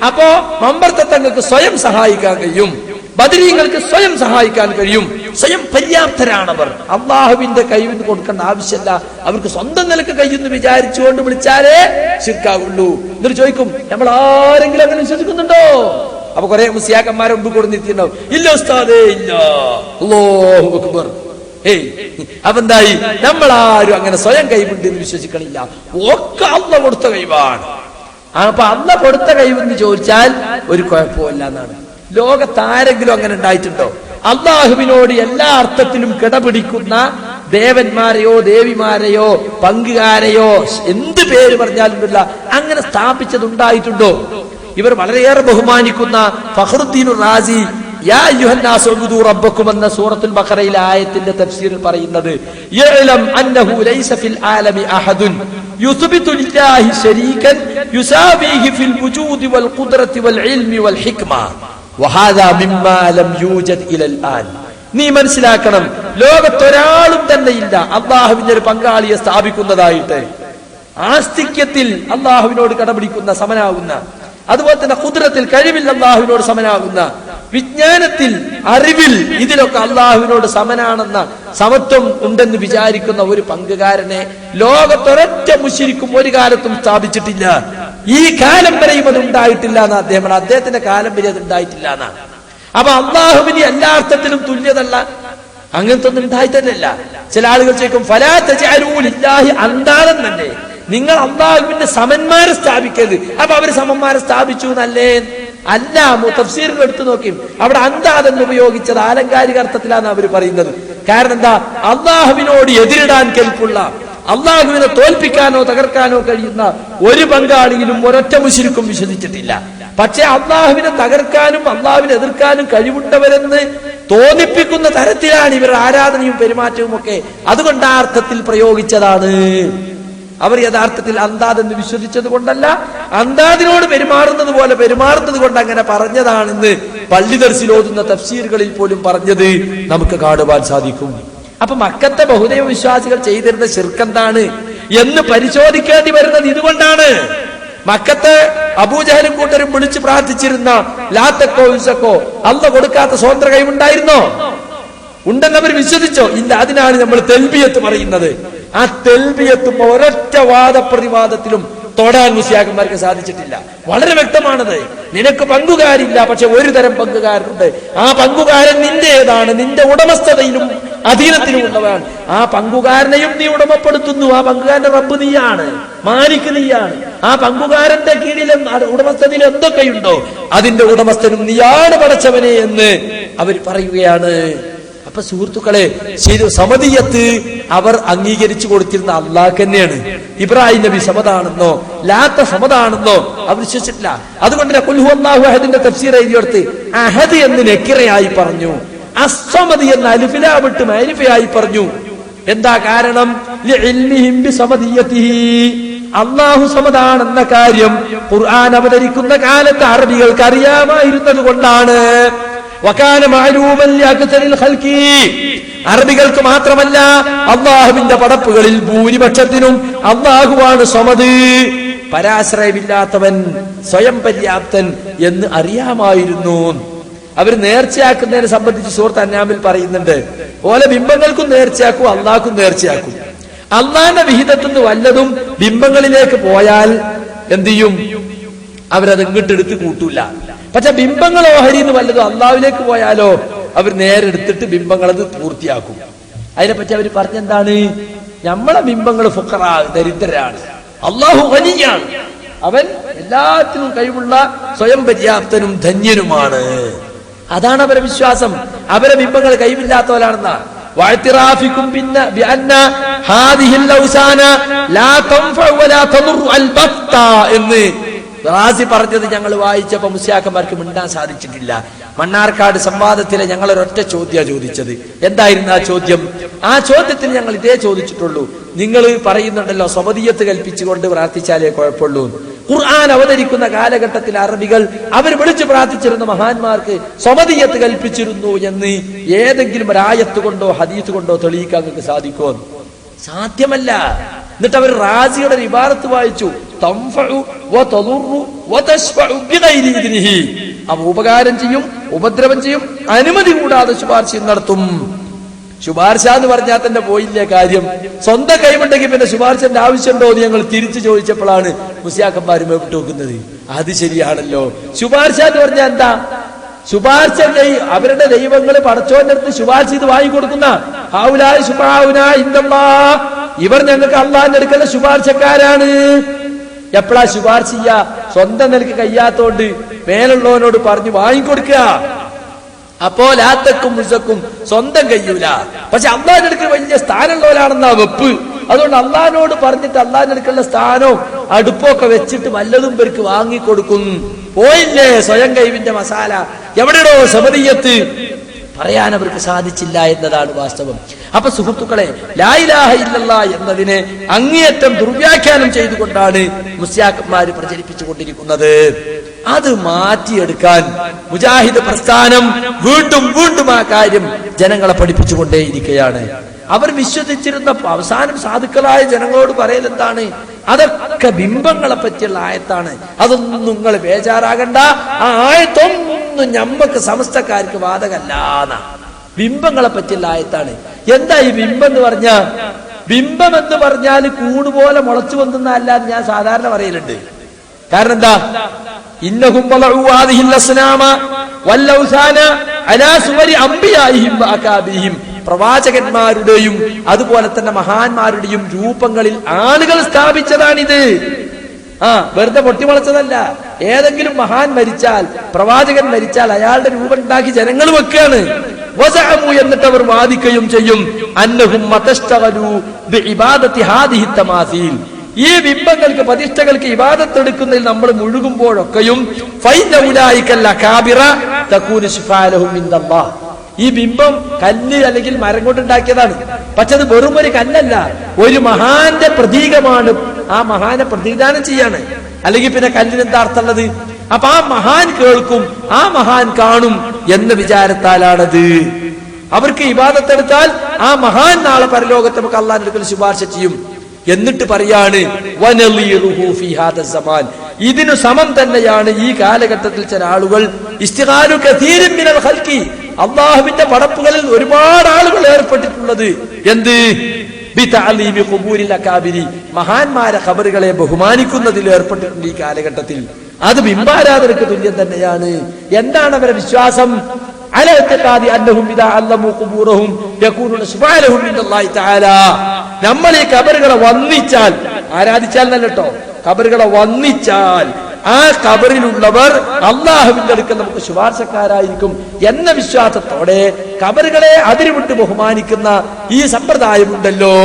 അപ്പോ മമ്പർത്തങ്ങൾക്ക് സ്വയം സഹായിക്കാൻ കഴിയും, ബദരീങ്ങൾക്ക് സ്വയം സഹായിക്കാൻ കഴിയും, സ്വയം പര്യാപ്തരാണവർ. അള്ളാഹുവിന്റെ കഴിവിന് കൊടുക്കേണ്ട ആവശ്യമല്ല, അവർക്ക് സ്വന്തം നിലക്ക് കഴിയുമെന്ന് വിചാരിച്ചുകൊണ്ട് വിളിച്ചാലേ ശിർക്കാവുള്ളൂ. എന്നിട്ട് ചോദിക്കും, നമ്മൾ ആരെങ്കിലും അങ്ങനെ വിശ്വസിക്കുന്നുണ്ടോ? അപ്പൊ കുറെ മുസ്ലിയാക്കന്മാരെ മുമ്പ് കൊടുത്തിട്ടുണ്ടാവും. ഇല്ല ഉസ്താദേ, ഇല്ല. അല്ലാഹു അക്ബർ. അപ്പൊ എന്തായി? നമ്മളാരും അങ്ങനെ സ്വയം കഴിവുണ്ട് എന്ന് വിശ്വസിക്കണില്ല. ഒക്കെ അള്ളാഹ് കൊടുത്ത കഴിവാണ്. അപ്പൊ അള്ളാഹ് കൊടുത്ത കഴിവെന്ന് ചോദിച്ചാൽ ഒരു കുഴപ്പമില്ല എന്നാണ്. ലോകത്താരെങ്കിലും അങ്ങനെ ഉണ്ടായിട്ടുണ്ടോ? അള്ളാഹുവിനോട് എല്ലാ അർത്ഥത്തിലും കിടപിടിക്കുന്ന ദേവന്മാരെയോ ദേവിമാരെയോ പങ്കുകാരെയോ എന്ത് പേര് പറഞ്ഞാലും അങ്ങനെ സ്ഥാപിച്ചതുണ്ടായിട്ടുണ്ടോ? ഇവർ വളരെയേറെ ബഹുമാനിക്കുന്ന ഫഖ്റുദ്ദീൻ റാസി യാ അയ്യുഹന്നാസു ഉബ്ദു റബ്ബക്കും എന്ന സൂറത്തുൽ ബഖറയിലെ ആയത്തിന്റെ തഫ്സീറിൽ പറയുന്നത് യഅലം അന്നഹു ലൈസ ഫിൽ ആലമി അഹദുൻ യുസ്ബിതു ലില്ലാഹി ശരീകൻ യുസാബിഹി ഫിൽ വുജൂദി വൽ ഖുദ്റതി വൽ ഇൽമി വൽ ഹിക്മ വഹാദാ മിമ്മാ ലം യൂജദ് ഇലൽ ആൻ. നീ മനസ്സിലാക്കണം, ലോകത്തൊരാളും തന്നെ ഇല്ല അള്ളാഹുവിന്റെ ഒരു പങ്കാളിയെ സ്ഥാപിക്കുന്നതായിട്ട്. ആസ്തിക്യത്തിൽ അള്ളാഹുവിനോട് കടപിടിക്കുന്ന സമനാകുന്ന, അതുപോലെ തന്നെ ഖുദ്റത്തിൽ കഴിവിൽ അള്ളാഹുവിനോട് സമനാകുന്ന, വിജ്ഞാനത്തിൽ അറിവിൽ ഇതിലൊക്കെ അള്ളാഹുവിനോട് സമനാണെന്ന സമത്വം ഉണ്ടെന്ന് വിചാരിക്കുന്ന ഒരു പങ്കുകാരനെ ലോകത്തൊരൊറ്റ മുശ്രിക്കും ഒരു കാലത്തും സ്ഥാപിച്ചിട്ടില്ല. ഈ കാലം വരെയും അത് ഉണ്ടായിട്ടില്ല എന്നാ അദ്ദേഹത്തിന്റെ കാലം വരെ അത് ഉണ്ടായിട്ടില്ല എന്നാണ്. അപ്പൊ അള്ളാഹുവിന് എല്ലാ അർത്ഥത്തിലും തുല്യതല്ല, അങ്ങനത്തെ ഒന്നും ഉണ്ടായിട്ടല്ല. ചില ആളുകൾ ചോദിക്കും ഫലാ തജഅലൂ ലില്ലാഹി അന്താദൻ തന്നെ, നിങ്ങൾ അള്ളാഹുവിന്റെ സമന്മാരെ സ്ഥാപിക്കരുത്. അപ്പൊ അവര് സമന്മാരെ സ്ഥാപിച്ചു എന്നല്ലേ? അല്ല, തഫ്സീറുകൾ എടുത്തു നോക്കി അവിടെ അന്താദെന്ന് ഉപയോഗിച്ചത് ആലങ്കാരിക അർത്ഥത്തിലാണ് അവർ പറയുന്നത്. കാരണം എന്താ? അള്ളാഹുവിനോട് എതിരിടാൻ കെൽപ്പുള്ള, അള്ളാഹുവിനെ തോൽപ്പിക്കാനോ തകർക്കാനോ കഴിയുന്ന ഒരു പങ്കാളിയിലും ഒരൊറ്റ മുശ്രിക്കും വിശ്വസിച്ചിട്ടില്ല. പക്ഷെ അള്ളാഹുവിനെ തകർക്കാനും അള്ളാഹുവിനെ എതിർക്കാനും കഴിവുണ്ടവരെന്ന് തോന്നിപ്പിക്കുന്ന തരത്തിലാണ് ഇവരുടെ ആരാധനയും പെരുമാറ്റവും ഒക്കെ. അതുകൊണ്ട് ആ അർത്ഥത്തിൽ പ്രയോഗിച്ചതാണ്. അവർ യഥാർത്ഥത്തിൽ അന്താദെന്ന് വിശ്വസിച്ചത് കൊണ്ടല്ല, അന്താദിനോട് പെരുമാറുന്നത് പോലെ പെരുമാറുന്നത് കൊണ്ട് അങ്ങനെ പറഞ്ഞതാണെന്ന് പള്ളി ദർസിൽ ഓതുന്ന തഫ്സീറുകളിൽ പോലും പറഞ്ഞത് നമുക്ക് കാണുവാൻ സാധിക്കും. അപ്പൊ മക്കത്തെ ബഹുദൈവ വിശ്വാസികൾ ചെയ്തിരുന്ന ശിർക്ക് എന്ന് പരിശോധിക്കേണ്ടി വരുന്നത് ഇതുകൊണ്ടാണ്. മക്കത്തെ അബൂജഹലും കൂട്ടരും വിളിച്ചു പ്രാർത്ഥിച്ചിരുന്ന ലാത്തക്കോ ഉസ്സക്കോ അല്ല കൊടുക്കാത്ത സ്വതന്ത്ര കൈവുണ്ടായിരുന്നോ? ഉണ്ടെന്ന് അവർ വിശ്വസിച്ചോ? ഇല്ല. അതിനാണ് നമ്മൾ തെൽബിയത്ത് പറയുന്നത്. ആ തെൽബിയത്തും ഒരൊറ്റ വാദപ്രതിവാദത്തിലും തൊടാൻ മുസ്ലിയാക്കന്മാർക്ക് സാധിച്ചിട്ടില്ല. വളരെ വ്യക്തമാണത്. നിനക്ക് പങ്കുകാരില്ല, പക്ഷെ ഒരു തരം പങ്കുകാരുണ്ട്. ആ പങ്കുകാരൻ നിന്റേതാണ്, നിന്റെ ഉടമസ്ഥതയിലും അധീനത്തിലും ഉള്ളവൻ. ആ പങ്കുകാരനെയും നീ ഉടമപ്പെടുത്തുന്നു. ആ പങ്കുകാരന്റെ റബ്ബ് നീയാണ്, മാലിക് നീയാണ്. ആ പങ്കുകാരന്റെ കീഴിലും ഉടമസ്ഥതയിൽ എന്തൊക്കെയുണ്ടോ അതിന്റെ ഉടമസ്ഥനും നീയാണ് പടച്ചവനെ എന്ന് അവർ പറയുകയാണ്. അപ്പൊ സുഹൃത്തുക്കളെ, സമദിയത്ത് അവർ അംഗീകരിച്ചു കൊടുത്തിരുന്ന അള്ളാഹ് തന്നെയാണ്. ഇബ്രാഹിം നബി സമതാണെന്നോ ലാത്ത സമതാണെന്നോ അവർ വിശ്വസിച്ചിട്ടില്ല. അതുകൊണ്ട് ഖുൽ ഹുവല്ലാഹു അഹദിന്റെ തഫ്സീർ എഴുതിയെടുത്ത് അഹദ് എന്ന് നെക്കിറയായി പറഞ്ഞു, അസ്സമദ് എന്ന് അലിഫിലാവിട്ട് മാരിഫയായി പറഞ്ഞു. എന്താ കാരണം? ലിഇൽമിഹിം ബിസമദിയതിഹി, അള്ളാഹു സമതാണെന്ന കാര്യം ഖുർആൻ അവതരിക്കുന്ന കാലത്ത് അറബികൾക്ക് അറിയാമായിരുന്നത് കൊണ്ടാണ്. വകാന മഅലൂമൻ ലിഅക്സരിൽ ഖൽഖി, അറബികൾക്ക് മാത്രമല്ല അള്ളാഹുവിന്റെ പടപ്പുകളിൽ ഭൂരിപക്ഷത്തിനും അള്ളാഹുവാണ് സമദ്, പരാശ്രയമില്ലാത്തവൻ, സ്വയം പര്യാപ്തൻ എന്ന് അറിയാമായിരുന്നു. അവർ നേർച്ചയാക്കുന്നതിനെ സംബന്ധിച്ച് സൂറത്ത് അന്നാമിൽ പറയുന്നുണ്ട്. ഓലെ ബിംബങ്ങൾക്കും നേർച്ചയാക്കും അള്ളാഹ്ക്കും നേർച്ചയാക്കും. അള്ളാഹിന്റെ വിഹിതത്തിൽ വല്ലതും ബിംബങ്ങളിലേക്ക് പോയാൽ എന്ത് ചെയ്യും? അവരത് ഇങ്ങോട്ടെടുത്ത് കൂട്ടൂല. പക്ഷെ ബിംബങ്ങൾ ഓഹരിന്ന് വല്ലതും അള്ളാഹുവിലേക്ക് പോയാലോ അവർ നേരെ എടുത്തിട്ട് ബിംബങ്ങളത് പൂർത്തിയാക്കും. അതിനെപ്പറ്റി അവർ പറഞ്ഞെന്താണ്? നമ്മളെ ബിംബങ്ങൾ ഫുഖറാ, ദരിദ്രരാണ്, അള്ളാഹു ഗനിയാണ്, അവൻ എല്ലാത്തിനും കഴിവുള്ള സ്വയം പര്യാപ്തനും ധന്യനുമാണ്. അതാണ് അവരുടെ വിശ്വാസം. അവരെ ബിംബങ്ങൾ കഴിവില്ലാത്തവരാണെന്നാ. വാഴ്ത്തിറാഫിക്കും പിന്നെ എന്ന് റാസി പറഞ്ഞത് ഞങ്ങൾ വായിച്ചപ്പോ മുസ്ലിയാക്കന്മാർക്ക് മിണ്ടാൻ സാധിച്ചിട്ടില്ല. മണ്ണാർക്കാട് സംവാദത്തിലെ ഞങ്ങൾ ഒരൊറ്റ ചോദ്യ ചോദിച്ചത്. എന്തായിരുന്നു ആ ചോദ്യം? ആ ചോദ്യത്തിന് ഞങ്ങൾ ഇതേ ചോദിച്ചിട്ടുള്ളൂ. നിങ്ങൾ പറയുന്നുണ്ടല്ലോ സമദിയത്ത് കൽപ്പിച്ചുകൊണ്ട് പ്രാർത്ഥിച്ചാലേ കുഴപ്പമുള്ളൂ. ഖുർആൻ അവതരിക്കുന്ന കാലഘട്ടത്തിൽ അറബികൾ അവർ വിളിച്ചു പ്രാർത്ഥിച്ചിരുന്ന മഹാന്മാർക്ക് സമദിയത്ത് കൽപ്പിച്ചിരുന്നു എന്ന് ഏതെങ്കിലും ഒരു ആയത്ത് കൊണ്ടോ ഹദീസ് കൊണ്ടോ തെളിയിക്കാൻ നിങ്ങൾക്ക് സാധിക്കുമോ? സാധ്യമല്ല. എന്നിട്ട് അവർ റാസിയുടെ ഒരു ഇബാറത്ത് വായിച്ചു, അവ ഉപകാരം ചെയ്യും, ഉപദ്രവം ചെയ്യും, അനുമതി കൂടാതെ ശുപാർശ നടത്തും. ശുപാർശ എന്ന് പറഞ്ഞാൽ തന്നെ പോയില്ലേ കാര്യം. സ്വന്തം കൈവുണ്ടെങ്കിൽ പിന്നെ ശുപാർശന്റെ ആവശ്യമുണ്ടോ എന്ന് ഞങ്ങൾ തിരിച്ചു ചോദിച്ചപ്പോഴാണ് മുസ്ലിയാക്കന്മാർ മേപ്പിട്ട് വെക്കുന്നത്. അത് ശരിയാണല്ലോ. ശുപാർശ എന്ന് പറഞ്ഞാൽ എന്താ? ശുപാർശ അവരുടെ ദൈവങ്ങള് പടച്ചോന്റെ അടുത്ത് ശുപാർശ ചെയ്ത് വാങ്ങിക്കൊടുക്കുന്ന ഹൗലായി ശുപാഉനാ ഇൻദല്ലാഹ്, ഇവർ ഞങ്ങൾക്ക് അള്ളാഹിന്റെ അടുക്കൽ ശുപാർശക്കാരാണ്. എപ്പോഴാ ശുപാർശ ചെയ്യാ? സ്വന്തം നിലക്ക് കഴിയാത്തോണ്ട് മേലുള്ളവനോട് പറഞ്ഞു വാങ്ങിക്കൊടുക്കുക. അപ്പോ ലാത്തക്കും മുസക്കും സ്വന്തം കഴിയൂല. പക്ഷെ അള്ളാഹിന്റെ അടുക്കൽ വലിയ സ്ഥാനമുള്ളവരാണെന്നാ വെപ്പ്. അതുകൊണ്ട് അള്ളാഹിനോട് പറഞ്ഞിട്ട് അള്ളാഹിന്റെ അടുക്കലുള്ള സ്ഥാനവും അടുപ്പൊക്കെ വെച്ചിട്ട് വല്ലതും പേർക്ക് വാങ്ങിക്കൊടുക്കും. പോയില്ലേ സ്വയം കൈവിന്റെ മസാല, എവിടെയോ സബദിയത്ത് പറയാൻ അവർക്ക് സാധിച്ചില്ല എന്നതാണ് വാസ്തവം. അപ്പൊ സുഹൃത്തുക്കളെ, ലാ ഇലാഹ ഇല്ലല്ലാഹ് എന്നതിനെ അങ്ങേയറ്റം ദുർവ്യാഖ്യാനം ചെയ്തുകൊണ്ടാണ് മുസ്ലിയാക്കന്മാര് പ്രചരിപ്പിച്ചുകൊണ്ടിരിക്കുന്നത്. അത് മാറ്റിയെടുക്കാൻ മുജാഹിദ് പ്രസ്ഥാനം വീണ്ടും വീണ്ടും ആ കാര്യം ജനങ്ങളെ പഠിപ്പിച്ചുകൊണ്ടേയിരിക്കുകയാണ്. അവർ വിശ്വസിച്ചിരുന്ന അവസാനം സാധുക്കളായ ജനങ്ങളോട് പറയൽ എന്താണ്? അതൊക്കെ ബിംബങ്ങളെ പറ്റിയുള്ള ആയത്താണ്, അതൊന്നും നിങ്ങൾ ബേജാറാകണ്ട, ആ ആയത്തൊന്നും ഞമ്മക്ക് സമസ്തക്കാർക്ക് ബാധകല്ല. ബിംബങ്ങളെ പറ്റിയുള്ള ആയത്താണ്. എന്താ ഈ ബിംബം എന്ന് പറഞ്ഞ? ബിംബം എന്ന് പറഞ്ഞാൽ കൂടുപോലെ മുളച്ചു വന്നല്ല എന്ന് ഞാൻ സാധാരണ പറയലുണ്ട്. കാരണം എന്താ? ഇന്നഹും വളഉ ഹാദിഹിൽ അസ്നാമ വല്ലൗസാന അലാ സുവരി അംബിയാഇഹിം വഅകാബിഹിം, പ്രവാചകന്മാരുടെയും അതുപോലെ തന്നെ മഹാന്മാരുടെയും രൂപങ്ങളിൽ ആളുകൾ സ്ഥാപിച്ചതാണിത്. വെറുതെ പൊട്ടിമുളച്ചതല്ല. ഏതെങ്കിലും മഹാൻ മരിച്ചാൽ, പ്രവാചകൻ മരിച്ചാൽ അയാളുടെ രൂപം ഉണ്ടാക്കി ജനങ്ങൾ വെക്കുകയാണ്. വസഅമു, എന്നിട്ട് അവർ വാദിക്കുകയും ചെയ്യും, അന്നഹും മതസ്തഗലു ബിഇബാദത്തി ഹാദിഹി തമാസീൽ, ഈ ബിംബങ്ങൾക്ക് പ്രതിഷ്ഠകൾക്ക് ഇബാദത്ത് എടുക്കുന്നതിൽ നമ്മൾ മുഴുകുമ്പോഴൊക്കെയും ഈ ബിംബം കല്ല് അല്ലെങ്കിൽ മരം കൊണ്ടുണ്ടാക്കിയതാണ്. പക്ഷെ അത് വെറും ഒരു കല്ലല്ല, ഒരു മഹാന്റെ പ്രതീകമാണ്. ആ മഹാനെ പ്രതിദാനം ചെയ്യാണ്. അല്ലെങ്കിൽ പിന്നെ കല്ലിന് എന്താ അർത്ഥമുള്ളത്? അപ്പൊ ആ മഹാൻ കേൾക്കും, ആ മഹാൻ കാണും എന്ന വിചാരത്താലാണത്. അവർക്ക് ഇബാദത്ത് എടുത്താൽ ആ മഹാൻ നാളെ പരലോകത്ത് നമുക്ക് അള്ളാഹിന്റെ അടുക്കൽ ശുപാർശ ചെയ്യും. എന്നിട്ട് പറയാണ് ഇതിനു സമം തന്നെയാണ് ഈ കാലഘട്ടത്തിൽ ചില ആളുകൾ അള്ളാഹുവിന്റെ പടപ്പുകളിൽ ഒരുപാട് ആളുകൾ ഏർപ്പെട്ടിട്ടുള്ളത്. എന്ത്? മഹാന്മാരെ ഖബറുകളെ ബഹുമാനിക്കുന്നതിൽ ഏർപ്പെട്ടിട്ടുണ്ട് ഈ കാലഘട്ടത്തിൽ. അത് ബിംബാരാധനക്ക് തുല്യം തന്നെയാണ്. എന്താണ് അവരുടെ വിശ്വാസം? നമ്മൾ ഈ കബറുകളെ വന്നിച്ചാൽ, ആരാധിച്ചാൽ എന്നല്ലോ, കബറുകളെ വന്നിച്ചാൽ ആ കബറിലുള്ളവർ അള്ളാഹുവിന്റെ അടുക്കൽ നമുക്ക് ശുപാർശക്കാരായിരിക്കും എന്ന വിശ്വാസത്തോടെ കബറുകളെ അതിരുവിട്ട് ബഹുമാനിക്കുന്ന ഈ സമ്പ്രദായമുണ്ടല്ലോ,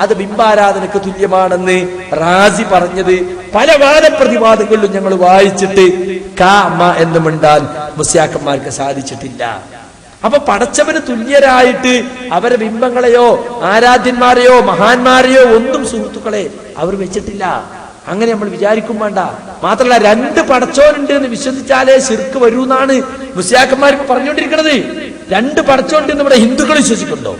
അത് ബിംബാരാധനക്ക് തുല്യമാണെന്ന് റാസി പറഞ്ഞത് പല വാദപ്രതിവാദങ്ങളിലും ഞങ്ങൾ വായിച്ചിട്ട് കാമ എന്ന് മിണ്ടാൻ മുസ്ലിയാക്കന്മാർക്ക് സാധിച്ചിട്ടില്ല. അപ്പൊ പടച്ചവന് തുല്യരായിട്ട് അവരെ ബിംബങ്ങളെയോ ആരാധ്യന്മാരെയോ മഹാന്മാരെയോ ഒന്നും സുഹൃത്തുക്കളെ അവർ വെച്ചിട്ടില്ല. അങ്ങനെ നമ്മൾ വിചാരിക്കും വേണ്ട. മാത്രമല്ല, രണ്ട് പടച്ചോനുണ്ട് എന്ന് വിശ്വസിച്ചാലേ ശിർക്ക് വരൂ എന്നാണ് മുസ്ലിയാക്കന്മാർ പറഞ്ഞുകൊണ്ടിരിക്കുന്നത്. രണ്ട് പടച്ചോണ്ട് നമ്മുടെ ഹിന്ദുക്കൾ വിശ്വസിക്കുന്നുണ്ടോ?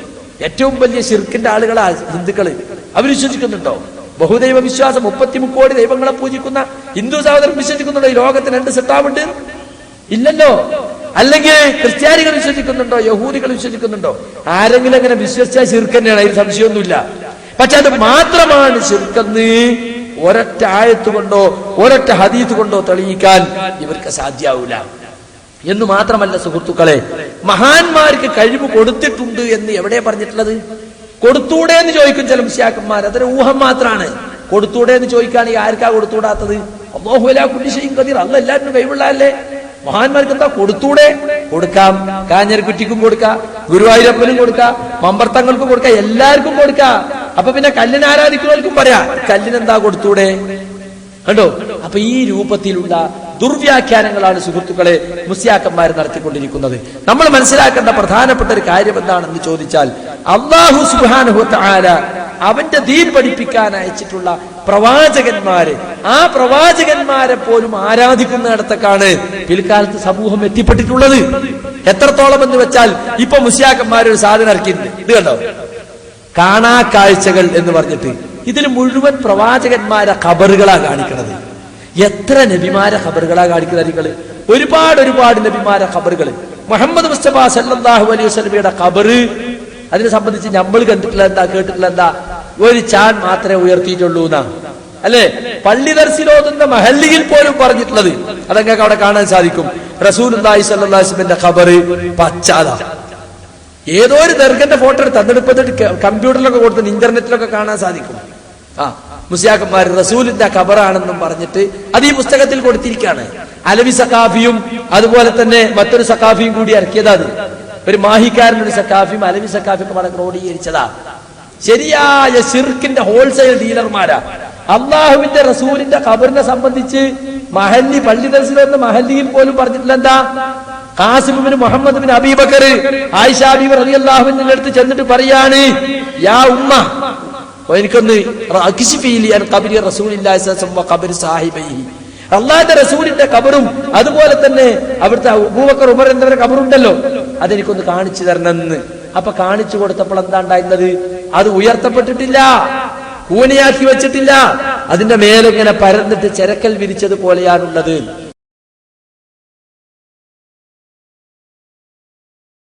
ഏറ്റവും വലിയ ശിർക്കിന്റെ ആളുകളാ ഹിന്ദുക്കള്. അവർ വിശ്വസിക്കുന്നുണ്ടോ? ബഹുദൈവ വിശ്വാസം, 33 കോടി ദൈവങ്ങളെ പൂജിക്കുന്ന ഹിന്ദു സഹോദരൻ വിശ്വസിക്കുന്നുണ്ടോ ഈ ലോകത്തിന് രണ്ട് സെട്ടാവുണ്ട്? ഇല്ലല്ലോ. അല്ലെങ്കിൽ ക്രിസ്ത്യാനികൾ വിശ്വസിക്കുന്നുണ്ടോ? യഹൂദികൾ വിശ്വസിക്കുന്നുണ്ടോ? ആരെങ്കിലും അങ്ങനെ വിശ്വസിച്ചാൽ ശിർക്ക് തന്നെയാണ്, അതിൽ സംശയമൊന്നുമില്ല. പക്ഷെ അത് മാത്രമാണ് ശിർക്കെന്ന് ഒരൊറ്റ ആയത്ത് കൊണ്ടോ ഒരൊറ്റ ഹദീത്ത് കൊണ്ടോ തെളിയിക്കാൻ ഇവർക്ക് സാധ്യാവൂല. എന്ന് മാത്രമല്ല സുഹൃത്തുക്കളെ, മഹാന്മാർക്ക് കഴിവ് കൊടുത്തിട്ടുണ്ട് എന്ന് എവിടെ പറഞ്ഞിട്ടുള്ളത്? കൊടുത്തൂടെ എന്ന് ചോദിക്കും ചില മുസ്ലിയാക്കന്മാർ. അതൊരു ഊഹം മാത്രമാണ്. കൊടുത്തൂടെ എന്ന് ചോദിക്കുകയാണെങ്കിൽ ആർക്കാ കൊടുത്തൂടാത്തത്? അല്ലാഹു അലാ കുല്ലി ഷൈഇൻ ഖദീർ, അല്ലാഹ് എല്ലാവരും കഴിവുള്ളതല്ലേ. മഹാന്മാർക്ക് എന്താ കൊടുത്തൂടെ? കൊടുക്കാം. കാഞ്ഞിരക്കുറ്റിക്കും കൊടുക്കാം, ഗുരുവായൂരപ്പനും കൊടുക്കാം, മമ്പർത്തങ്ങൾക്കും കൊടുക്കാം, എല്ലാവർക്കും കൊടുക്കാം. അപ്പൊ പിന്നെ കല്ലിനെ ആരാധിക്കുന്നവർക്കും പറയാ കല്ലിനെന്താ കൊടുത്തൂടെ? കണ്ടോ? അപ്പൊ ഈ രൂപത്തിലുള്ള ദുർവ്യാഖ്യാനങ്ങളാണ് സുഹൃത്തുക്കളെ മുസ്ലിയാക്കന്മാർ നടത്തിക്കൊണ്ടിരിക്കുന്നത്. നമ്മൾ മനസ്സിലാക്കേണ്ട പ്രധാനപ്പെട്ട ഒരു കാര്യം എന്താണെന്ന് ചോദിച്ചാൽ, അല്ലാഹു സുബ്ഹാനഹു വ തആല അവന്റെ ദീൻ പഠിപ്പിക്കാൻ അയച്ചിട്ടുള്ള പ്രവാചകന്മാര്, ആ പ്രവാചകന്മാരെ പോലും ആരാധിക്കുന്നിടത്തേക്കാണ് പിൽക്കാലത്ത് സമൂഹം എത്തിപ്പെട്ടിട്ടുള്ളത്. എത്രത്തോളം എന്ന് വെച്ചാൽ, ഇപ്പൊ മുസ്ലിയാക്കന്മാരൊരു സാധനം ഇറക്കിയിട്ടുണ്ട്. ഇത് കണ്ടോ? കാണാ കാഴ്ചകൾ എന്ന് പറഞ്ഞിട്ട് ഇതിൽ മുഴുവൻ പ്രവാചകന്മാരെ ഖബറുകളാ കാണിക്കുന്നത്. എത്ര നബിമാരെ ഖബറുകളാ കാണിക്കുന്നത് നിങ്ങൾ? ഒരുപാട് നബിമാരെ ഖബറുകൾ. മുഹമ്മദ് മുസ്തഫ സല്ലല്ലാഹു അലൈഹി വസല്ലമയുടെ ഖബറ് അതിനെ സംബന്ധിച്ച് നമ്മൾ കണ്ടിട്ടില്ല എന്താ, കേട്ടിട്ടില്ല എന്താ? ഒരു ചാൻ മാത്രമേ ഉയർത്തിയിട്ടുള്ളൂ എന്നാ, അല്ലെ? പള്ളി ദർസിലോതുന്ന മഹല്ലിയിൽ പോലും പറഞ്ഞിട്ടുള്ളത് അതങ്ങൾക്ക് അവിടെ കാണാൻ സാധിക്കും. റസൂലുള്ളാഹി സ്വല്ലല്ലാഹു അലൈഹി വസല്ലമയുടെ ഖബറ് പച്ചാതാ. ഏതോ ഒരു ദർഗന്റെ ഫോട്ടോ എടുത്ത് അന്നെടുപ്പത് കമ്പ്യൂട്ടറിലൊക്കെ കൊടുത്ത് ഇന്റർനെറ്റിലൊക്കെ കാണാൻ സാധിക്കും. മുസ്ലിയാക്കന്മാർ റസൂലിന്റെ ഖബറാണെന്നും പറഞ്ഞിട്ട് അത് ഈ പുസ്തകത്തിൽ കൊടുത്തിരിക്കുകയാണ്. അലവി സഖാഫിയും അതുപോലെ തന്നെ മറ്റൊരു സഖാഫിയും കൂടി ഇറക്കിയതാ. അത് ഒരു മാഹിക്കാരനൊരു സഖാഫിയും അലവി സഖാഫിയൊക്കെ വളരെ ക്രോഡീകരിച്ചതാ. ശരിയായ ശിർക്കിന്റെ ഹോൾസെയിൽ ഡീലർമാരാ. അള്ളാഹുവിന്റെ റസൂലിന്റെ ഖബറിനെ സംബന്ധിച്ച് മഹല്ലി പള്ളി ദർസിൽ വന്ന മഹല്ലിയിൽ പോലും പറഞ്ഞിട്ടില്ല. എന്താ? Qasim bin Muhammad bin Abi Bakr Aisha ബീവി റളിയല്ലാഹു അൻഹയുടെ അടുത്ത് ചെന്നിട്ട് പറയാണ്, യാ ഉമ്മ, എനിക്കൊന്ന് ഖബരി റസൂലില്ലാഹി സ്വല്ലല്ലാഹു അലൈഹി വസല്ലം ഖബരി സാഹിബൈഹി, അള്ളാഹുവിന്റെ റസൂലിന്റെ ഖബറും അതുപോലെ തന്നെ അവിടുത്തെ അബൂബക്കർ ഉമർ എന്നിവരുടെ ഖബറുണ്ടല്ലോ, അതെനിക്കൊന്ന് കാണിച്ചു തരണമെന്ന്. അപ്പൊ കാണിച്ചു കൊടുത്തപ്പോൾ എന്താ ഉണ്ടായിരുന്നത്? അത് ഉയർത്തപ്പെട്ടിട്ടില്ല, കൂനയാക്കി വെച്ചിട്ടില്ല, അതിന്റെ മേലെ ഇങ്ങനെ പരന്നിട്ട് ചെരക്കൽ വിരിച്ചതുപോലെയാണുള്ളത്.